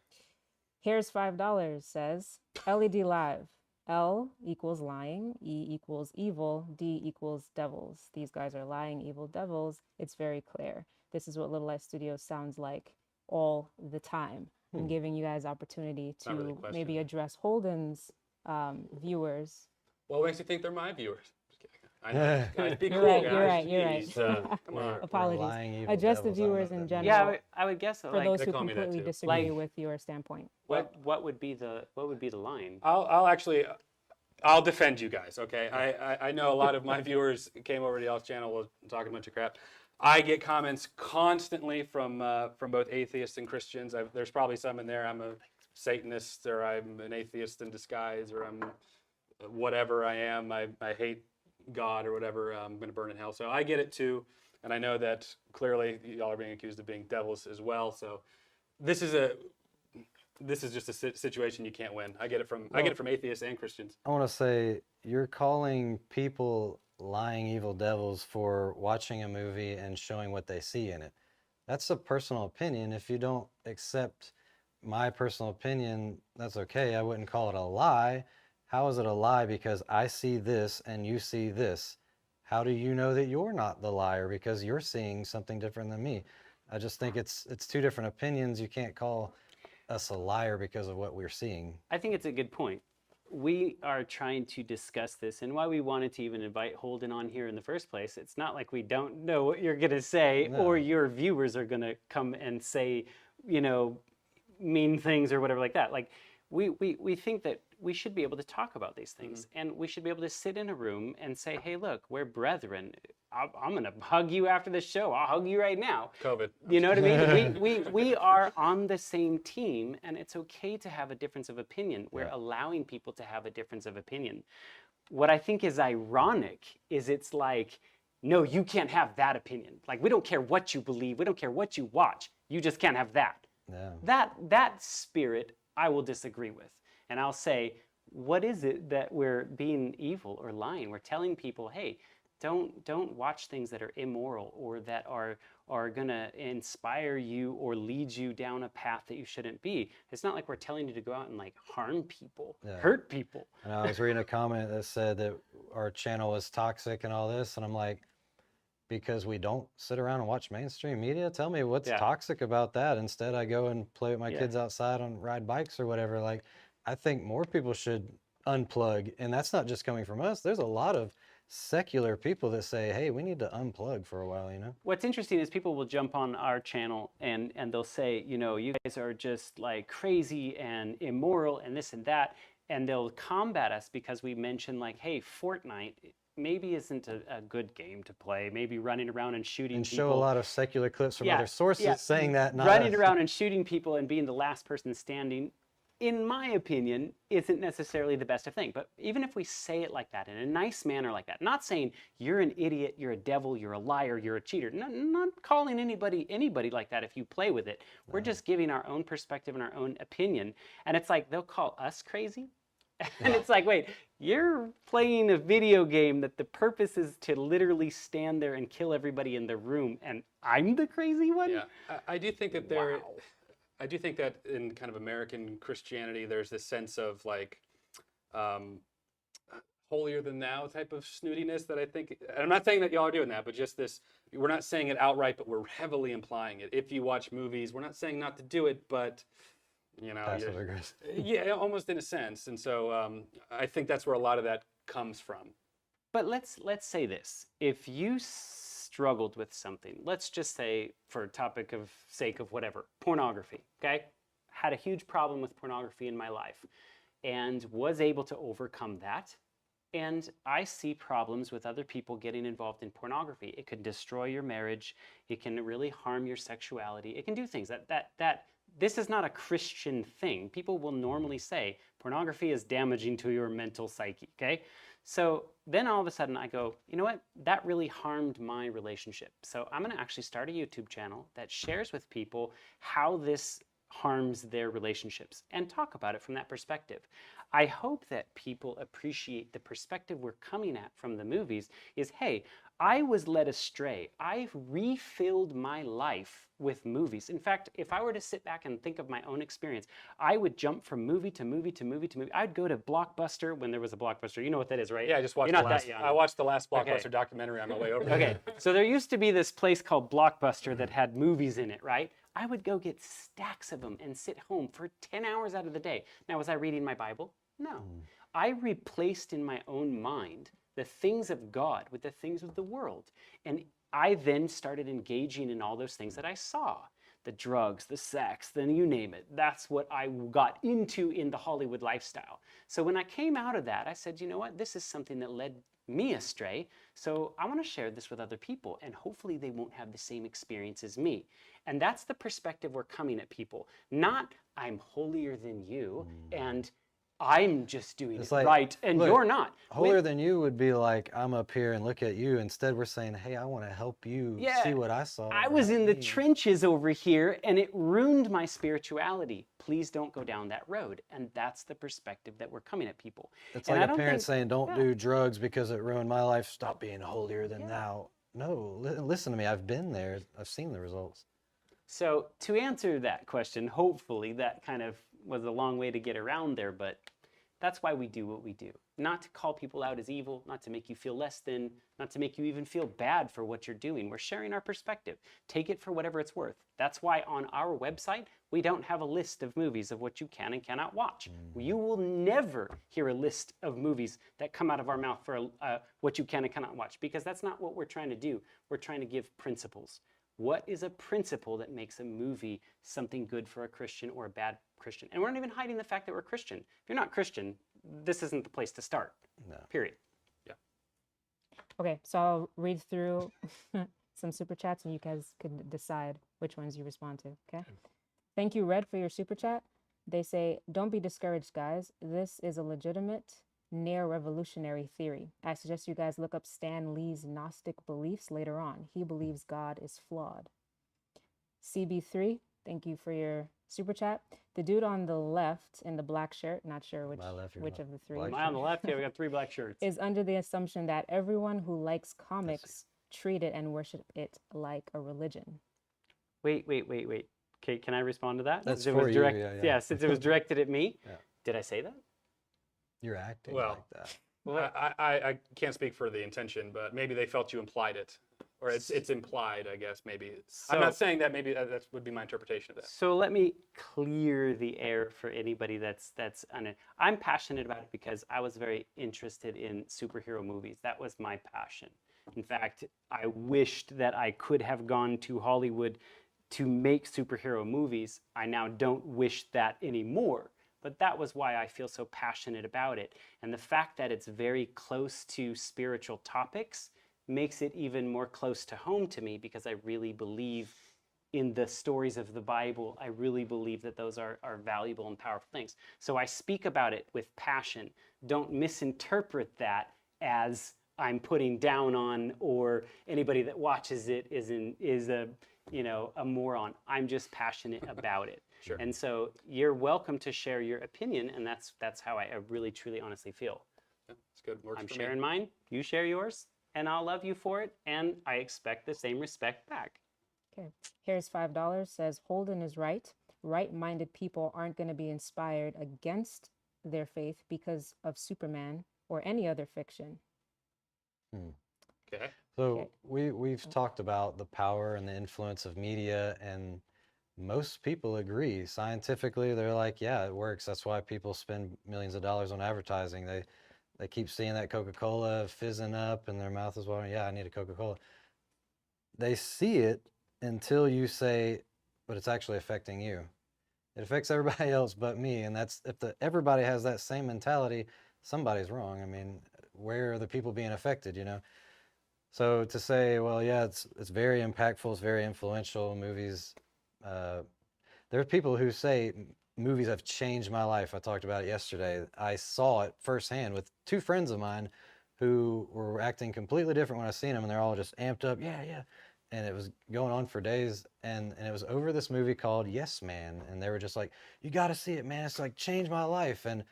Here's $5, says LED Live. L equals lying, E equals evil, D equals devils. These guys are lying, evil devils. It's very clear. This is what Little Life Studios sounds like all the time. I'm giving you guys opportunity
Not really a
to
question.
maybe address Holden's viewers.
What makes you think they're my viewers? Just kidding. I know. Guys, be
You're
cool,
right,
guys.
you're right, you're right.
Jeez, come on.
Apologies.
lying evil
Address the
devils. I don't know
viewers
what
in
that
general.
means.
Yeah, I would guess so.
For
Like,
those
They
who
call me that
completely
too.
disagree
Like-
with your standpoint.
what would be the line?
I'll actually, I'll defend you guys, okay? I know a lot of my viewers came over to y'all's channel was talking a bunch of crap. I get comments constantly from both atheists and Christians. There's probably some in there. I'm a Satanist, or I'm an atheist in disguise, or I'm whatever I am. I hate God or whatever. I'm going to burn in hell. So I get it too. And I know that clearly y'all are being accused of being devils as well. So this is just a situation you can't win. I get it from atheists and Christians.
I want to say you're calling people lying evil devils for watching a movie and showing what they see in it. That's a personal opinion. If you don't accept my personal opinion, that's okay. I wouldn't call it a lie. How is it a lie because I see this and you see this? How do you know that you're not the liar because you're seeing something different than me? I just think it's two different opinions. You can't call us a liar because of what we're seeing.
I think it's a good point. We are trying to discuss this, and why we wanted to even invite Holden on here in the first place. It's not like we don't know what you're going to say,
No.
or your viewers are going to come and say, mean things or whatever like that. Like, we think that we should be able to talk about these things, and we should be able to sit in a room and say, hey, look, we're brethren. I'm going to hug you after the show. I'll hug you right now.
COVID.
You know what I mean? We are on the same team, and it's okay to have a difference of opinion. We're allowing people to have a difference of opinion. What I think is ironic is it's like, no, you can't have that opinion. Like, we don't care what you believe. We don't care what you watch. You just can't have that.
Yeah.
That spirit I will disagree with. And I'll say, what is it that we're being evil or lying? We're telling people, hey, don't watch things that are immoral or that are going to inspire you or lead you down a path that you shouldn't be. It's not like we're telling you to go out and like harm people, hurt people.
And I was reading a comment that said that our channel was toxic and all this, and I'm like, because we don't sit around and watch mainstream media? Tell me what's toxic about that. Instead, I go and play with my kids outside and ride bikes or whatever. Like, I think more people should unplug, and that's not just coming from us. There's a lot of secular people that say, hey, we need to unplug for a while,
What's interesting is people will jump on our channel and they'll say, you guys are just like crazy and immoral and this and that, and they'll combat us because we mention like, hey, Fortnite maybe isn't a good game to play. Maybe running around and shooting
and
people.
show a lot of secular clips from other sources saying that. Not
running
us.
around and shooting people and being the last person standing, in my opinion, isn't necessarily the best of thing. But even if we say it like that, in a nice manner like that, not saying you're an idiot, you're a devil, you're a liar, you're a cheater, not calling anybody like that if you play with it. We're just giving our own perspective and our own opinion. And it's like, they'll call us crazy. And it's like, wait, you're playing a video game that the purpose is to literally stand there and kill everybody in the room, and I'm the crazy one?
Yeah, I do think that I do think that in kind of American Christianity, there's this sense of like holier than thou type of snootiness that I think, and I'm not saying that y'all are doing that, but just this, we're not saying it outright, but we're heavily implying it. If you watch movies, we're not saying not to do it, but
Passive aggressive.
yeah, almost in a sense. And so I think that's where a lot of that comes from.
But let's say this. If you struggled with something, let's just say, for topic of sake of whatever, pornography, okay? Had a huge problem with pornography in my life and was able to overcome that. And I see problems with other people getting involved in pornography. It can destroy your marriage. It can really harm your sexuality. It can do things that this is not a Christian thing. People will normally say pornography is damaging to your mental psyche, okay? So then all of a sudden I go, you know what? That really harmed my relationship. So I'm going to actually start a YouTube channel that shares with people how this harms their relationships and talk about it from that perspective. I hope that people appreciate the perspective we're coming at from the movies is, hey, I was led astray. I've refilled my life with movies. In fact, if I were to sit back and think of my own experience, I would jump from movie to movie to movie to movie. I'd go to Blockbuster when there was a Blockbuster. You know what that is, right?
Yeah, I just watched
You're
the
not
last.
that young.
I watched the last Blockbuster
Okay.
documentary on my way over.
Okay, so there used to be this place called Blockbuster that had movies in it, right? I would go get stacks of them and sit home for 10 hours out of the day. Now, was I reading my Bible? No. I replaced in my own mind the things of God with the things of the world. And I then started engaging in all those things that I saw. The drugs, the sex, then you name it. That's what I got into in the Hollywood lifestyle. So when I came out of that, I said, you know what? This is something that led me astray. So I want to share this with other people, and hopefully they won't have the same experience as me. And that's the perspective we're coming at people. Not, I'm holier than you, and I'm just doing
It's
it
like,
right, and
look,
you're not.
Holier than you would be like, I'm up here and look at you. Instead, we're saying, hey, I want to help you
Yeah,
see what I saw.
I
or
was
help
in the
me."
trenches over here, and it ruined my spirituality. Please don't go down that road. And that's the perspective that we're coming at people.
It's
And I
like a
don't
parent
think-
saying, don't
yeah.
do drugs because it ruined my life. Stop being holier than thou. No, listen to me. I've been there. I've seen the results.
So to answer that question, hopefully that kind of was a long way to get around there, but that's why we do what we do. Not to call people out as evil, not to make you feel less than, not to make you even feel bad for what you're doing. We're sharing our perspective. Take it for whatever it's worth. That's why on our website, we don't have a list of movies of what you can and cannot watch. You will never hear a list of movies that come out of our mouth for what you can and cannot watch, because that's not what we're trying to do. We're trying to give principles. What is a principle that makes a movie something good for a Christian or a bad Christian? And we're not even hiding the fact that we're Christian. If you're not Christian, this isn't the place to start.
No.
Period.
Okay, so I'll read through some super chats and you guys can decide which ones you respond to, okay? Thank you, Red, for your super chat. They say, don't be discouraged, guys. This is a legitimate neo-revolutionary theory. I suggest you guys look up Stan Lee's Gnostic beliefs later on. He believes God is flawed. CB3, thank you for your super chat. The dude on the left in the black shirt, not sure which,
My left, your
which
left.
of the three,
Black
Am I on the left? Yeah, we got 3 black shirts.
is under the assumption that everyone who likes comics treat it and worship it like a religion.
Wait. Okay, can I respond to that?
That's
Since it was
for you, yeah.
since it was directed at me.
Yeah.
Did I say that?
You're acting
Well,
like that.
I can't speak for the intention, but maybe they felt you implied it, or it's implied, I guess, maybe. I'm not saying that. Maybe that would be my interpretation of that.
So let me clear the air for anybody that's I'm passionate about it because I was very interested in superhero movies. That was my passion. In fact, I wished that I could have gone to Hollywood to make superhero movies. I now don't wish that anymore. But that was why I feel so passionate about it. And the fact that it's very close to spiritual topics makes it even more close to home to me, because I really believe in the stories of the Bible. I really believe that those are valuable and powerful things. So I speak about it with passion. Don't misinterpret that as I'm putting down on, or anybody that watches it is a moron. I'm just passionate about it.
Sure.
And so you're welcome to share your opinion, and that's how I really, truly, honestly feel.
Yeah, it's good. Works
I'm
for
sharing
me.
mine, you share yours, and I'll love you for it, and I expect the same respect back.
Okay, here's $5. Says Holden is right. Right-minded people aren't going to be inspired against their faith because of Superman or any other fiction.
Okay.
So we've talked about the power and the influence of media, and most people agree. Scientifically, they're like, yeah, it works. That's why people spend millions of dollars on advertising. They keep seeing that Coca-Cola fizzing up and their mouth is watering. Yeah, I need a Coca-Cola. They see it until you say, but it's actually affecting you. It affects everybody else but me. And that's, if everybody has that same mentality, somebody's wrong. I mean, where are the people being affected, you know? So to say, well, yeah, it's very impactful, it's very influential, movies, There are people who say movies have changed my life. I talked about it yesterday. I saw it firsthand with two friends of mine who were acting completely different when I seen them, and they're all just amped up. Yeah, yeah. And it was going on for days, and it was over this movie called Yes Man, and they were just like, "You got to see it, man. It's like changed my life." And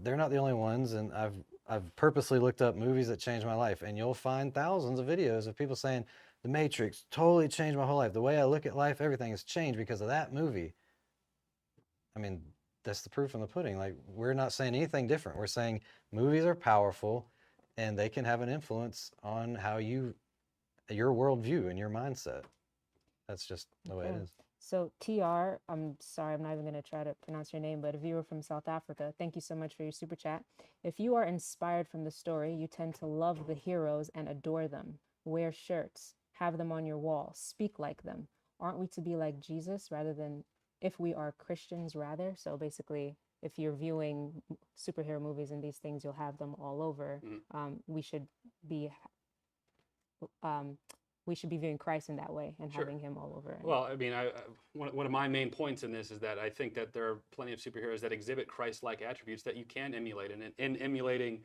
they're not the only ones. And I've purposely looked up movies that changed my life, and you'll find thousands of videos of people saying, "The Matrix totally changed my whole life. The way I look at life, everything has changed because of that movie." I mean, that's the proof in the pudding. Like, we're not saying anything different. We're saying movies are powerful, and they can have an influence on how your worldview and your mindset. That's just the way it
Okay.
is.
So TR, I'm sorry, I'm not even going to try to pronounce your name, but a viewer from South Africa, thank you so much for your super chat. If you are inspired from the story, you tend to love the heroes and adore them. Wear shirts, have them on your wall, speak like them. Aren't we to be like Jesus rather than if we are Christians rather? So basically, if you're viewing superhero movies and these things, you'll have them all over. We should be we should be viewing Christ in that way and
Sure.
having him all over. And
Well, I mean, one of my main points in this is that I think that there are plenty of superheroes that exhibit Christ-like attributes that you can emulate. And in emulating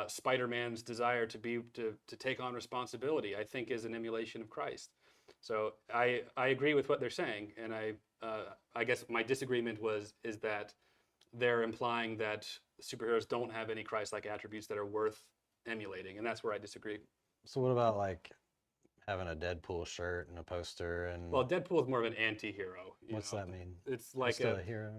Spider-Man's desire to take on responsibility, I think is an emulation of Christ. So I agree with what they're saying, and I guess my disagreement is that they're implying that superheroes don't have any Christ-like attributes that are worth emulating, and that's where I disagree.
So what about like having a Deadpool shirt and a poster and
Well, Deadpool is more of an anti-hero.
what's that mean?
It's like
Still a hero?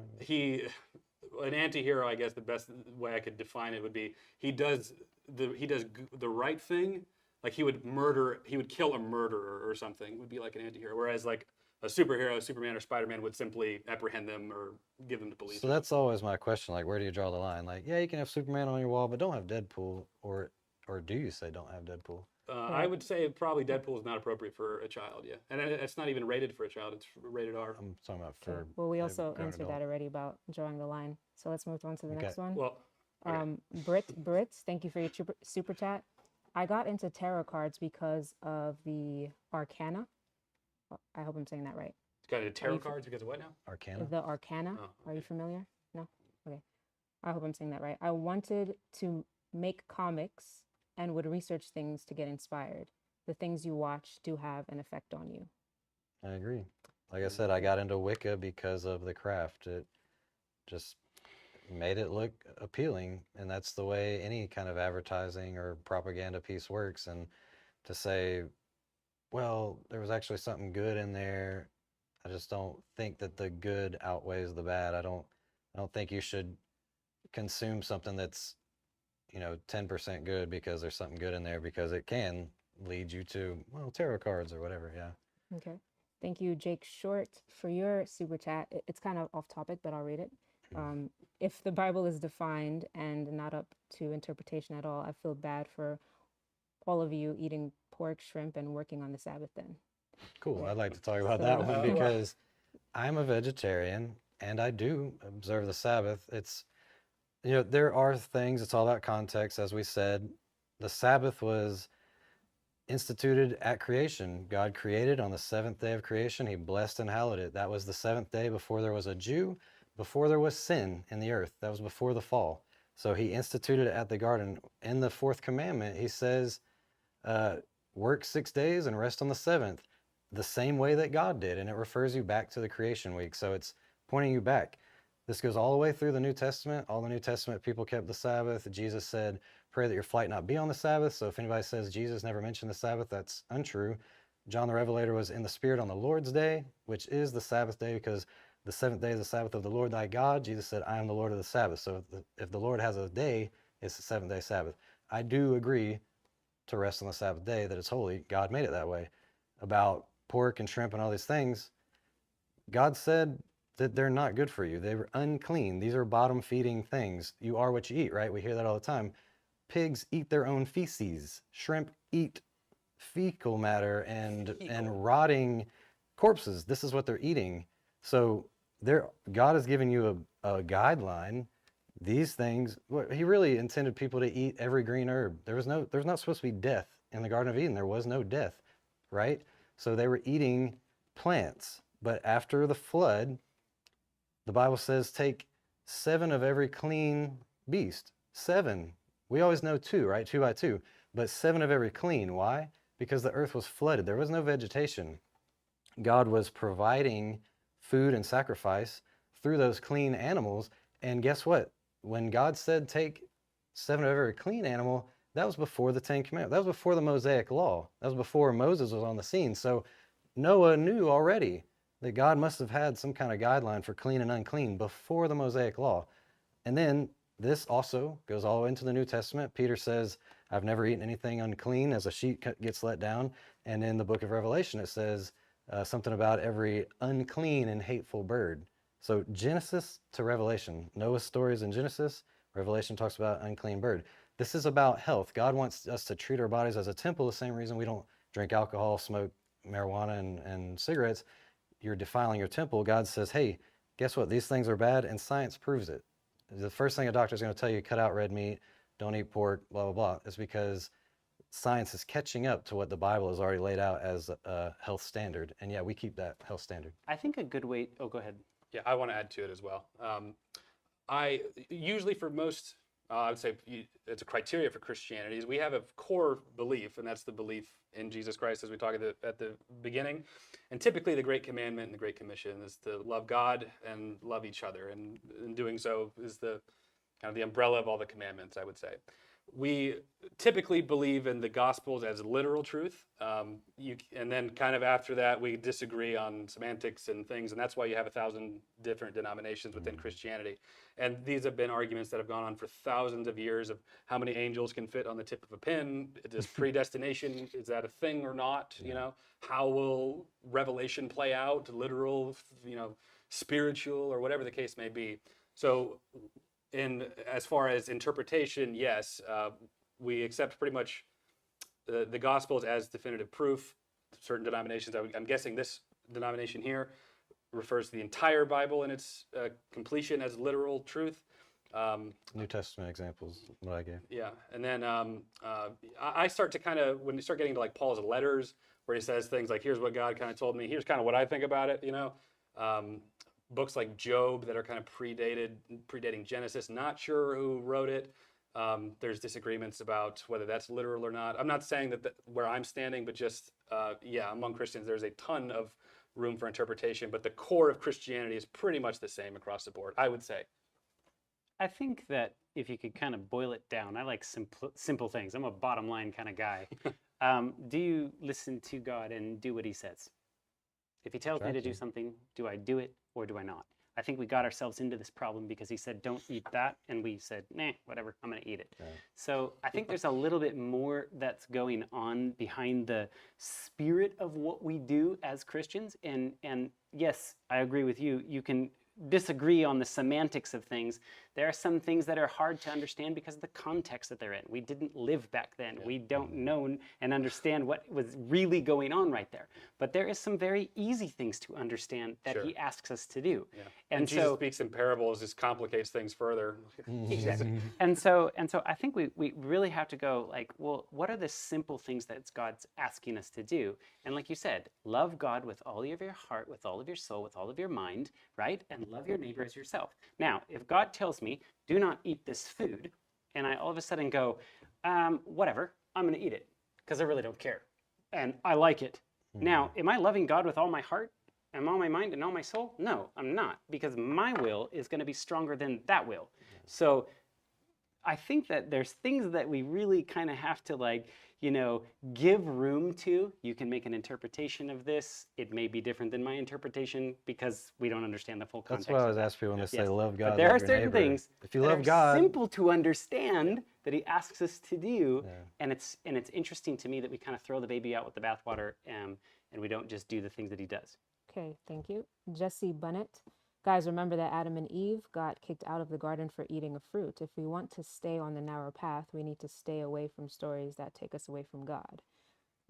an anti-hero. I guess the best way I could define it would be he does the right thing. Like he would kill a murderer or something. Would be like an anti-hero. Whereas like a superhero, Superman or Spider-Man, would simply apprehend them or give them to police.
So that's always my question. Like, where do you draw the line? Like, yeah, you can have Superman on your wall, but don't have Deadpool, or do you say don't have Deadpool?
I would say probably Deadpool is not appropriate for a child. Yeah, and it's not even rated for a child. It's rated R.
I'm talking about
okay.
for
Well, we
a
also
grown
answered
adult.
that already about drawing the line. So let's move on to the
Okay.
next one.
Well, okay.
Brits, thank you for your super chat. I got into tarot cards because of the Arcana. I hope I'm saying that right.
Got into tarot
you-
cards because of what now?
Arcana.
The Arcana.
Oh,
Are you familiar? No? Okay. I hope I'm saying that right. I wanted to make comics and would research things to get inspired. The things you watch do have an effect on you.
I agree. Like I said, I got into Wicca because of the craft. It just made it look appealing, and that's the way any kind of advertising or propaganda piece works. And to say, well, there was actually something good in there, I just don't think that the good outweighs the bad. I don't think you should consume something that's 10% good because there's something good in there, because it can lead you to, well, tarot cards or whatever. Yeah.
Okay. Thank you, Jake Short, for your super chat. It's kind of off topic, but I'll read it. If the Bible is defined and not up to interpretation at all, I feel bad for all of you eating pork, shrimp, and working on the Sabbath then.
Cool. I'd like to talk about
So-
that one because I'm a vegetarian and I do observe the Sabbath. It's, there are things, it's all about context. As we said, the Sabbath was instituted at creation. God created on the seventh day of creation. He blessed and hallowed it. That was the seventh day before there was a Jew, before there was sin in the earth. That was before the fall. So he instituted it at the garden. In the fourth commandment, he says, work 6 days and rest on the seventh, the same way that God did. And it refers you back to the creation week. So it's pointing you back. This goes all the way through the New Testament. All the New Testament people kept the Sabbath. Jesus said, pray that your flight not be on the Sabbath. So if anybody says Jesus never mentioned the Sabbath, that's untrue. John the Revelator was in the Spirit on the Lord's day, which is the Sabbath day, because the seventh day is the Sabbath of the Lord thy God. Jesus said, I am the Lord of the Sabbath. So if the Lord has a day, it's the seventh-day Sabbath. I do agree to rest on the Sabbath day, that it's holy. God made it that way. About pork and shrimp and all these things, God said that they're not good for you. They were unclean. These are bottom-feeding things. You are what you eat, right? We hear that all the time. Pigs eat their own feces. Shrimp eat fecal matter and rotting corpses. This is what they're eating. So God has given you a guideline. These things, he really intended people to eat every green herb. There's not supposed to be death in the Garden of Eden. There was no death, right? So they were eating plants. But after the flood, the Bible says take 7 of every clean beast. 7. We always know 2, right? 2 by 2. But 7 of every clean. Why? Because the earth was flooded. There was no vegetation. God was providing food and sacrifice through those clean animals. And guess what? When God said take 7 of every clean animal, that was before the 10 Commandments. That was before the Mosaic Law. That was before Moses was on the scene. So Noah knew already that God must have had some kind of guideline for clean and unclean before the Mosaic Law. And then this also goes all into the New Testament. Peter says, I've never eaten anything unclean as a sheep gets let down. And in the book of Revelation, it says something about every unclean and hateful bird. So Genesis to Revelation, Noah's stories in Genesis, Revelation talks about unclean bird. This is about health. God wants us to treat our bodies as a temple, the same reason we don't drink alcohol, smoke marijuana and cigarettes. You're defiling your temple. God says, hey, guess what? These things are bad, and science proves it. The first thing a doctor is going to tell you, cut out red meat, don't eat pork, blah, blah, blah, is because science is catching up to what the Bible has already laid out as a health standard. And yeah, we keep that health standard.
I think a good way, oh, go ahead.
Yeah, I want to add to it as well. I usually for most, I would say it's a criteria for Christianity is we have a core belief, and that's the belief in Jesus Christ, as we talked at the beginning. And typically the Great Commandment and the Great Commission is to love God and love each other. And in doing so is the kind of the umbrella of all the commandments, I would say. We typically believe in the Gospels as literal truth. And then kind of after that, we disagree on semantics and things. And that's why you have 1,000 different denominations within Christianity. And these have been arguments that have gone on for thousands of years of how many angels can fit on the tip of a pin. Does predestination, is that a thing or not? You know, how will Revelation play out? Literal, spiritual, or whatever the case may be. So as far as interpretation, yes, we accept pretty much the Gospels as definitive proof. Certain denominations, I'm guessing this denomination here refers to the entire Bible in its completion as literal truth.
New Testament examples, what I gave.
Yeah, and then I start to kind of, when you start getting to like Paul's letters, where he says things like, here's what God kind of told me, here's kind of what I think about it, books like Job that are kind of predating Genesis. Not sure who wrote it. There's disagreements about whether that's literal or not. I'm not saying that where I'm standing, but just, among Christians, there's a ton of room for interpretation, but the core of Christianity is pretty much the same across the board, I would say.
I think that if you could kind of boil it down, I like simple things. I'm a bottom line kind of guy. Do you listen to God and do what he says? If he tells me to do something, do I do it or do I not? I think we got ourselves into this problem because he said, don't eat that. And we said, nah, whatever, I'm going to eat it. Yeah. So I think there's a little bit more that's going on behind the spirit of what we do as Christians. And yes, I agree with you. You can disagree on the semantics of things. There are some things that are hard to understand because of the context that they're in. We didn't live back then. Yeah. We don't know and understand what was really going on right there. But there is some very easy things to understand that he asks us to do.
Yeah. And Jesus speaks in parables, just complicates things further.
Exactly. And so I think we really have to go like, well, what are the simple things that God's asking us to do? And like you said, love God with all of your heart, with all of your soul, with all of your mind, right? And love your neighbor as yourself. Now, if God tells me, do not eat this food, and I all of a sudden go, whatever, I'm going to eat it because I really don't care. And I like it. Now, am I loving God with all my heart and all my mind and all my soul? No, I'm not, because my will is going to be stronger than that will. So I think that there's things that we really kind of have to give room to. You can make an interpretation of this. It may be different than my interpretation because we don't understand the full context.
That's what I always ask people when they say love God.
But there are certain things
if you love God,
simple to understand that he asks us to do. Yeah. And it's interesting to me that we kind of throw the baby out with the bathwater and we don't just do the things that he does.
Okay, thank you. Jesse Bunnett. Guys, remember that Adam and Eve got kicked out of the garden for eating a fruit. If we want to stay on the narrow path, we need to stay away from stories that take us away from God.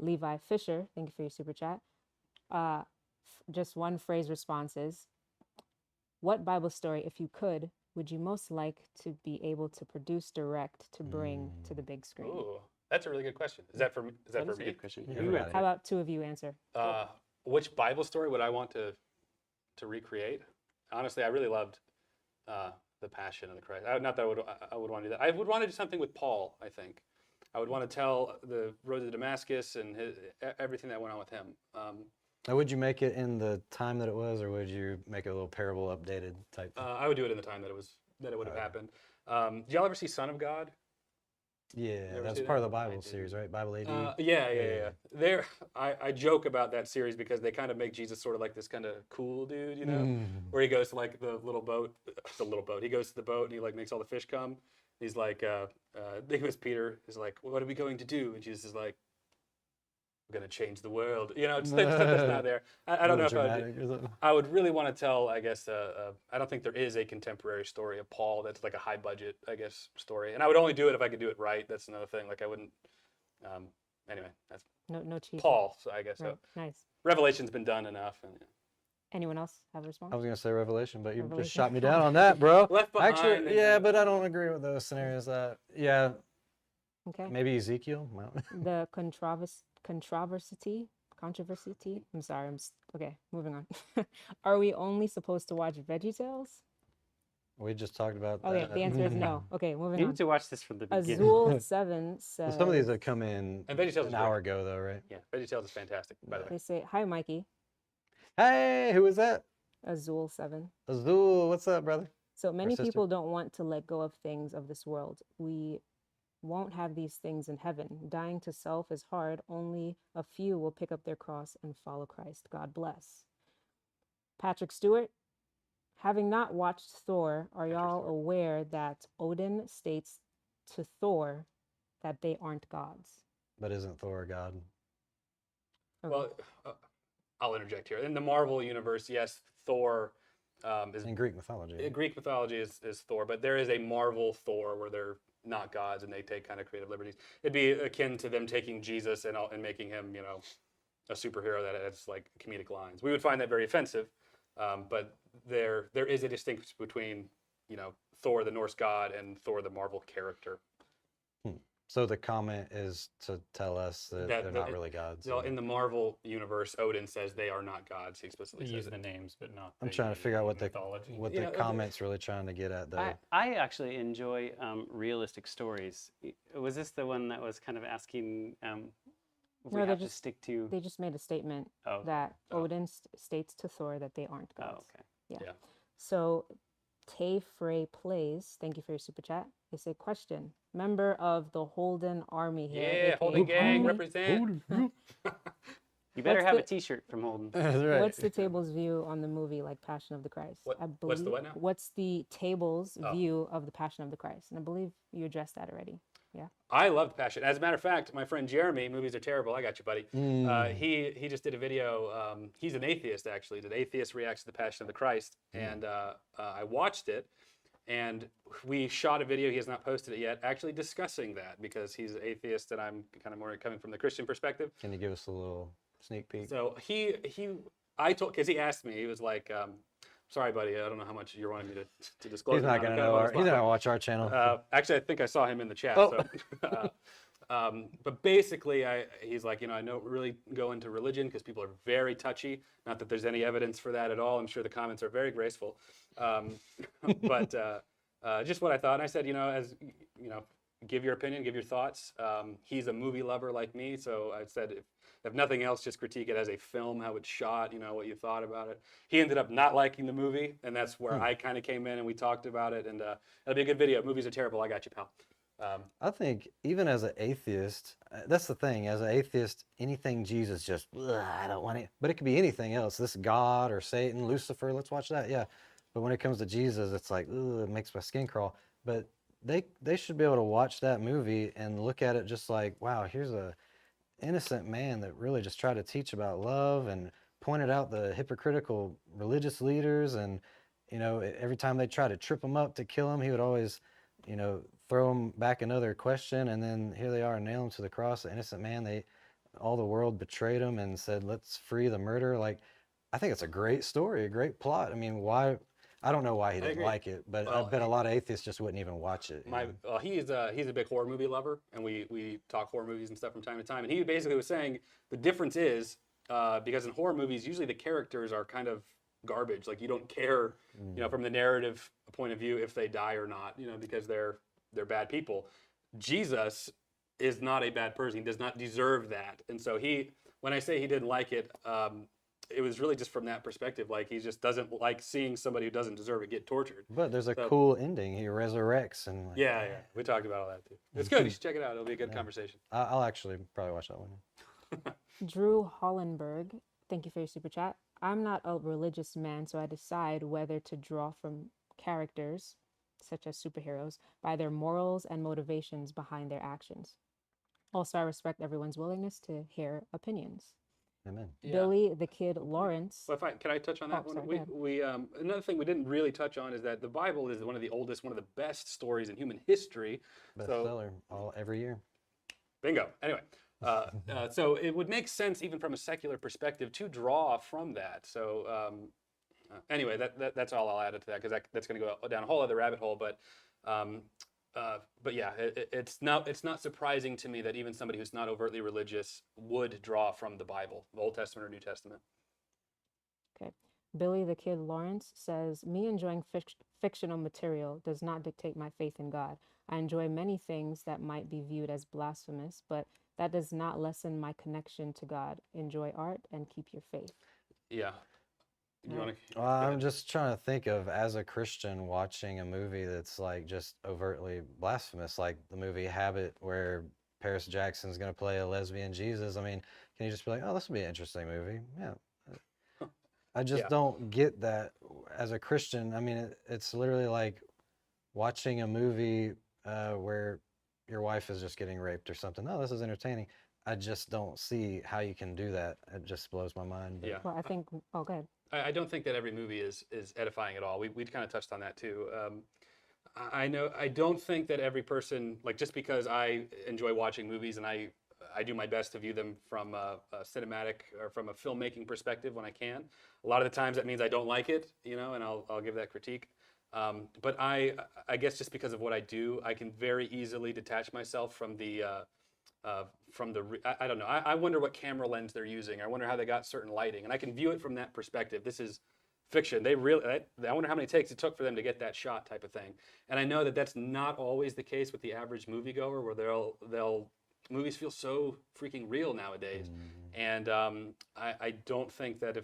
Levi Fisher, thank you for your super chat. Just one phrase responses. What Bible story, if you could, would you most like to be able to produce direct to bring to the big screen?
Ooh, that's a really good question. Is that for me?
That's a good question.
Yeah.
How about two of you answer?
Which Bible story would I want to to recreate. Honestly, I really loved the Passion of the Christ. Not that I would want to do that. I would want to do something with Paul. I think I would want to tell the road to Damascus and everything that went on with him.
Now, would you make it in the time that it was, or would you make it a little parable updated type thing?
I would do it in the time that it would have happened. Did y'all ever see Son of God?
Yeah,
ever
that's
see
part
that?
of the
I
Bible
didn't.
series, right? Bible AD.
Yeah. There, I joke about that series because they kind of make Jesus sort of like this kind of cool dude, you know, where he goes to like the little boat. He goes to the boat and he like makes all the fish come. He's like, I think it was Peter. He's like, well, what are we going to do? And Jesus is like, we're going to change the world. You know, it's stuff that's not there. I don't know if I would really want to tell, I guess, I don't think there is a contemporary story of Paul that's like a high budget, I guess, story. And I would only do it if I could do it right. That's another thing. Like I wouldn't, anyway, that's
No cheating.
Paul, so I guess
Right.
so.
Nice.
Revelation's been done enough. And,
Anyone else have a response?
I was gonna say Revelation, but you just
Revelation.
shot me down on that, bro.
Left Behind
Actually,
and-
yeah, but I don't agree with those scenarios. Yeah,
Okay.
maybe Ezekiel. Well,
The controversy. I'm sorry. Okay. Moving on. Are we only supposed to watch VeggieTales?
we just talked about
Okay.
that.
The answer is no. Okay. Moving
You
on.
need to watch this from the beginning.
Azul7
Well,
says.
some of these have come in
And VeggieTales is
an hour ago, though, right?
Yeah, VeggieTales is fantastic, by the way.
They say, "Hi, Mikey."
Hey, who is that?
Azul7.
Azul, what's up, brother?
So many
sister.
people don't want to let go of things of this world. We won't have these things in heaven. Dying to self is hard. Only a few will pick up their cross and follow Christ. God bless. Patrick Stewart, having not watched Thor, are y'all aware that Odin states to Thor that they aren't gods?
But isn't Thor a god?
Okay.
Well, I'll interject here. In the Marvel universe, yes, Thor is
In Greek mythology.
Greek mythology is Thor, but there is a Marvel Thor where they're not gods and they take kind of creative liberties. It'd be akin to them taking Jesus and making him, you know, a superhero that has like comedic lines. We would find that very offensive, but there is a distinction between, you know, Thor the Norse god and Thor the Marvel character.
So the comment is to tell us that they're not really gods.
So in the Marvel universe, Odin says they are not gods. He
They
explicitly
use
says
the
it.
names, but not.
I'm trying to figure out what the
mythology.
Yeah,
comment's really trying to get at, though.
I actually enjoy realistic stories. Was this the one that was kind of asking if we
No, they
have to
just-
stick to?
They just made a statement
Oh,
that
Oh.
Odin states to Thor that they aren't
oh,
gods.
okay.
Yeah.
So, Tay Frey Plays, thank you for your super chat. They say, question, member of the Holden Army here.
Yeah,
aka
Holden Gang,
Army,
represent.
You better
What's
have
the-
a T-shirt from Holden.
That's right.
What's the table's view on the movie like Passion of the Christ?
What-
I
what's the what now?
What's the table's
Oh.
view of the Passion of the Christ? And I believe you addressed that already.
I loved Passion. As a matter of fact, my friend Jeremy, movies are terrible. I got you, buddy.
Mm.
He just did a video. He's an atheist, actually. Did Atheist Reacts to the Passion of the Christ? And I watched it, and we shot a video. He has not posted it yet, actually discussing that because he's an atheist, and I'm kind of more coming from the Christian perspective.
Can you give us a little sneak peek?
So I told, because he asked me, he was like, "Sorry, buddy, I don't know how much you're wanting me to disclose."
He's not
or
gonna
kind of
know.
on the
He's
spot,
not
but-
gonna watch our channel.
Actually, I think I saw him in the chat.
Oh.
So, but basically, he's like, I don't really go into religion because people are very touchy. Not that there's any evidence for that at all. I'm sure the comments are very graceful. But just what I thought. And I said, as give your opinion, give your thoughts. He's a movie lover like me, so I said, if nothing else, just critique it as a film, how it's shot, what you thought about it. He ended up not liking the movie, and that's where I kind of came in and we talked about it. And it'll be a good video. Movies are terrible. I got you, pal.
I think even as an atheist, that's the thing. As an atheist, anything Jesus, just I don't want it. But it could be anything else. This God or Satan, Lucifer. Let's watch that. Yeah. But when it comes to Jesus, it's like it makes my skin crawl. But they should be able to watch that movie and look at it just like, wow, here's a innocent man that really just tried to teach about love and pointed out the hypocritical religious leaders. And every time they try to trip him up to kill him, he would always throw them back another question, and then here they are, nail him to the cross, the innocent man. All the world betrayed him and said, let's free the murderer. Like, I think it's a great story, a great plot. I mean, why? I don't know why he didn't
agree.
like it, but
Well,
I bet a lot of atheists just wouldn't even watch it.
He's a big horror movie lover, and we talk horror movies and stuff from time to time. And he basically was saying the difference is because in horror movies, usually the characters are kind of garbage. Like you don't care, from the narrative point of view if they die or not, because they're bad people. Jesus is not a bad person. He does not deserve that. And so when I say he didn't like it, it was really just from that perspective. Like he just doesn't like seeing somebody who doesn't deserve it get tortured.
But there's a cool ending. He resurrects and
Yeah. We talked about all that too. It's good. You should check it out. It'll be a good conversation.
I'll actually probably watch that one.
Drew Hollenberg, thank you for your super chat. I'm not a religious man, so I decide whether to draw from characters, such as superheroes, by their morals and motivations behind their actions. Also, I respect everyone's willingness to hear opinions.
Amen.
Yeah.
Billy the Kid Lawrence.
Well, can I touch on that one?
Sorry, go ahead.
We another thing we didn't really touch on is that the Bible is one of the oldest, one of the best stories in human history.
Bestseller every year.
Bingo. Anyway, so it would make sense even from a secular perspective to draw from that. So anyway, that's all I'll add to that because that's going to go down a whole other rabbit hole. But yeah, it's not surprising to me that even somebody who's not overtly religious would draw from the Bible, the Old Testament or New Testament.
Okay. Billy the Kid Lawrence says, me enjoying fictional material does not dictate my faith in God. I enjoy many things that might be viewed as blasphemous, but that does not lessen my connection to God. Enjoy art and keep your faith.
Yeah. You want to?
Well, I'm just trying to think of, as a Christian, watching a movie that's like just overtly blasphemous, like the movie Habit, where Paris Jackson's going to play a lesbian Jesus. I mean, can you just be like, oh, this would be an interesting movie? Yeah. I just don't get that as a Christian. I mean, it's literally like watching a movie where your wife is just getting raped or something. Oh, this is entertaining. I just don't see how you can do that. It just blows my mind. But.
Yeah.
Well, I think, oh, go ahead.
I don't think that every movie is edifying at all. We kind of touched on that too. I don't think that every person, like just because I enjoy watching movies and I do my best to view them from a cinematic or from a filmmaking perspective when I can. A lot of the times that means I don't like it, and I'll give that critique. But I guess just because of what I do, I can very easily detach myself from the I don't know. I wonder what camera lens they're using. I wonder how they got certain lighting, and I can view it from that perspective. This is fiction. I wonder how many takes it took for them to get that shot, type of thing. And I know that that's not always the case with the average moviegoer, where movies feel so freaking real nowadays. And I don't think that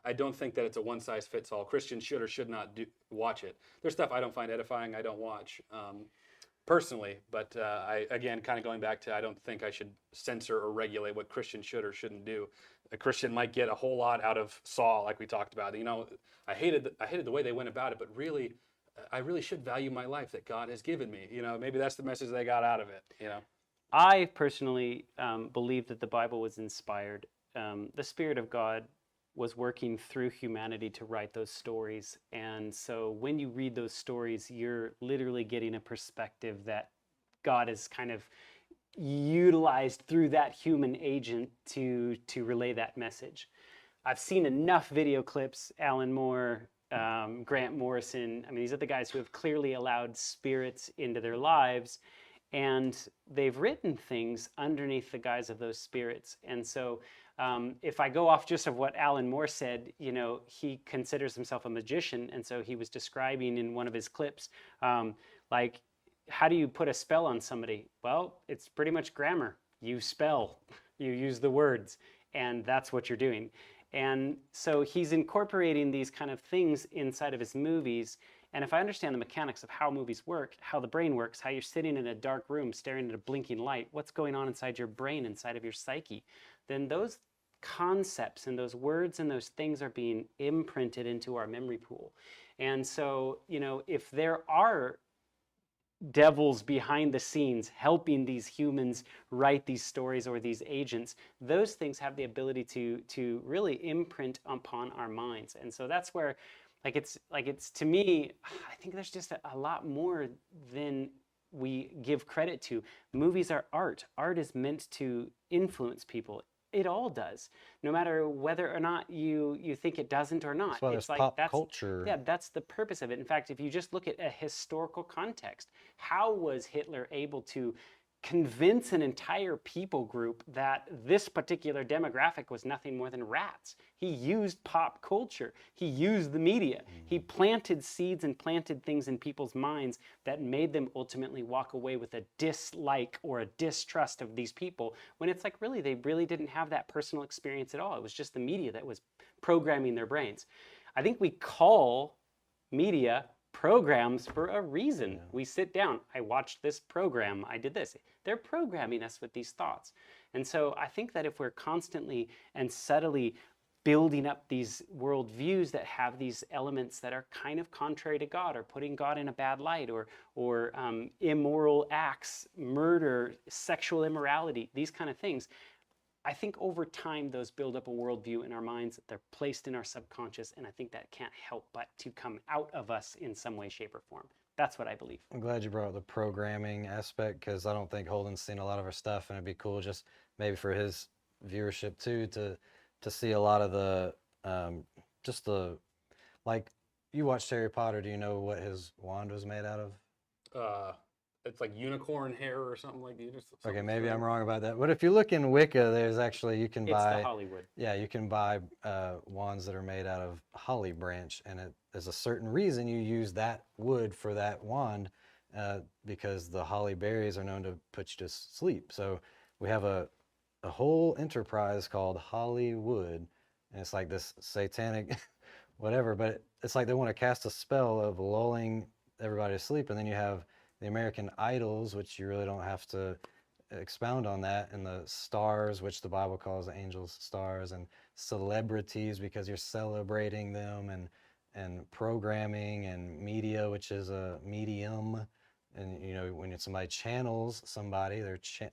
I don't think that it's a one size fits all. Christians should or should not watch it. There's stuff I don't find edifying. I don't watch. Personally, but again, kind of going back to, I don't think I should censor or regulate what Christians should or shouldn't do. A Christian might get a whole lot out of Saul, like we talked about. I hated the way they went about it, but really, I really should value my life that God has given me. Maybe that's the message they got out of it.
I personally believe that the Bible was inspired. The Spirit of God was working through humanity to write those stories. And so when you read those stories, you're literally getting a perspective that God has kind of utilized through that human agent to relay that message. I've seen enough video clips, Alan Moore, Grant Morrison. I mean, these are the guys who have clearly allowed spirits into their lives, and they've written things underneath the guise of those spirits. And so if I go off just of what Alan Moore said, he considers himself a magician. And so he was describing in one of his clips, like, how do you put a spell on somebody? Well, it's pretty much grammar. You spell, you use the words, and that's what you're doing. And so he's incorporating these kind of things inside of his movies. And if I understand the mechanics of how movies work, how the brain works, how you're sitting in a dark room staring at a blinking light, what's going on inside your brain, inside of your psyche, then those concepts and those words and those things are being imprinted into our memory pool. And so, if there are devils behind the scenes helping these humans write these stories or these agents, those things have the ability to really imprint upon our minds. And so that's where it's to me, I think there's just a lot more than we give credit to. Movies are art. Art is meant to influence people. It all does, no matter whether or not you think it doesn't or not.
That's why there's pop culture.
Yeah, that's the purpose of it. In fact, if you just look at a historical context, how was Hitler able to convince an entire people group that this particular demographic was nothing more than rats. He used pop culture. He used the media. He planted seeds and planted things in people's minds that made them ultimately walk away with a dislike or a distrust of these people, when it's like, really, they really didn't have that personal experience at all. It was just the media that was programming their brains. I think we call media programs for a reason. We sit down, I watched this program, I did this. They're programming us with these thoughts. And so I think that if we're constantly and subtly building up these worldviews that have these elements that are kind of contrary to God, or putting God in a bad light, or immoral acts, murder, sexual immorality, these kind of things, I think over time those build up a worldview in our minds. They're placed in our subconscious, and I think that can't help but to come out of us in some way, shape, or form. That's what I believe.
I'm glad you brought up the programming aspect, because I don't think Holden's seen a lot of our stuff, and it'd be cool just maybe for his viewership too to see a lot of the just the, like, you watched Harry Potter. Do you know what his wand was made out of?
It's like unicorn hair or something like that.
Okay, maybe I'm wrong about that. But if you look in Wicca, there's actually, you can
It's
buy,
the Hollywood.
yeah, you can buy wands that are made out of holly branch, and there's a certain reason you use that wood for that wand, because the holly berries are known to put you to sleep. So we have a whole enterprise called Hollywood, and it's like this satanic whatever, but it's like they want to cast a spell of lulling everybody to sleep. And then you have the American idols, which you really don't have to expound on that, and the stars, which the Bible calls angels stars, and celebrities because you're celebrating them, and programming, and media, which is a medium. And you know, when somebody channels somebody,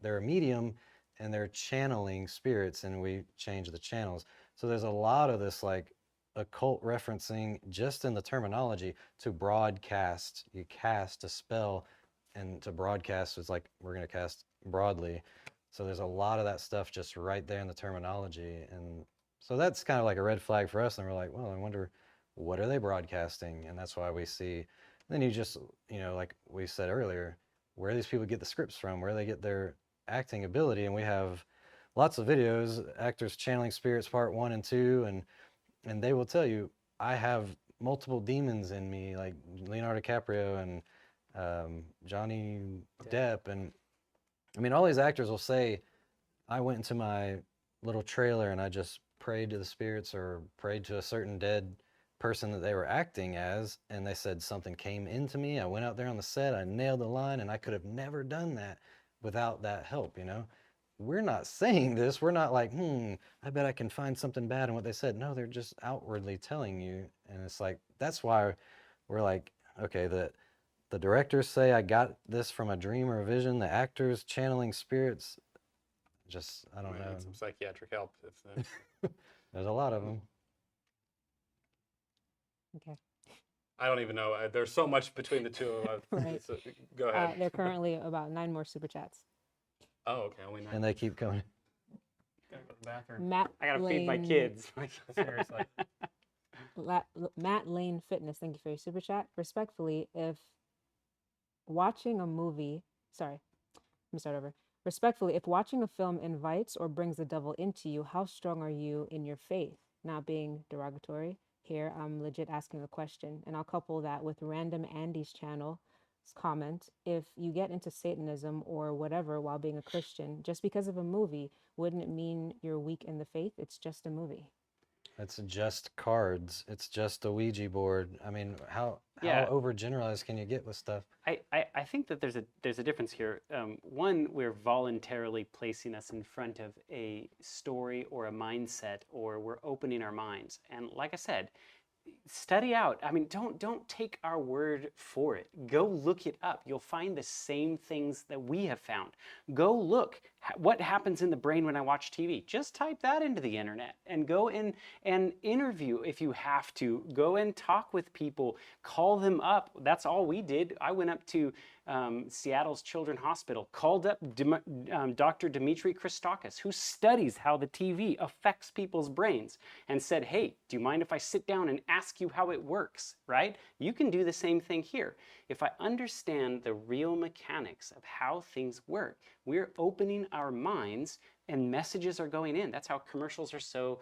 they're a medium, and they're channeling spirits, and we change the channels. So there's a lot of this like occult referencing just in the terminology. To broadcast, you cast a spell, and to broadcast is like we're going to cast broadly. So there's a lot of that stuff just right there in the terminology. And so that's kind of like a red flag for us, and we're like, well, I wonder, what are they broadcasting? And that's why we see, then you just, you know, like we said earlier, where do these people get the scripts from, where do they get their acting ability? And we have lots of videos, actors channeling spirits part 1 and 2, and they will tell you, I have multiple demons in me, like Leonardo DiCaprio and Johnny Depp. And I mean, all these actors will say, I went into my little trailer and I just prayed to the spirits, or prayed to a certain dead person that they were acting as, and they said something came into me. I went out there on the set, I nailed the line, and I could have never done that without that help, you know? We're not saying this. We're not like, I bet I can find something bad in what they said. No, they're just outwardly telling you. And it's like, that's why we're like, okay, the directors say I got this from a dream or a vision. The actors channeling spirits, just, I don't know.
Need some psychiatric help.
There's a lot of them.
Okay.
I don't even know. There's so much between the two of us.
Right.
So, go ahead.
There are currently about 9 more super chats.
Oh, okay. Only 9.
And they keep coming.
Gotta go to the bathroom.
Matt
I gotta feed my
Lane-
kids.
Seriously.
Matt Lane Fitness, thank you for your super chat. Respectfully, if watching a movie, sorry, let me start over. Respectfully, if watching a film invites or brings the devil into you, how strong are you in your faith? Not being derogatory here, I'm legit asking a question, and I'll couple that with Random Andy's channel comment. If you get into Satanism or whatever while being a Christian, just because of a movie, wouldn't it mean you're weak in the faith? It's just a movie.
It's just cards. It's just a Ouija board. I mean, how
Yeah.
overgeneralized can you get with stuff?
I think that there's a difference here. One, we're voluntarily placing us in front of a story or a mindset, or we're opening our minds. And like I said, study out. I mean, don't take our word for it. Go look it up. You'll find the same things that we have found. Go look. What happens in the brain when I watch TV? Just type that into the internet and go in and interview if you have to. Go and talk with people, call them up. That's all we did. I went up to Seattle's Children's Hospital, called up Dr. Dimitri Christakis, who studies how the TV affects people's brains, and said, hey, do you mind if I sit down and ask you how it works, right? You can do the same thing here. If I understand the real mechanics of how things work, we're opening our minds and messages are going in. That's how commercials are so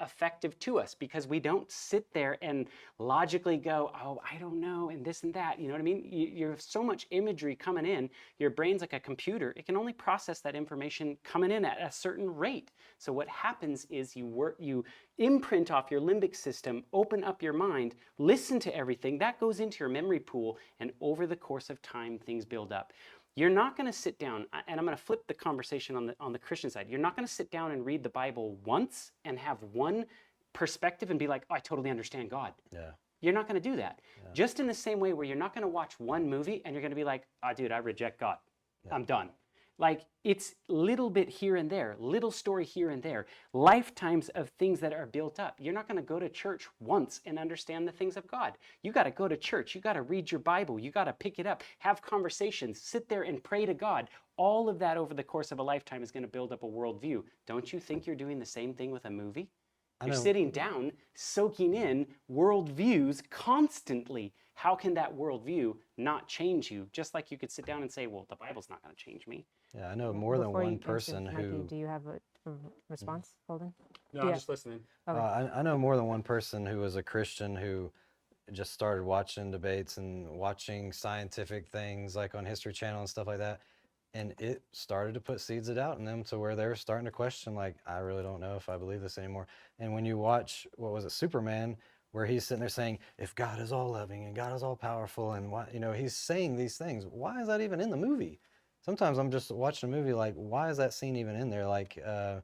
effective to us, because we don't sit there and logically go, oh, I don't know, and this and that. You know what I mean? You have so much imagery coming in. Your brain's like a computer. It can only process that information coming in at a certain rate. So what happens is you imprint off your limbic system, open up your mind, listen to everything. That goes into your memory pool, and over the course of time, things build up. You're not going to sit down, and I'm going to flip the conversation on the Christian side. You're not going to sit down and read the Bible once and have one perspective and be like, oh, I totally understand God.
Yeah.
You're not going to do that. Yeah. Just in the same way where you're not going to watch one movie and you're going to be like, oh, dude, I reject God. Yeah. I'm done. Like, it's little bit here and there, little story here and there, lifetimes of things that are built up. You're not going to go to church once and understand the things of God. You got to go to church. You got to read your Bible. You got to pick it up, have conversations, sit there and pray to God. All of that over the course of a lifetime is going to build up a worldview. Don't you think you're doing the same thing with a movie? You're sitting down, soaking in worldviews constantly. How can that worldview not change you? Just like you could sit down and say, well, the Bible's not going to change me.
Yeah, I know more than
Before
one
you
person
answer, Mikey,
who.
do you have a response, Holden?
No,
Yeah.
I'm just listening.
Okay.
I know more than one person who was a Christian who just started watching debates and watching scientific things like on History Channel and stuff like that. And it started to put seeds of doubt in them to where they were starting to question, like, I really don't know if I believe this anymore. And when you watch, what was it, Superman, where he's sitting there saying, if God is all loving and God is all powerful, and why, he's saying these things. Why is that even in the movie? Sometimes I'm just watching a movie like, why is that scene even in there? Like, I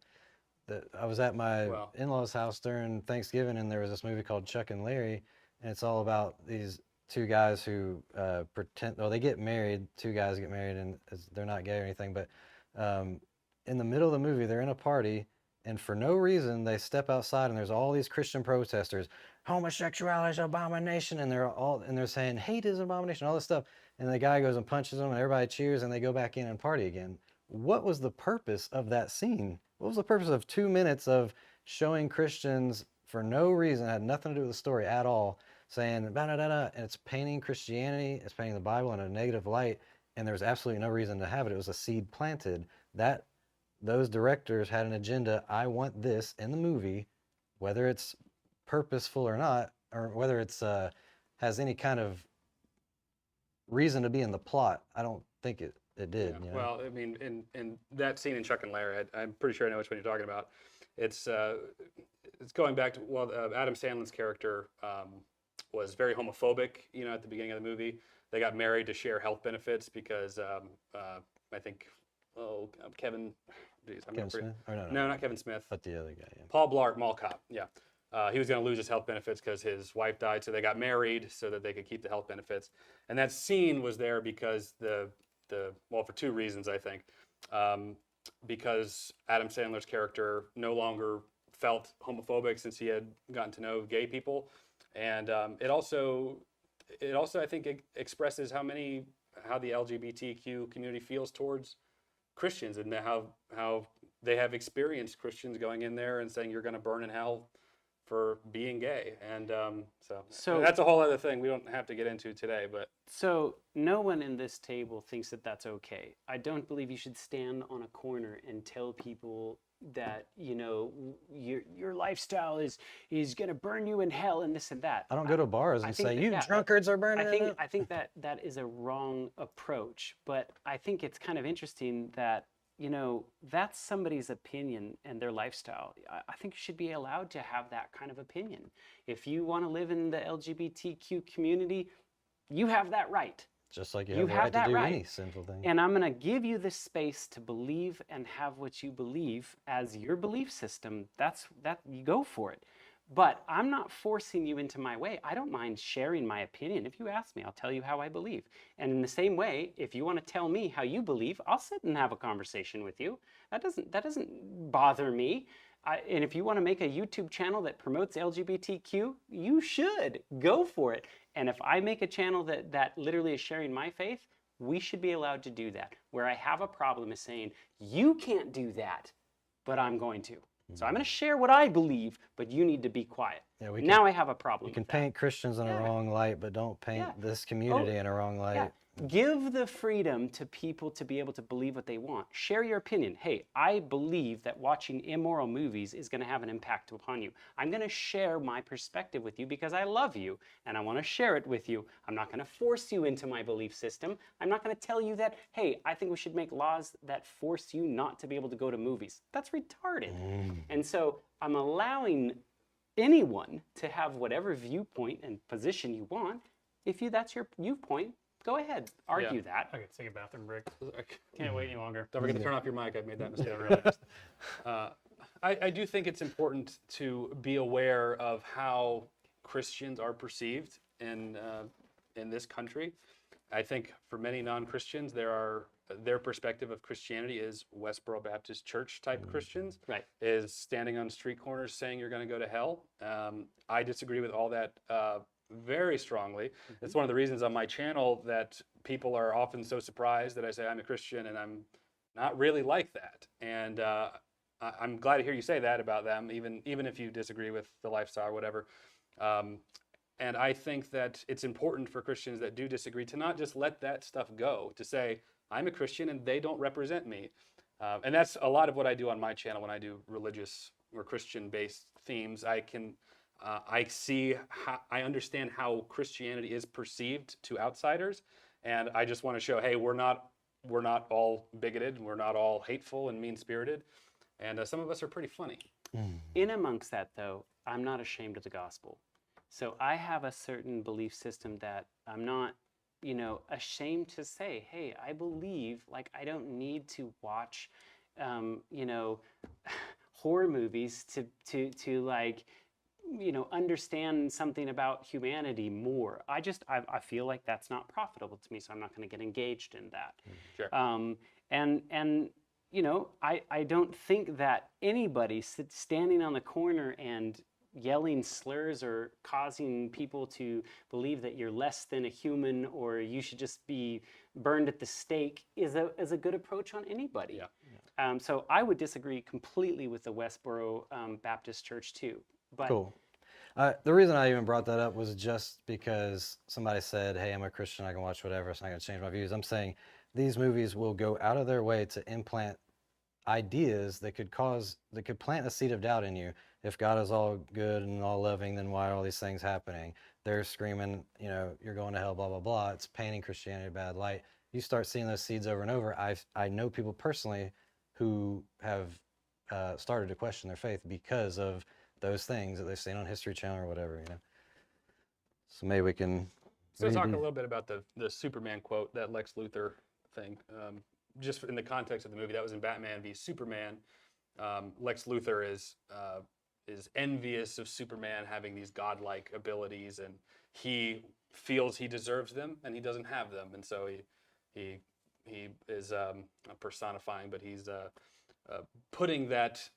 was at my in-laws' house during Thanksgiving, and there was this movie called Chuck and Larry, and it's all about these two guys who they get married. Two guys get married, and they're not gay or anything, but in the middle of the movie, they're in a party, and for no reason, they step outside, and there's all these Christian protesters. Homosexuality is an abomination, and they're saying hate is an abomination, all this stuff. And the guy goes and punches them, and everybody cheers, and they go back in and party again. What was the purpose of that scene? What was the purpose of 2 minutes of showing Christians for no reason, had nothing to do with the story at all, saying da-da-da-da, and it's painting Christianity, it's painting the Bible in a negative light, and there's absolutely no reason to have it. It was a seed planted. Those directors had an agenda. I want this in the movie, whether it's purposeful or not, or whether it's has any kind of reason to be in the plot. I don't think it did.
Yeah. Well, I mean, in that scene in Chuck and Larry, I'm pretty sure I know which one you're talking about. It's going back to, Adam Sandler's character was very homophobic, at the beginning of the movie. They got married to share health benefits because I think, Kevin
Smith? Or
no, not Kevin Smith.
But the other guy, yeah.
Paul Blart, Mall Cop, yeah. He was going to lose his health benefits because his wife died, so they got married so that they could keep the health benefits. And that scene was there because for two reasons, I think. Because Adam Sandler's character no longer felt homophobic since he had gotten to know gay people, and it also I think it expresses how the LGBTQ community feels towards Christians, and how they have experienced Christians going in there and saying you're going to burn in hell for being gay, and so that's a whole other thing we don't have to get into today. But
so no one in this table thinks that that's okay. I don't believe you should stand on a corner and tell people that your lifestyle is going to burn you in hell and this and that.
I don't go to bars and say you drunkards are burning.
I think that is a wrong approach, but I think it's kind of interesting that that's somebody's opinion and their lifestyle. I think you should be allowed to have that kind of opinion. If you want to live in the LGBTQ community, you have that right.
Just like you have the right to do any sinful thing.
And I'm going to give you the space to believe and have what you believe as your belief system. That you go for it. But I'm not forcing you into my way. I don't mind sharing my opinion. If you ask me, I'll tell you how I believe. And in the same way, if you want to tell me how you believe, I'll sit and have a conversation with you. That doesn't bother me. And if you want to make a YouTube channel that promotes LGBTQ, you should go for it. And if I make a channel that literally is sharing my faith, we should be allowed to do that. Where I have a problem is saying, you can't do that, but I'm going to. So I'm going to share what I believe, but you need to be quiet.
Yeah,
Now I have a problem.
You can
with that.
paint Christians in a wrong light, but don't paint this community in a wrong light.
Yeah. Give the freedom to people to be able to believe what they want. Share your opinion. Hey, I believe that watching immoral movies is going to have an impact upon you. I'm going to share my perspective with you because I love you and I want to share it with you. I'm not going to force you into my belief system. I'm not going to tell you that, hey, I think we should make laws that force you not to be able to go to movies. That's retarded. And so I'm allowing anyone to have whatever viewpoint and position you want. If that's your viewpoint, go ahead, argue that.
I could take a bathroom break. Can't wait any longer.
Don't forget to turn off your mic. I've made that mistake. I do think it's important to be aware of how Christians are perceived in this country. I think for many non-Christians, their perspective of Christianity is Westboro Baptist Church type Christians.
Right.
Is standing on street corners saying you're going to go to hell. I disagree with all that very strongly. It's one of the reasons on my channel that people are often so surprised that I say I'm a Christian and I'm not really like that. And I'm glad to hear you say that about them, even if you disagree with the lifestyle or whatever. And I think that it's important for Christians that do disagree to not just let that stuff go, to say, I'm a Christian and they don't represent me. And that's a lot of what I do on my channel when I do religious or Christian-based themes. I understand how Christianity is perceived to outsiders, and I just want to show, hey, we're not all bigoted, we're not all hateful and mean-spirited, and some of us are pretty funny.
In amongst that, though, I'm not ashamed of the gospel. So I have a certain belief system that I'm not, ashamed to say, hey, I believe, like, I don't need to watch, horror movies to like, understand something about humanity more. I feel like that's not profitable to me, so I'm not going to get engaged in that.
Sure.
I don't think that anybody standing on the corner and yelling slurs or causing people to believe that you're less than a human or you should just be burned at the stake is a good approach on anybody.
Yeah.
So I would disagree completely with the Westboro Baptist Church too. But
Cool. The reason I even brought that up was just because somebody said, hey, I'm a Christian, I can watch whatever, it's not going to change my views. I'm saying these movies will go out of their way to implant ideas that could plant a seed of doubt in you. If God is all good and all loving, then why are all these things happening? They're screaming, you're going to hell, blah, blah, blah. It's painting Christianity in a bad light. You start seeing those seeds over and over. I know people personally who have started to question their faith because of those things that they've seen on History Channel or whatever, So maybe we can...
So talk a little bit about the Superman quote, that Lex Luthor thing. Just in the context of the movie, that was in Batman v Superman. Lex Luthor is envious of Superman having these godlike abilities, and he feels he deserves them, and he doesn't have them, and so he is not personifying, but he's putting that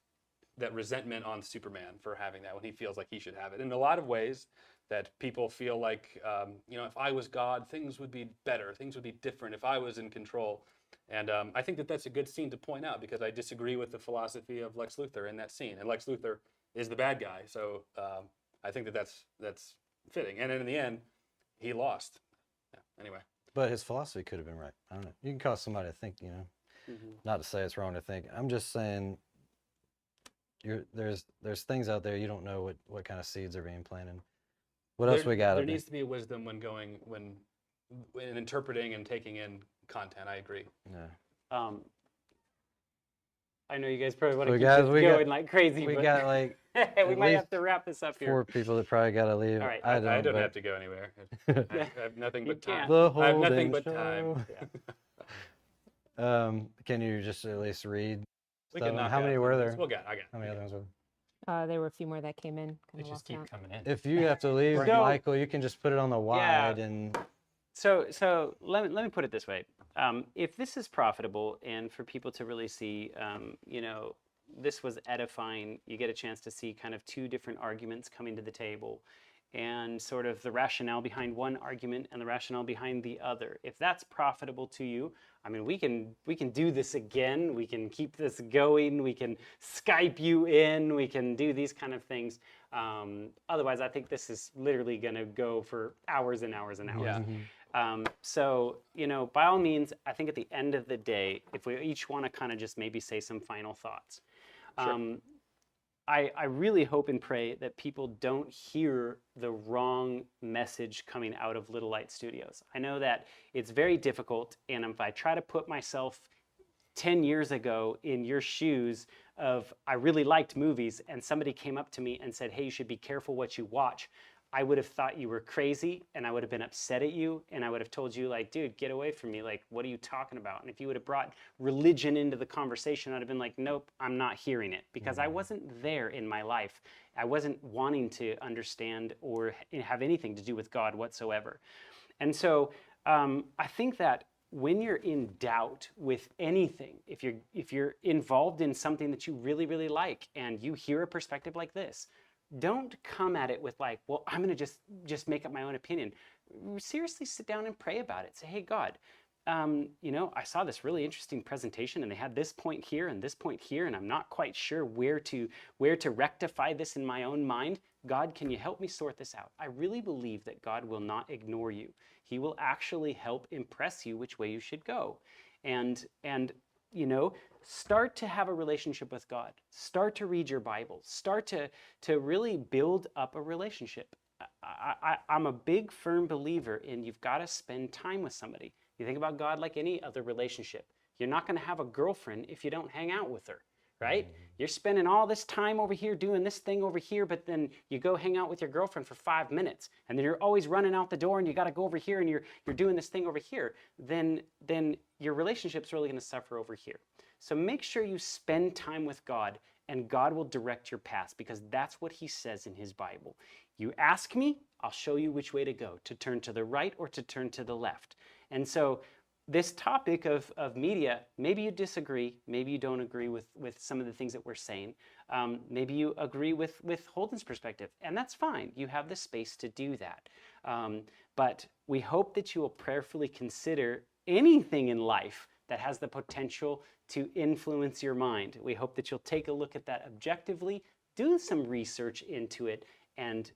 resentment on Superman for having that when he feels like he should have it. In a lot of ways, that people feel like, if I was God, things would be better, things would be different if I was in control. And I think that that's a good scene to point out because I disagree with the philosophy of Lex Luthor in that scene. And Lex Luthor is the bad guy, so I think that's fitting. And in the end, he lost. Yeah, anyway.
But his philosophy could have been right. I don't know. You can cause somebody to think, not to say it's wrong to think. I'm just saying there's things out there you don't know what kind of seeds are being planted. What else we got?
There needs to be a wisdom when interpreting and taking in content. I agree.
Yeah.
I know you guys probably want to
So
keep
guys,
this
we
going
got-
like crazy.
We
but
got like
we might have
least
to wrap this up here.
4 people that probably got to leave.
All right.
I don't
but-
have to go anywhere. I have nothing
You
but time.
can't.
The
I have nothing
Holden
but time.
Show. Can you just at least read?
We
stuff?
can knock
How
out
many
some
were
of
there?
these. I got.
How many other ones were there?
There were a few more that came in.
They
Kind of
just
lost
keep
count.
coming in.
If you have to leave,
So-
Michael, you can just put it on the wide and
So let me put it this way. If this is profitable and for people to really see, this was edifying, you get a chance to see kind of two different arguments coming to the table and sort of the rationale behind one argument and the rationale behind the other. If that's profitable to you, I mean, we can do this again. We can keep this going. We can Skype you in. We can do these kind of things. Otherwise, I think this is literally going to go for hours and hours and hours.
Yeah.
So, by all means, I think at the end of the day, if we each want to kind of just maybe say some final thoughts, I really hope and pray that people don't hear the wrong message coming out of Little Light Studios. I know that it's very difficult, and if I try to put myself 10 years ago in your shoes of I really liked movies and somebody came up to me and said, hey, you should be careful what you watch, I would have thought you were crazy and I would have been upset at you and I would have told you like, dude, get away from me. Like, what are you talking about? And if you would have brought religion into the conversation, I'd have been like, nope, I'm not hearing it because I wasn't there in my life. I wasn't wanting to understand or have anything to do with God whatsoever. And so I think that when you're in doubt with anything, if you're involved in something that you really, really like and you hear a perspective like this, don't come at it with like, well, I'm going to just make up my own opinion. Seriously, sit down and pray about it. Say, hey, God, I saw this really interesting presentation and they had this point here and this point here, and I'm not quite sure where to rectify this in my own mind. God, can you help me sort this out? I really believe that God will not ignore you. He will actually help impress you which way you should go. And start to have a relationship with God. Start to read your Bible. Start to really build up a relationship. I'm a big, firm believer in you've got to spend time with somebody. You think about God like any other relationship. You're not going to have a girlfriend if you don't hang out with her, right? You're spending all this time over here doing this thing over here, but then you go hang out with your girlfriend for 5 minutes, and then you're always running out the door, and you got to go over here, and you're doing this thing over here. Then your relationship's really going to suffer over here. So make sure you spend time with God, and God will direct your paths, because that's what He says in His Bible. You ask me, I'll show you which way to go, to turn to the right or to turn to the left. And so this topic of media, maybe you disagree, maybe you don't agree with some of the things that we're saying. Maybe you agree with Holden's perspective, and that's fine. You have the space to do that. But we hope that you will prayerfully consider anything in life that has the potential to influence your mind. We hope that you'll take a look at that objectively, do some research into it, and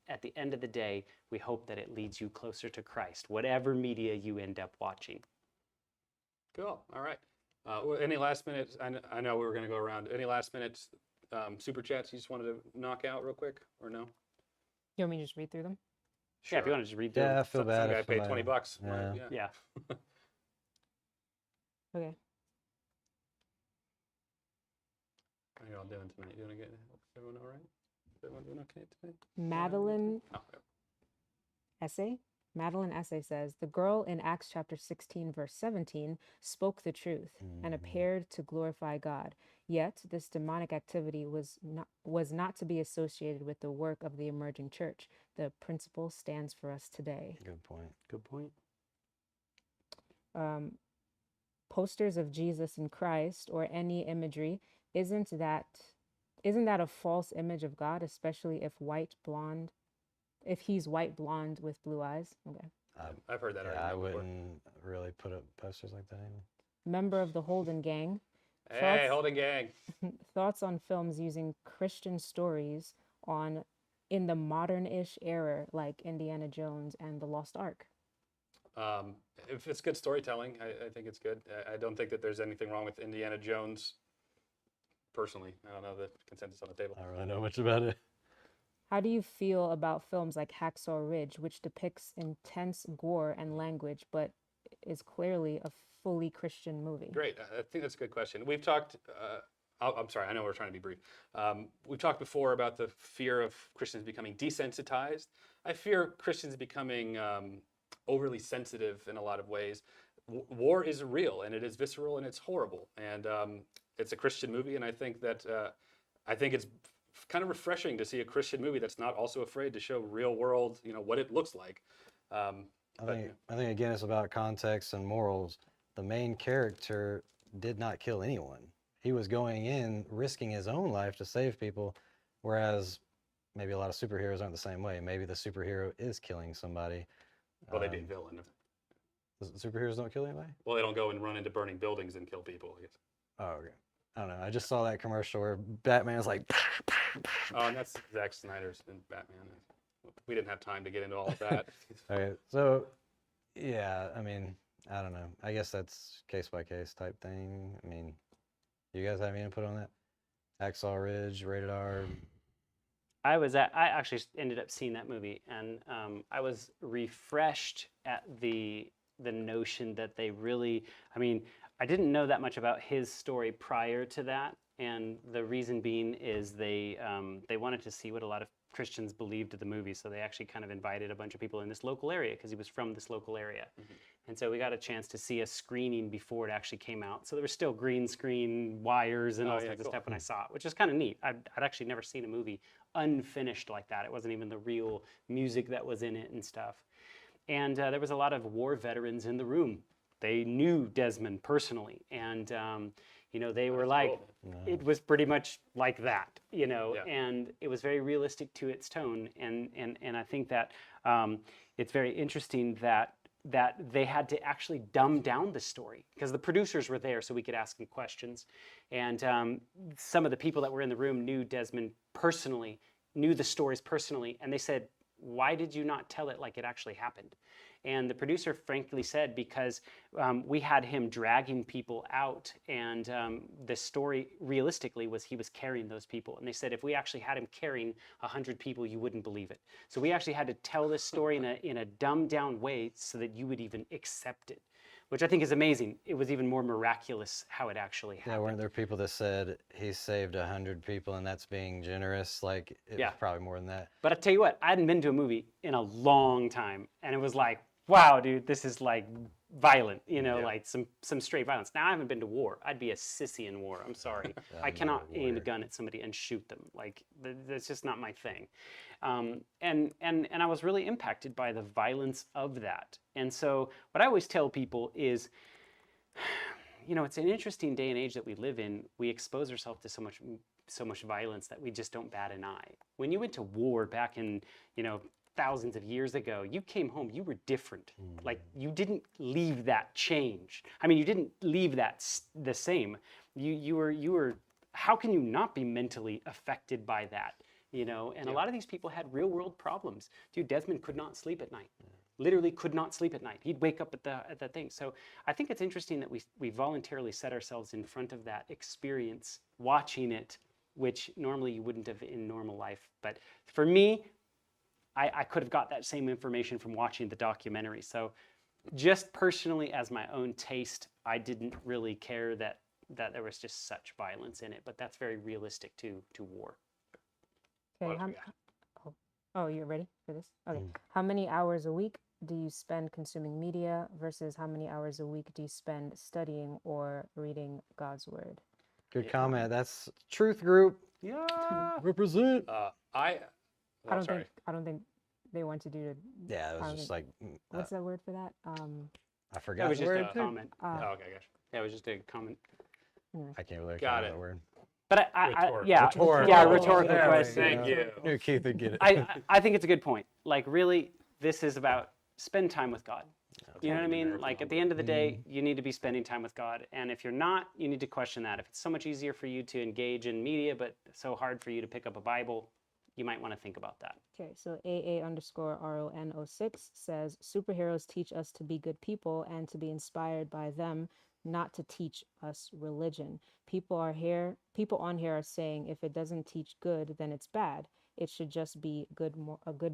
at the end of the day, we hope that it leads you closer to Christ, whatever media you end up watching.
Cool. All right. Any last minute? I know we were going to go around. Any last minute super chats you just wanted to knock out real quick, or no?
You want me to just read through them?
Yeah, if you want to just read through
yeah, I
them.
feel
Some
bad.
guy
if
paid
somebody-
$20.
Yeah.
Right?
Yeah.
Okay.
How are you all doing tonight? Doing good? Everyone all right? Is everyone doing okay today?
Madeline
Oh, okay.
Essay. Madeline Essay says, the girl in Acts chapter 16, verse 17, spoke the truth and appeared to glorify God. Yet this demonic activity was not to be associated with the work of the emerging church. The principle stands for us today.
Good point.
Good point.
Posters of Jesus and Christ or any imagery, isn't that a false image of God, especially if he's white blonde with blue eyes? Okay.
I've heard that
Yeah, I
argument before.
wouldn't really put up posters like that either.
Member of the Holden gang.
Hey, Holden gang.
Thoughts on films using Christian stories in the modern-ish era, like Indiana Jones and The Lost Ark?
If it's good storytelling, I think it's good. I don't think that there's anything wrong with Indiana Jones. Personally, I don't know the consensus on the table.
I don't really know much about it.
How do you feel about films like Hacksaw Ridge, which depicts intense gore and language, but is clearly a fully Christian movie?
Great. I think that's a good question. We've talked, I'm sorry, I know we're trying to be brief. We've talked before about the fear of Christians becoming desensitized. I fear Christians becoming overly sensitive in a lot of ways. War is real, and it is visceral, and it's horrible. And it's a Christian movie, and I think that, I think it's kind of refreshing to see a Christian movie that's not also afraid to show real world, what it looks like.
I think again it's about context and morals. The main character did not kill anyone. He was going in risking his own life to save people, whereas maybe a lot of superheroes aren't the same way. Maybe the superhero is killing somebody.
Well, they'd be a villain.
The superheroes don't kill anybody?
Well, they don't go and run into burning buildings and kill people, I guess.
Oh, okay. I don't know. I just saw that commercial where Batman's like.
Oh, and that's Zack Snyder's in Batman. We didn't have time to get into all of that.
Okay, so yeah, I mean, I don't know. I guess that's case by case type thing. I mean, you guys have any input on that? Hacksaw Ridge, rated R.
I actually ended up seeing that movie, and I was refreshed at the notion that they really, I mean, I didn't know that much about his story prior to that, and the reason being is they wanted to see what a lot of Christians believed of the movie, so they actually kind of invited a bunch of people in this local area because he was from this local area. And so we got a chance to see a screening before it actually came out. So there was still green screen wires and all sorts of stuff when I saw it, which is kind of neat. I'd actually never seen a movie unfinished like that. It wasn't even the real music that was in it and stuff. And there was a lot of war veterans in the room. They knew Desmond personally, and they were like,
cool.
it was pretty much like that,
Yeah.
and it was very realistic to its tone, and I think that it's very interesting that they had to actually dumb down the story because the producers were there so we could ask them questions, and some of the people that were in the room knew Desmond personally, knew the stories personally, and they said, why did you not tell it like it actually happened? And the producer frankly said, because we had him dragging people out, and the story realistically was he was carrying those people. And they said, if we actually had him carrying 100 people, you wouldn't believe it. So we actually had to tell this story in a dumbed down way so that you would even accept it, which I think is amazing. It was even more miraculous how it actually happened.
Yeah, weren't there people that said he saved 100 people and that's being generous? Like, it was probably more than that.
But I tell you what, I hadn't been to a movie in a long time, and it was like, wow, dude, this is like violent, like some straight violence. Now, I haven't been to war. I'd be a sissy in war. I'm sorry. I cannot aim a gun at somebody and shoot them. Like, that's just not my thing. And I was really impacted by the violence of that. And so what I always tell people is, it's an interesting day and age that we live in. We expose ourselves to so much violence that we just don't bat an eye. When you went to war back in, thousands of years ago, you came home, you were different. Like, you didn't leave that changed. I mean, you didn't leave that the same. You were, how can you not be mentally affected by that? And a lot of these people had real world problems. Dude, Desmond could not sleep at night. Literally could not sleep at night. He'd wake up at that thing. So I think it's interesting that we voluntarily set ourselves in front of that experience, watching it, which normally you wouldn't have in normal life. But for me, I could have got that same information from watching the documentary. So just personally, as my own taste, I didn't really care that there was just such violence in it. But that's very realistic to war.
Okay. Oh, you're ready for this? Okay. How many hours a week do you spend consuming media versus how many hours a week do you spend studying or reading God's word?
Good comment. That's Truth Group.
Yeah.
Represent.
I don't think they want to do it.
Yeah, it was just like.
What's that word for that?
I forgot.
That was
the
just
word
a
too.
comment.
Oh, okay, gotcha.
That was just a comment.
I can't really
Got
remember
it.
that word.
But rhetorical
There we
question.
Thank you.
I knew Keith would get it.
I think it's a good point. Like, really, this is about spend time with God. You know what I mean? Like, at the end of the day, you need to be spending time with God. And if you're not, you need to question that. If it's so much easier for you to engage in media, but so hard for you to pick up a Bible, you might want to think about that.
Okay, so AA_RON06 says superheroes teach us to be good people and to be inspired by them, not to teach us religion. People on here are saying if it doesn't teach good, then it's bad. It should just be a good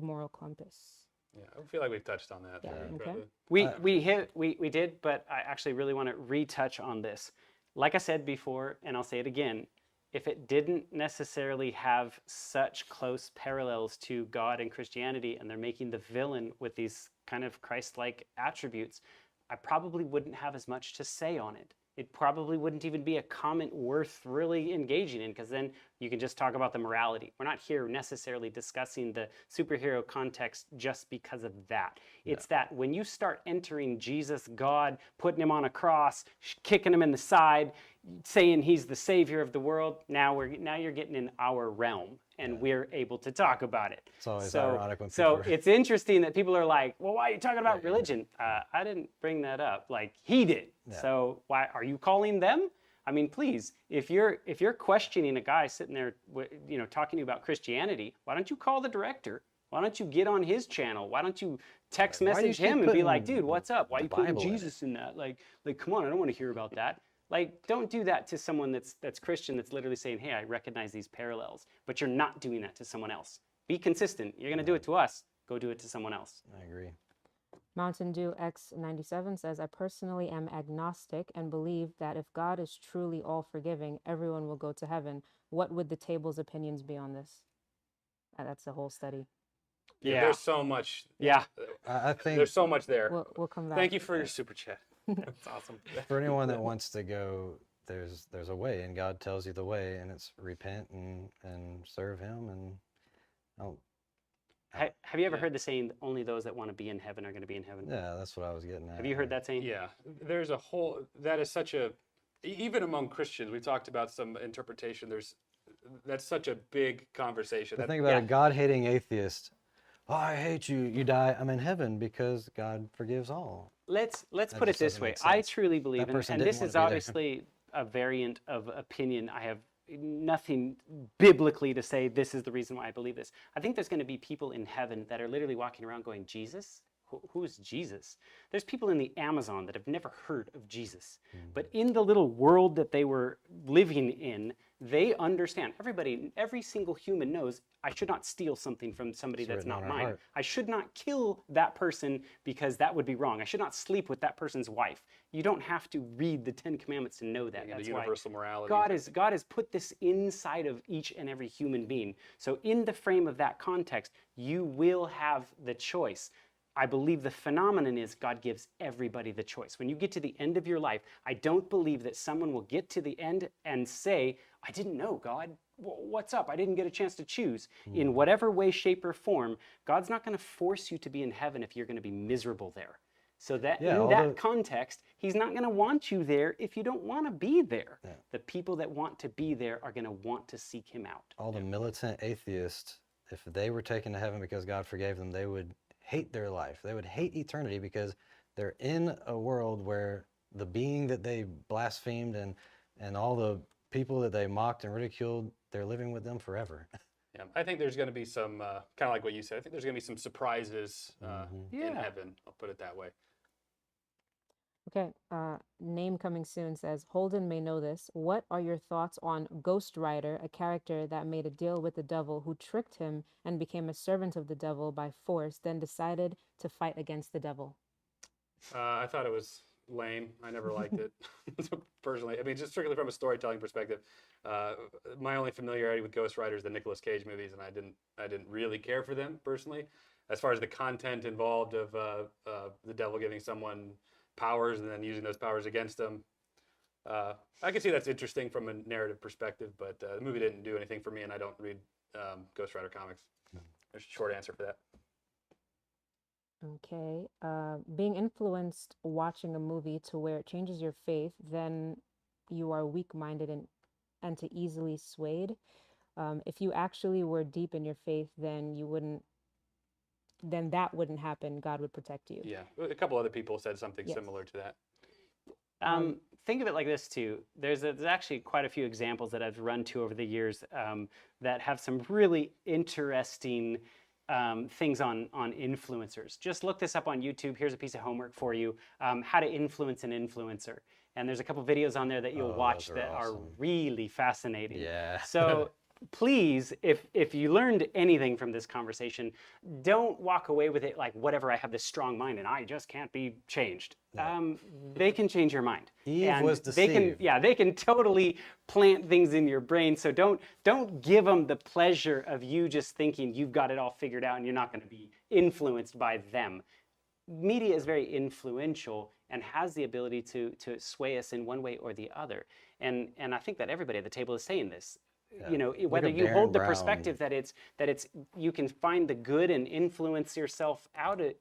moral compass.
Yeah, I feel like we've touched on that.
Yeah,
We did, but I actually really want to retouch on this. Like I said before, and I'll say it again, if it didn't necessarily have such close parallels to God and Christianity, and they're making the villain with these kind of Christ-like attributes, I probably wouldn't have as much to say on it. it probably wouldn't even be a comment worth really engaging in, because then you can just talk about the morality. We're not here necessarily discussing the superhero context just because of that. It's that when you start entering Jesus, God, putting him on a cross, kicking him in the side, saying he's the savior of the world, now you're getting in our realm, and we're able to talk about it.
It's always ironic when
So
people
it's interesting that people are like, well, why are you talking about religion? I didn't bring that up. Like, he did. So why are you calling them? I mean, please, if you're questioning a guy sitting there, talking to you about Christianity, why don't you call the director? Why don't you get on his channel? Why don't you text
Why do you
message
keep
him and be like,
putting
dude, what's up? Why are you putting
Bible in it?
Jesus in that? Like, come on, I don't want to hear about that. Like, don't do that to someone that's Christian, that's literally saying, hey, I recognize these parallels, but you're not doing that to someone else. Be consistent. You're going to do it to us. Go do it to someone else.
I agree.
Mountain Dew X97 says, I personally am agnostic and believe that if God is truly all forgiving, everyone will go to heaven. What would the table's opinions be on this? That's a whole study.
Yeah, there's so much.
Yeah.
I think
There's so much there.
We'll come back.
Thank you for your super chat. That's awesome.
for anyone that wants to go, there's a way, and God tells you the way, and it's repent and serve Him, and
Have you ever heard the saying, only those that want to be in heaven are going to be in heaven?
yeah, that's what I was getting at.
Have you heard that saying?
Yeah, there's a whole, that is such a, even among Christians, we talked about some interpretation, that's such a big conversation.
The thing about a God-hating atheist, oh, I hate you, you die, I'm in heaven because God forgives all.
Let's
That
put it
just
this
doesn't
way.
make
I
sense.
truly believe,
That person
and
didn't
this
wanna
is
be there.
obviously a variant of opinion. I have nothing biblically to say this is the reason why I believe this. I think there's going to be people in heaven that are literally walking around going, Jesus? Who's Jesus? There's people in the Amazon that have never heard of Jesus. But in the little world that they were living in, they understand. Every single human knows, I should not steal something from somebody that's
written
not
on our
mine.
heart.
I should not kill that person because that would be wrong. I should not sleep with that person's wife. You don't have to read the 10 Commandments to know that.
the
That's
universal
why
morality.
God has put this inside of each and every human being. So in the frame of that context, you will have the choice. I believe the phenomenon is God gives everybody the choice. When you get to the end of your life, I don't believe that someone will get to the end and say, I didn't know, God. What's up? I didn't get a chance to choose. In whatever way, shape, or form, God's not going to force you to be in heaven if you're going to be miserable there. So that in that context, He's not going to want you there if you don't want to be there.
Yeah.
The people that want to be there are going to want to seek Him out.
All the militant atheists, if they were taken to heaven because God forgave them, they would hate their life. They would hate eternity because they're in a world where the being that they blasphemed and all the people that they mocked and ridiculed, they're living with them forever.
Yeah, I think there's going to be some, kind of like what you said, I think there's going to be some surprises in heaven. I'll put it that way.
Okay, name coming soon says, Holden may know this. What are your thoughts on Ghost Rider, a character that made a deal with the devil who tricked him and became a servant of the devil by force, then decided to fight against the devil?
I thought it was lame. I never liked it personally. I mean, just strictly from a storytelling perspective, my only familiarity with Ghost Rider is the Nicolas Cage movies, and I didn't really care for them personally. As far as the content involved of the devil giving someone powers and then using those powers against them, I can see that's interesting from a narrative perspective, but the movie didn't do anything for me, and I don't read Ghost Rider comics. There's a short answer for that.
Okay, being influenced watching a movie to where it changes your faith, then you are weak-minded and to easily swayed. If you actually were deep in your faith, then that wouldn't happen. God would protect you.
Yeah, a couple other people said something similar to that.
Think of it like this too. There's actually quite a few examples that I've run to over the years that have some really interesting things on influencers. Just look this up on YouTube. Here's a piece of homework for you: how to influence an influencer. And there's a couple videos on there that you'll watch that are really fascinating.
Yeah.
So please, if you learned anything from this conversation, don't walk away with it like, whatever, I have this strong mind and I just can't be changed. They can change your mind.
Eve was
They
deceived.
can totally plant things in your brain. So don't give them the pleasure of you just thinking you've got it all figured out and you're not going to be influenced by them. media is very influential and has the ability to sway us in one way or the other. And I think that everybody at the table is saying this. You know, whether
at
you hold
Darren
the
Brown.
perspective that it's you can find the good and influence yourself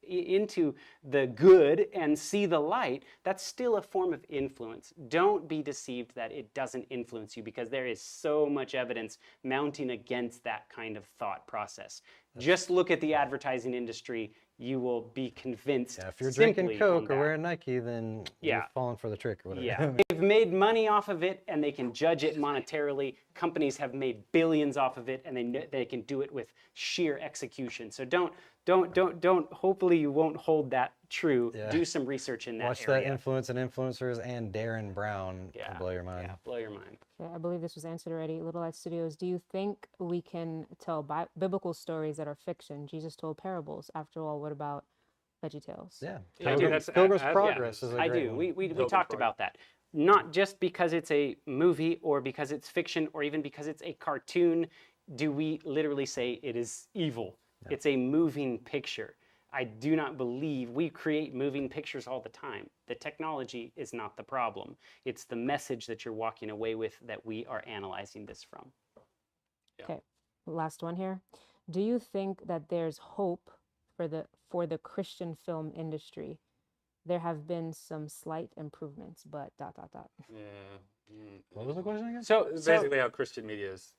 into the good and see the light, that's still a form of influence. Don't be deceived that it doesn't influence you, because there is so much evidence mounting against that kind of thought process. Just look at the advertising industry. You will be convinced.
Yeah, if you're
simply
drinking
on
Coke or
that.
wearing Nike, then you're
Yeah.
falling for the trick or whatever.
Yeah, they've made money off of it, and they can judge it monetarily. Companies have made billions off of it, and they can do it with sheer execution. So don't. Hopefully, you won't hold that true.
Yeah.
Do some research in that
Watch
area.
that Influence and Influencers and Darren Brown to blow your mind.
Yeah, blow your mind.
Okay, I believe this was answered already. Little Light Studios, do you think we can tell biblical stories that are fiction? Jesus told parables. After all, what about VeggieTales?
Yeah,
I do. That's
Pilgrim's
as-
Progress is a
I
great
do.
one.
We
Pilgrim's
talked
Progress.
about that. Not just because it's a movie or because it's fiction or even because it's a cartoon do we literally say it is evil. It's a moving picture. I do not believe we create moving pictures all the time. The technology is not the problem. It's the message that you're walking away with that we are analyzing this from.
Okay, last one here. Do you think that there's hope for the Christian film industry? There have been some slight improvements, but ...
Yeah.
What was the question again?
So
Basically, how Christian media is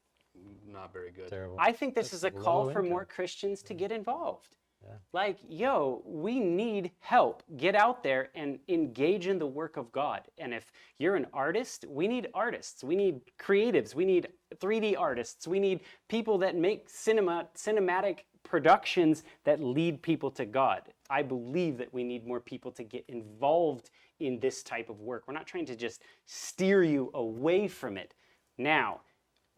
not very good.
Terrible.
I think this is a call
low
for more
income.
Christians to get involved.
Yeah.
Like, yo, we need help. Get out there and engage in the work of God. And if you're an artist, we need artists. We need creatives. We need 3D artists. We need people that make cinematic productions that lead people to God. I believe that we need more people to get involved in this type of work. We're not trying to just steer you away from it. Now,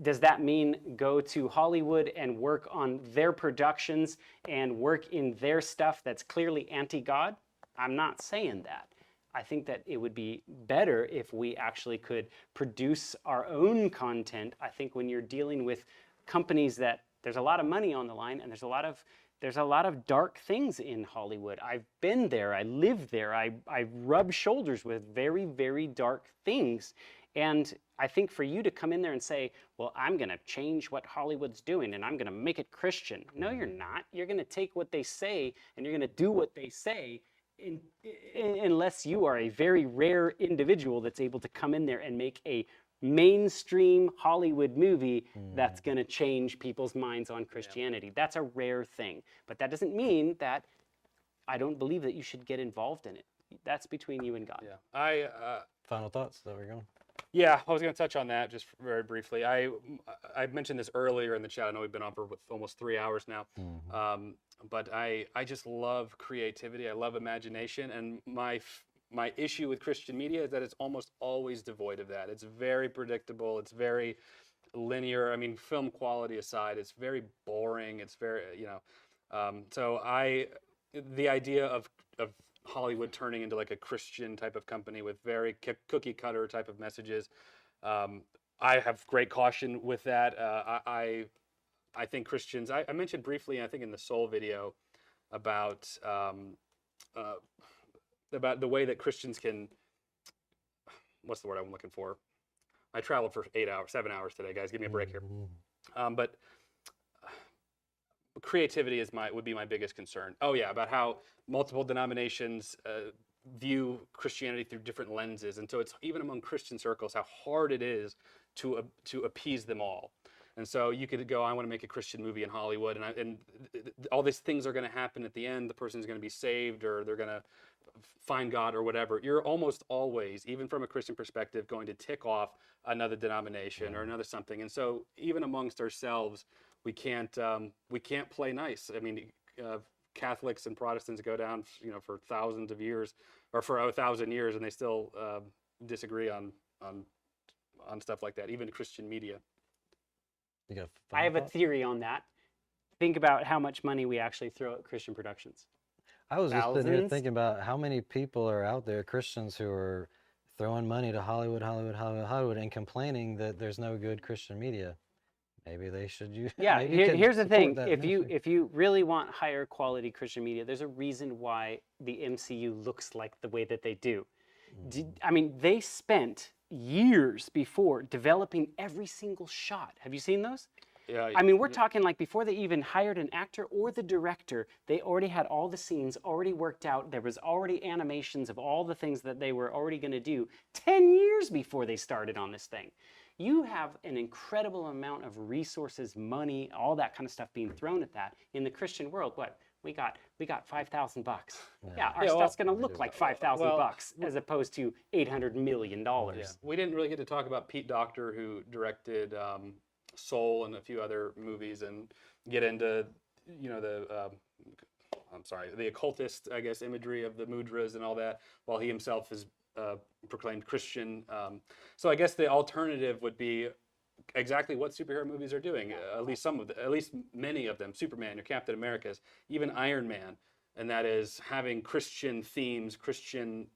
does that mean go to Hollywood and work on their productions and work in their stuff that's clearly anti-God? I'm not saying that. I think that it would be better if we actually could produce our own content. I think when you're dealing with companies that there's a lot of money on the line and there's a lot of dark things in Hollywood. I've been there, I lived there, I rub shoulders with very, very dark things. And I think for you to come in there and say, well, I'm going to change what Hollywood's doing and I'm going to make it Christian. No, you're not. You're going to take what they say and you're going to do what they say unless you are a very rare individual that's able to come in there and make a mainstream Hollywood movie that's going to change people's minds on Christianity. That's a rare thing. But that doesn't mean that I don't believe that you should get involved in it. That's between you and God.
Yeah.
Final thoughts? Is that where you're going?
Yeah, I was going to touch on that just very briefly. I mentioned this earlier in the chat. I know we've been on for almost 3 hours now. But I just love creativity. I love imagination. And my issue with Christian media is that it's almost always devoid of that. It's very predictable. It's very linear. I mean, film quality aside, it's very boring. It's very, the idea of Hollywood turning into like a Christian type of company with very cookie cutter type of messages, I have great caution with that. I think Christians, I mentioned briefly, I think in the Soul video about the way that Christians can, what's the word I'm looking for? I traveled for 7 hours today, guys. Give me a break here. But creativity would be my biggest concern. Oh yeah, about how multiple denominations view Christianity through different lenses, and so it's even among Christian circles how hard it is to appease them all. And so you could go, I want to make a Christian movie in Hollywood, and all these things are going to happen at the end. The person's going to be saved, or they're going to find God, or whatever. You're almost always, even from a Christian perspective, going to tick off another denomination or another something. And so even amongst ourselves, we can't play nice. I mean, Catholics and Protestants go down, for thousands of years, or for 1,000 years, and they still disagree on stuff like that. Even Christian media.
You got
I have a
final thoughts?
theory on that. Think about how much money we actually throw at Christian productions.
I was just sitting here
Thousands?
thinking about how many people are out there, Christians, who are throwing money to Hollywood, and complaining that there's no good Christian media. maybe they should use.
Yeah,
maybe you could
here's the
support
thing.
that
If
ministry.
you really want higher quality Christian media, there's a reason why the MCU looks like the way that they do. I mean, they spent years before developing every single shot. Have you seen those?
Yeah,
I mean, we're talking like before they even hired an actor or the director, they already had all the scenes already worked out. There was already animations of all the things that they were already going to do 10 years before they started on this thing. You have an incredible amount of resources, money, all that kind of stuff being thrown at that. In the Christian world, what? We got $5,000. Yeah, our
Yeah,
stuff's
well,
going to look like $5,000
well,
as opposed to $800 million.
yeah. We didn't really get to talk about Pete Docter, who directed Soul and a few other movies, and get into, you know, the occultist, I guess, imagery of the mudras and all that, while he himself is proclaimed Christian. So I guess the alternative would be exactly what superhero movies are doing. At least at least many of them. Superman, your Captain Americas, even Iron Man, and that is having Christian themes, Christian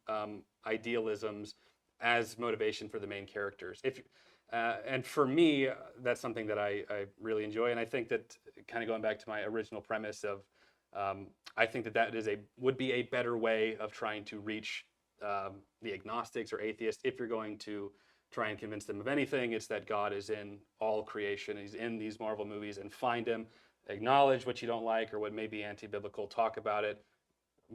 idealisms as motivation for the main characters. And for me, that's something that I really enjoy, and I think that, kind of going back to my original premise of, I think that would be a better way of trying to reach the agnostics or atheists. If you're going to try and convince them of anything, it's that God is in all creation. He's in these Marvel movies, and find him, acknowledge what you don't like or what may be anti-biblical, talk about it,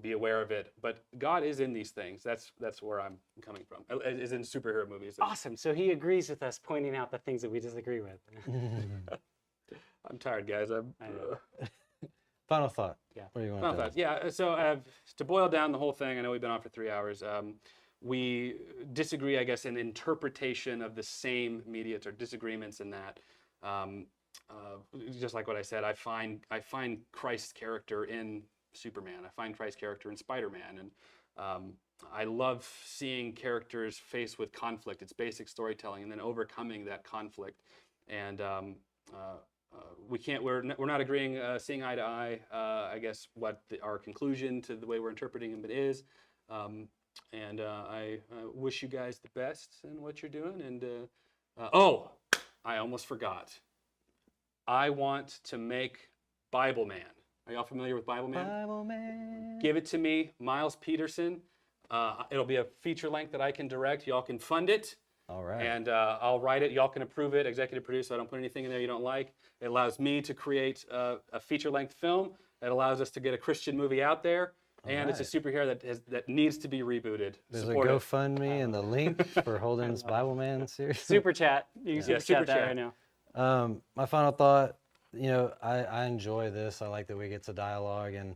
be aware of it. But God is in these things. That's where I'm coming from, is in superhero movies.
Awesome. So he agrees with us pointing out the things that we disagree with.
I'm tired, guys.
Final thought.
Yeah.
What do you want
Final
to
thoughts. Yeah, so to boil down the whole thing, I know we've been on for 3 hours. We disagree, I guess, in interpretation of the same media, or disagreements in that. Just like what I said, I find Christ's character in Superman. I find Christ's character in Spider-Man, and I love seeing characters faced with conflict. It's basic storytelling, and then overcoming that conflict. And we're not agreeing, seeing eye to eye, I guess, what our conclusion to the way we're interpreting them is. And I wish you guys the best in what you're doing. And I almost forgot. I want to make Bible Man. Are y'all familiar with Bible Man?
Bible Man.
Give it to me, Miles Peterson. It'll be a feature length that I can direct. Y'all can fund it.
All right.
And I'll write it. Y'all can approve it, executive produce, so I don't put anything in there you don't like. It allows me to create a feature-length film. It allows us to get a Christian movie out there. And it's a superhero that needs to be rebooted.
There's
Support
a
it.
GoFundMe and the link for Holden's Bible Man series.
Super chat. You can super chat that right now.
My final thought, I enjoy this. I like that we get to dialogue, and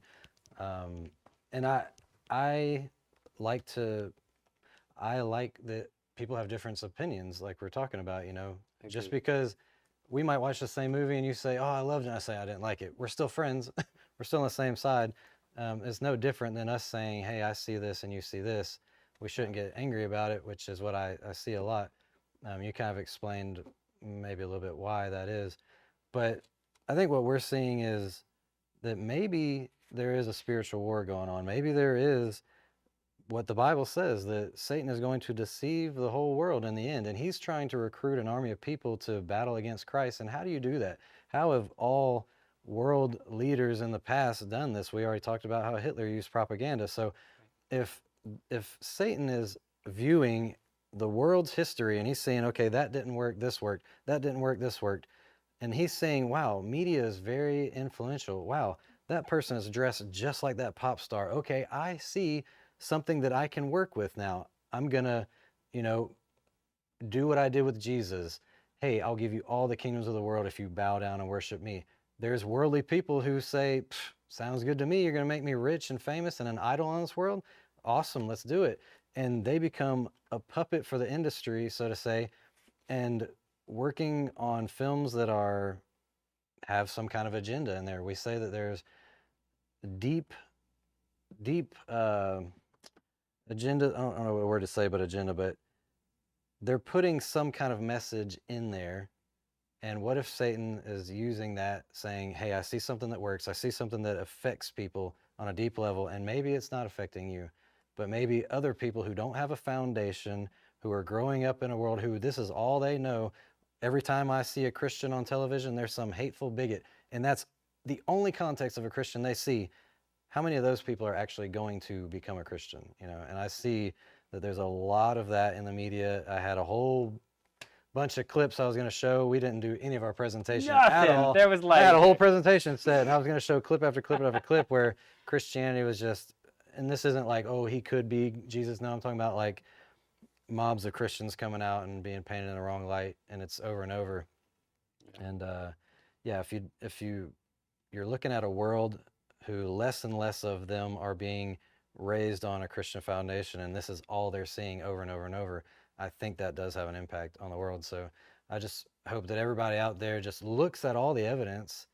I like that people have different opinions, like we're talking about. Just because we might watch the same movie and you say, "Oh, I loved it," and I say I didn't like it. We're still friends. We're still on the same side. It's no different than us saying, "Hey, I see this and you see this." We shouldn't get angry about it, which is what I see a lot. You kind of explained maybe a little bit why that is. But I think what we're seeing is that maybe there is a spiritual war going on. Maybe there is what the Bible says, that Satan is going to deceive the whole world in the end. And he's trying to recruit an army of people to battle against Christ. And how do you do that? How have all world leaders in the past done this? We already talked about how Hitler used propaganda. So if Satan is viewing the world's history and he's saying, okay, that didn't work, this worked, that didn't work, this worked, and he's saying, wow, media is very influential. Wow, that person is dressed just like that pop star. Okay, I see something that I can work with now. I'm gonna, do what I did with Jesus. Hey, I'll give you all the kingdoms of the world if you bow down and worship me. There's worldly people who say, sounds good to me. You're going to make me rich and famous and an idol in this world? Awesome, let's do it. And they become a puppet for the industry, so to say, and working on films that have some kind of agenda in there. We say that there's deep agenda. I don't know what word to say, but agenda, but they're putting some kind of message in there. And what if Satan is using that, saying, hey, I see something that works. I see something that affects people on a deep level, and maybe it's not affecting you, but maybe other people who don't have a foundation, who are growing up in a world who this is all they know, every time I see a Christian on television, there's some hateful bigot. And that's the only context of a Christian they see. How many of those people are actually going to become a Christian? You know, and I see that there's a lot of that in the media. I had a whole bunch of clips I was going to show. We didn't do any of our presentation at
Nothing.
all.
There was
I had a
like-
whole presentation set, and I was going to show clip after clip after clip where Christianity was just, and this isn't like, oh, he could be Jesus. No, I'm talking about like mobs of Christians coming out and being painted in the wrong light, and it's over and over. And yeah, if you're looking at a world who less and less of them are being raised on a Christian foundation, and this is all they're seeing over and over and over, I think that does have an impact on the world. So I just hope that everybody out there just looks at all the evidence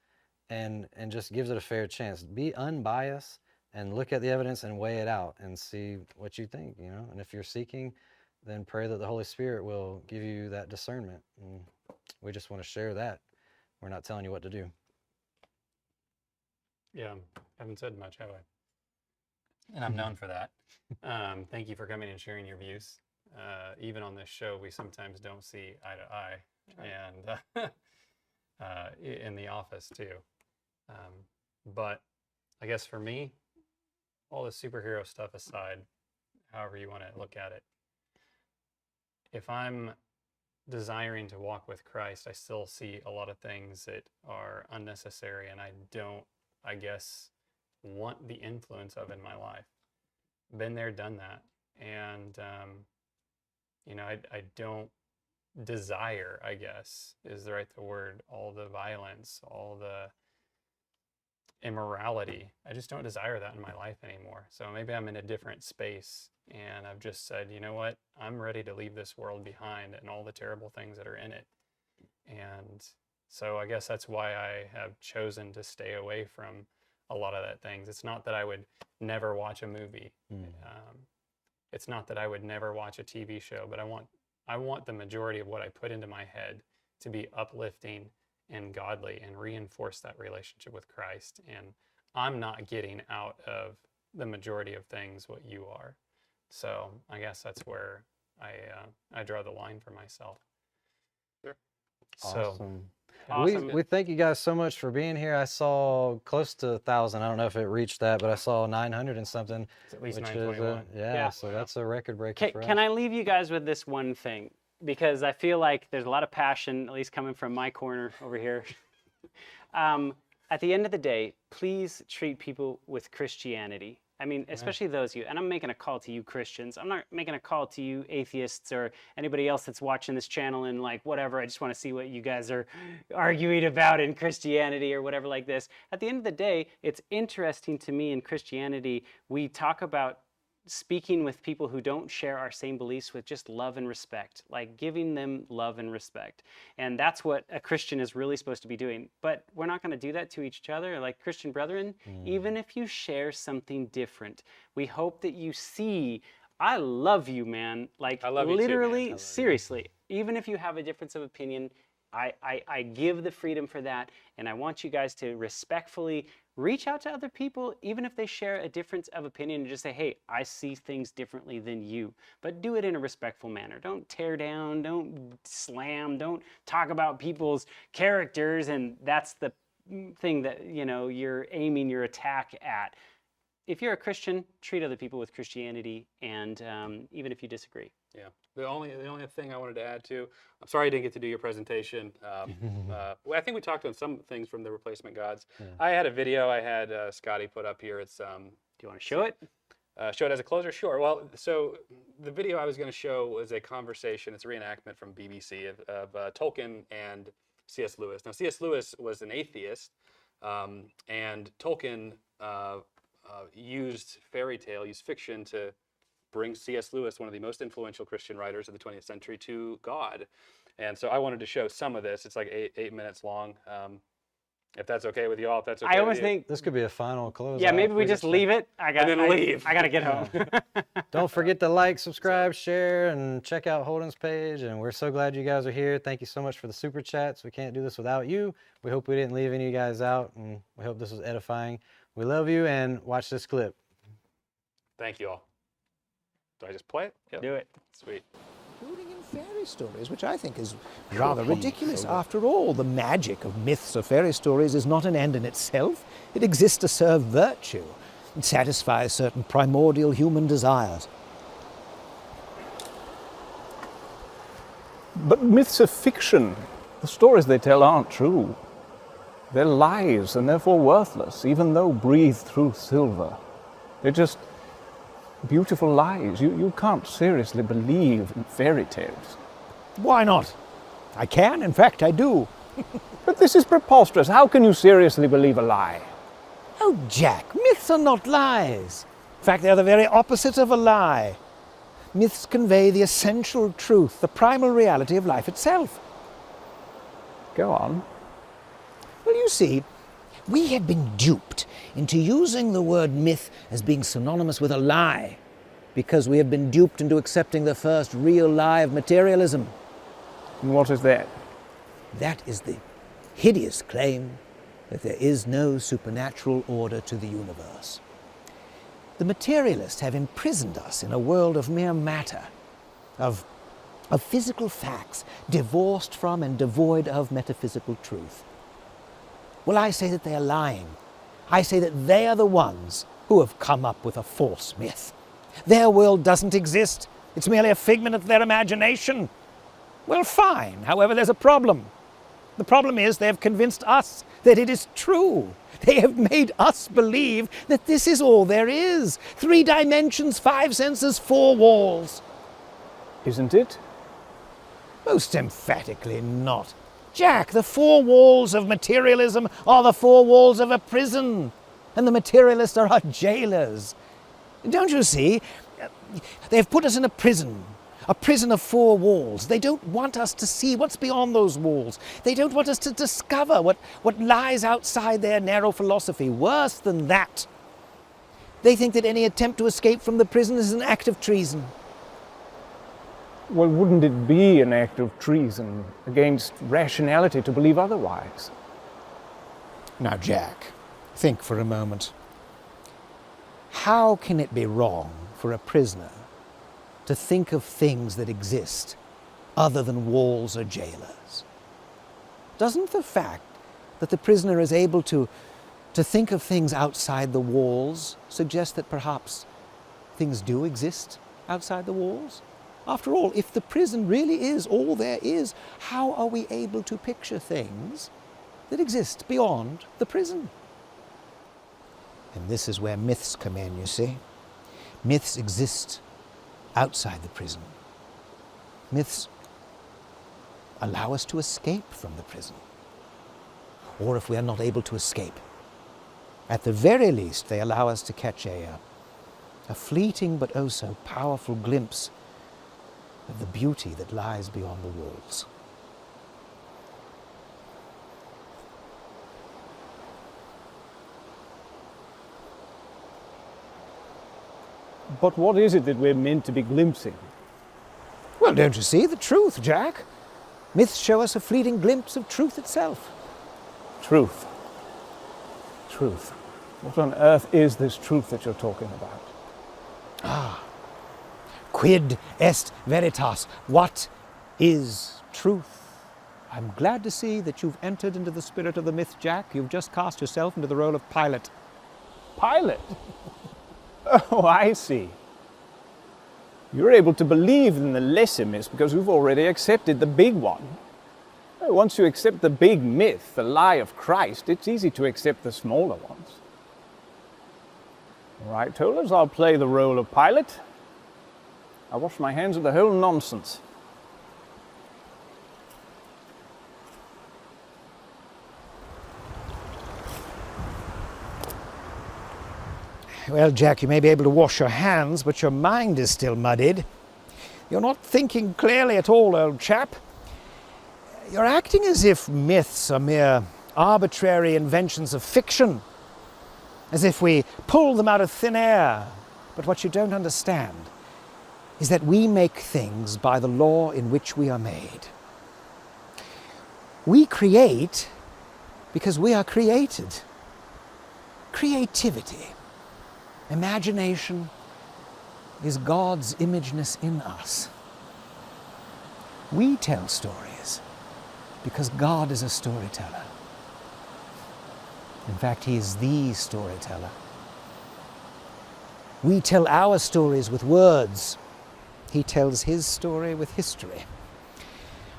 and just gives it a fair chance. Be unbiased and look at the evidence and weigh it out and see what you think, you know. And if you're seeking, then pray that the Holy Spirit will give you that discernment. And we just want to share that. We're not telling you what to do.
Yeah, haven't said much, have I? And I'm known for that. Thank you for coming and sharing your views. Even on this show, we sometimes don't see eye to eye, and in the office too. But I guess for me, all the superhero stuff aside, however you want to look at it, if I'm desiring to walk with Christ, I still see a lot of things that are unnecessary, and I don't, I guess, want the influence of in my life. Been there, done that. And, you know, I don't desire, I guess, is the right word, all the violence, all the immorality. I just don't desire that in my life anymore. So maybe I'm in a different space, and I've just said, you know what, I'm ready to leave this world behind and all the terrible things that are in it. And so I guess that's why I have chosen to stay away from a lot of that things. It's not that I would never watch a movie. It's not that I would never watch a TV show, but I want the majority of what I put into my head to be uplifting and godly and reinforce that relationship with Christ. And I'm not getting out of the majority of things what you are. So I guess that's where I draw the line for myself.
Sure.
Awesome.
Awesome.
We thank you guys so much for being here. I saw close to 1,000. I don't know if it reached that, but I saw 900 and something.
It's at least
which is
921.
yeah, so that's a record breaker for us.
Can I leave you guys with this one thing? Because I feel like there's a lot of passion, at least coming from my corner over here. At the end of the day, please treat people with Christianity. I mean, especially those of you, and I'm making a call to you Christians. I'm not making a call to you atheists or anybody else that's watching this channel and like, whatever, I just want to see what you guys are arguing about in Christianity or whatever like this. At the end of the day, it's interesting to me in Christianity, we talk about speaking with people who don't share our same beliefs with just love and respect, like giving them love and respect. And that's what a Christian is really supposed to be doing. But we're not going to do that to each other. Like Christian brethren, even if you share something different, we hope that you see, I love you, man. Like
I love you too, man.
literally, seriously, even if you have a difference of opinion, I give the freedom for that. And I want you guys to respectfully reach out to other people, even if they share a difference of opinion, and just say, hey, I see things differently than you. But do it in a respectful manner. Don't tear down, don't slam, don't talk about people's characters. And that's the thing that, you know, you're aiming your attack at. If you're a Christian, treat other people with Christianity, and even if you disagree.
Yeah. The only thing I wanted to add to, I'm sorry I didn't get to do your presentation. Well, I think we talked on some things from the Replacement Gods.
Yeah.
I had a video I had Scotty put up here. It's
Do you want to show it?
show it as a closer? Sure. Well, so the video I was going to show was a conversation. It's a reenactment from BBC of Tolkien and C.S. Lewis. Now, C.S. Lewis was an atheist, and Tolkien used fairy tale, used fiction to bring C.S. Lewis, one of the most influential Christian writers of the 20th century, to God. And so I wanted to show some of this. It's like eight minutes long. If that's okay with you all, if that's okay
I always
with you.
think,
This could be a final close.
yeah, maybe we just leave it. I got
then leave.
I got to get home.
Don't forget to like, subscribe, share, and check out Holden's page. And we're so glad you guys are here. Thank you so much for the super chats. We can't do this without you. We hope we didn't leave any of you guys out, and we hope this was edifying. We love you, and watch this clip.
Thank you all. Do I just play it? Yep.
Do it.
Sweet.
including in fairy stories, which I think is rather ridiculous. After all, the magic of myths or fairy stories is not an end in itself. It exists to serve virtue and satisfy certain primordial human desires.
But myths are fiction. The stories they tell aren't true. They're lies and therefore worthless, even though breathed through silver. They're just beautiful lies. You can't seriously believe in fairy tales.
Why not? I can, in fact, I do.
But this is preposterous. How can you seriously believe a lie?
Oh, Jack, myths are not lies. In fact, they're the very opposite of a lie. Myths convey the essential truth, the primal reality of life itself.
Go on.
Well, you see, we have been duped into using the word myth as being synonymous with a lie, because we have been duped into accepting the first real lie of materialism.
And what is that?
That is the hideous claim that there is no supernatural order to the universe. The materialists have imprisoned us in a world of mere matter, of physical facts, divorced from and devoid of metaphysical truth. Well, I say that they are lying. I say that they are the ones who have come up with a false myth. Their world doesn't exist. It's merely a figment of their imagination. Well, fine. However, there's a problem. The problem is they have convinced us that it is true. They have made us believe that this is all there is. 3 dimensions, 5 senses, 4 walls.
Isn't it?
Most emphatically not. Jack, the 4 walls of materialism are the 4 walls of a prison, and the materialists are our jailers. Don't you see? They've put us in a prison of 4 walls. They don't want us to see what's beyond those walls. They don't want us to discover what lies outside their narrow philosophy. Worse than that, they think that any attempt to escape from the prison is an act of treason.
Well, wouldn't it be an act of treason against rationality to believe otherwise?
Now, Jack, think for a moment. How can it be wrong for a prisoner to think of things that exist other than walls or jailers? Doesn't the fact that the prisoner is able to think of things outside the walls suggest that perhaps things do exist outside the walls? After all, if the prison really is all there is, how are we able to picture things that exist beyond the prison? And this is where myths come in, you see. Myths exist outside the prison. Myths allow us to escape from the prison. Or if we are not able to escape, at the very least, they allow us to catch a fleeting but oh so powerful glimpse of the beauty that lies beyond the walls.
But what is it that we're meant to be glimpsing?
Well, don't you see? The truth, Jack. Myths show us a fleeting glimpse of truth itself.
Truth. Truth. What on earth is this truth that you're talking about?
Quid est veritas? What is truth? I'm glad to see that you've entered into the spirit of the myth, Jack. You've just cast yourself into the role of Pilate.
Pilate? Oh, I see. You're able to believe in the lesser myths because you've already accepted the big one. Once you accept the big myth, the lie of Christ, it's easy to accept the smaller ones. All right, Tollers, I'll play the role of Pilate. I'll wash my hands of the whole nonsense.
Well, Jack, you may be able to wash your hands, but your mind is still muddied. You're not thinking clearly at all, old chap. You're acting as if myths are mere arbitrary inventions of fiction, as if we pull them out of thin air. But what you don't understand is that we make things by the law in which we are made. We create because we are created. Creativity, imagination is God's imageness in us. We tell stories because God is a storyteller. In fact, He is the storyteller. We tell our stories with words. He tells His story with history.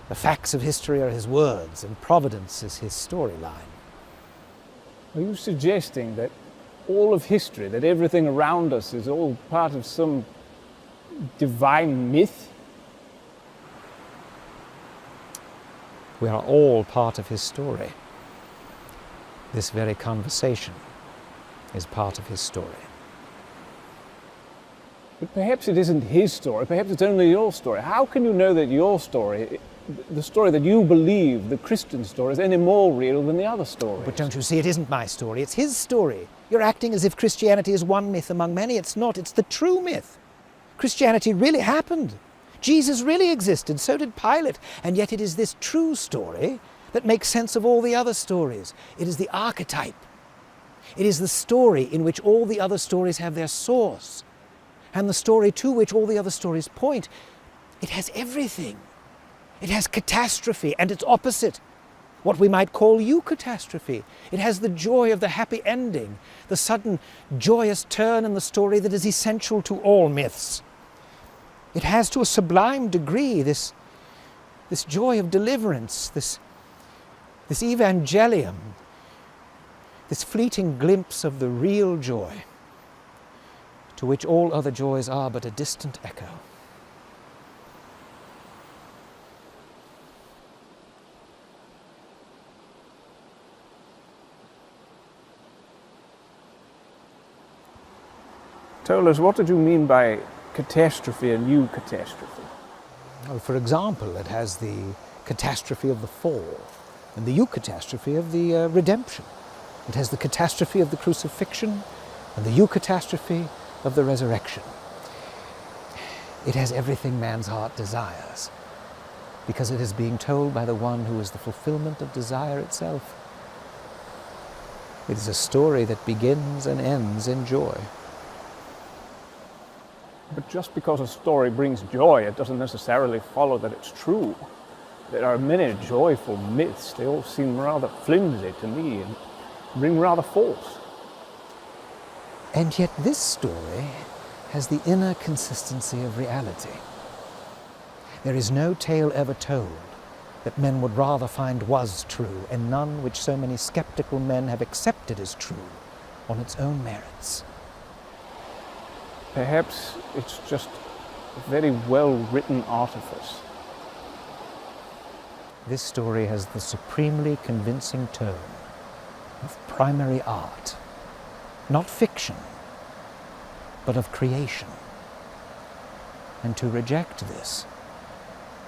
The facts of history are His words, and providence is His storyline.
Are you suggesting that all of history, that everything around us is all part of some divine myth?
We are all part of His story. This very conversation is part of His story.
But perhaps it isn't His story, perhaps it's only your story. How can you know that your story, the story that you believe, the Christian story, is any more real than the other stories?
But don't you see, it isn't my story, it's His story. You're acting as if Christianity is one myth among many. It's not, it's the true myth. Christianity really happened. Jesus really existed, so did Pilate. And yet it is this true story that makes sense of all the other stories. It is the archetype. It is the story in which all the other stories have their source, and the story to which all the other stories point. It has everything. It has catastrophe and its opposite, what we might call eucatastrophe. It has the joy of the happy ending, the sudden joyous turn in the story that is essential to all myths. It has to a sublime degree this joy of deliverance, this evangelium, this fleeting glimpse of the real joy, to which all other joys are but a distant echo.
Tell us, what did you mean by catastrophe and eucatastrophe?
Well, for example, it has the catastrophe of the fall and the eucatastrophe of the redemption. It has the catastrophe of the crucifixion and the eucatastrophe of the resurrection. It has everything man's heart desires, because it is being told by the one who is the fulfillment of desire itself. It is a story that begins and ends in joy.
But just because a story brings joy, it doesn't necessarily follow that it's true. There are many joyful myths. They all seem rather flimsy to me and ring rather false.
And yet this story has the inner consistency of reality. There is no tale ever told that men would rather find was true, and none which so many skeptical men have accepted as true on its own merits.
Perhaps it's just a very well-written artifice.
This story has the supremely convincing tone of primary art, not fiction, but of creation. And to reject this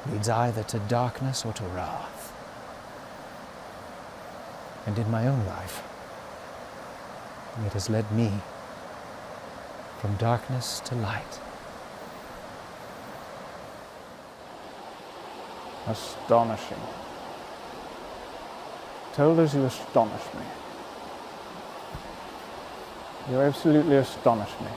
leads either to darkness or to wrath. And in my own life, it has led me from darkness to light.
Astonishing. Told us, you astonish me. You absolutely astonish me.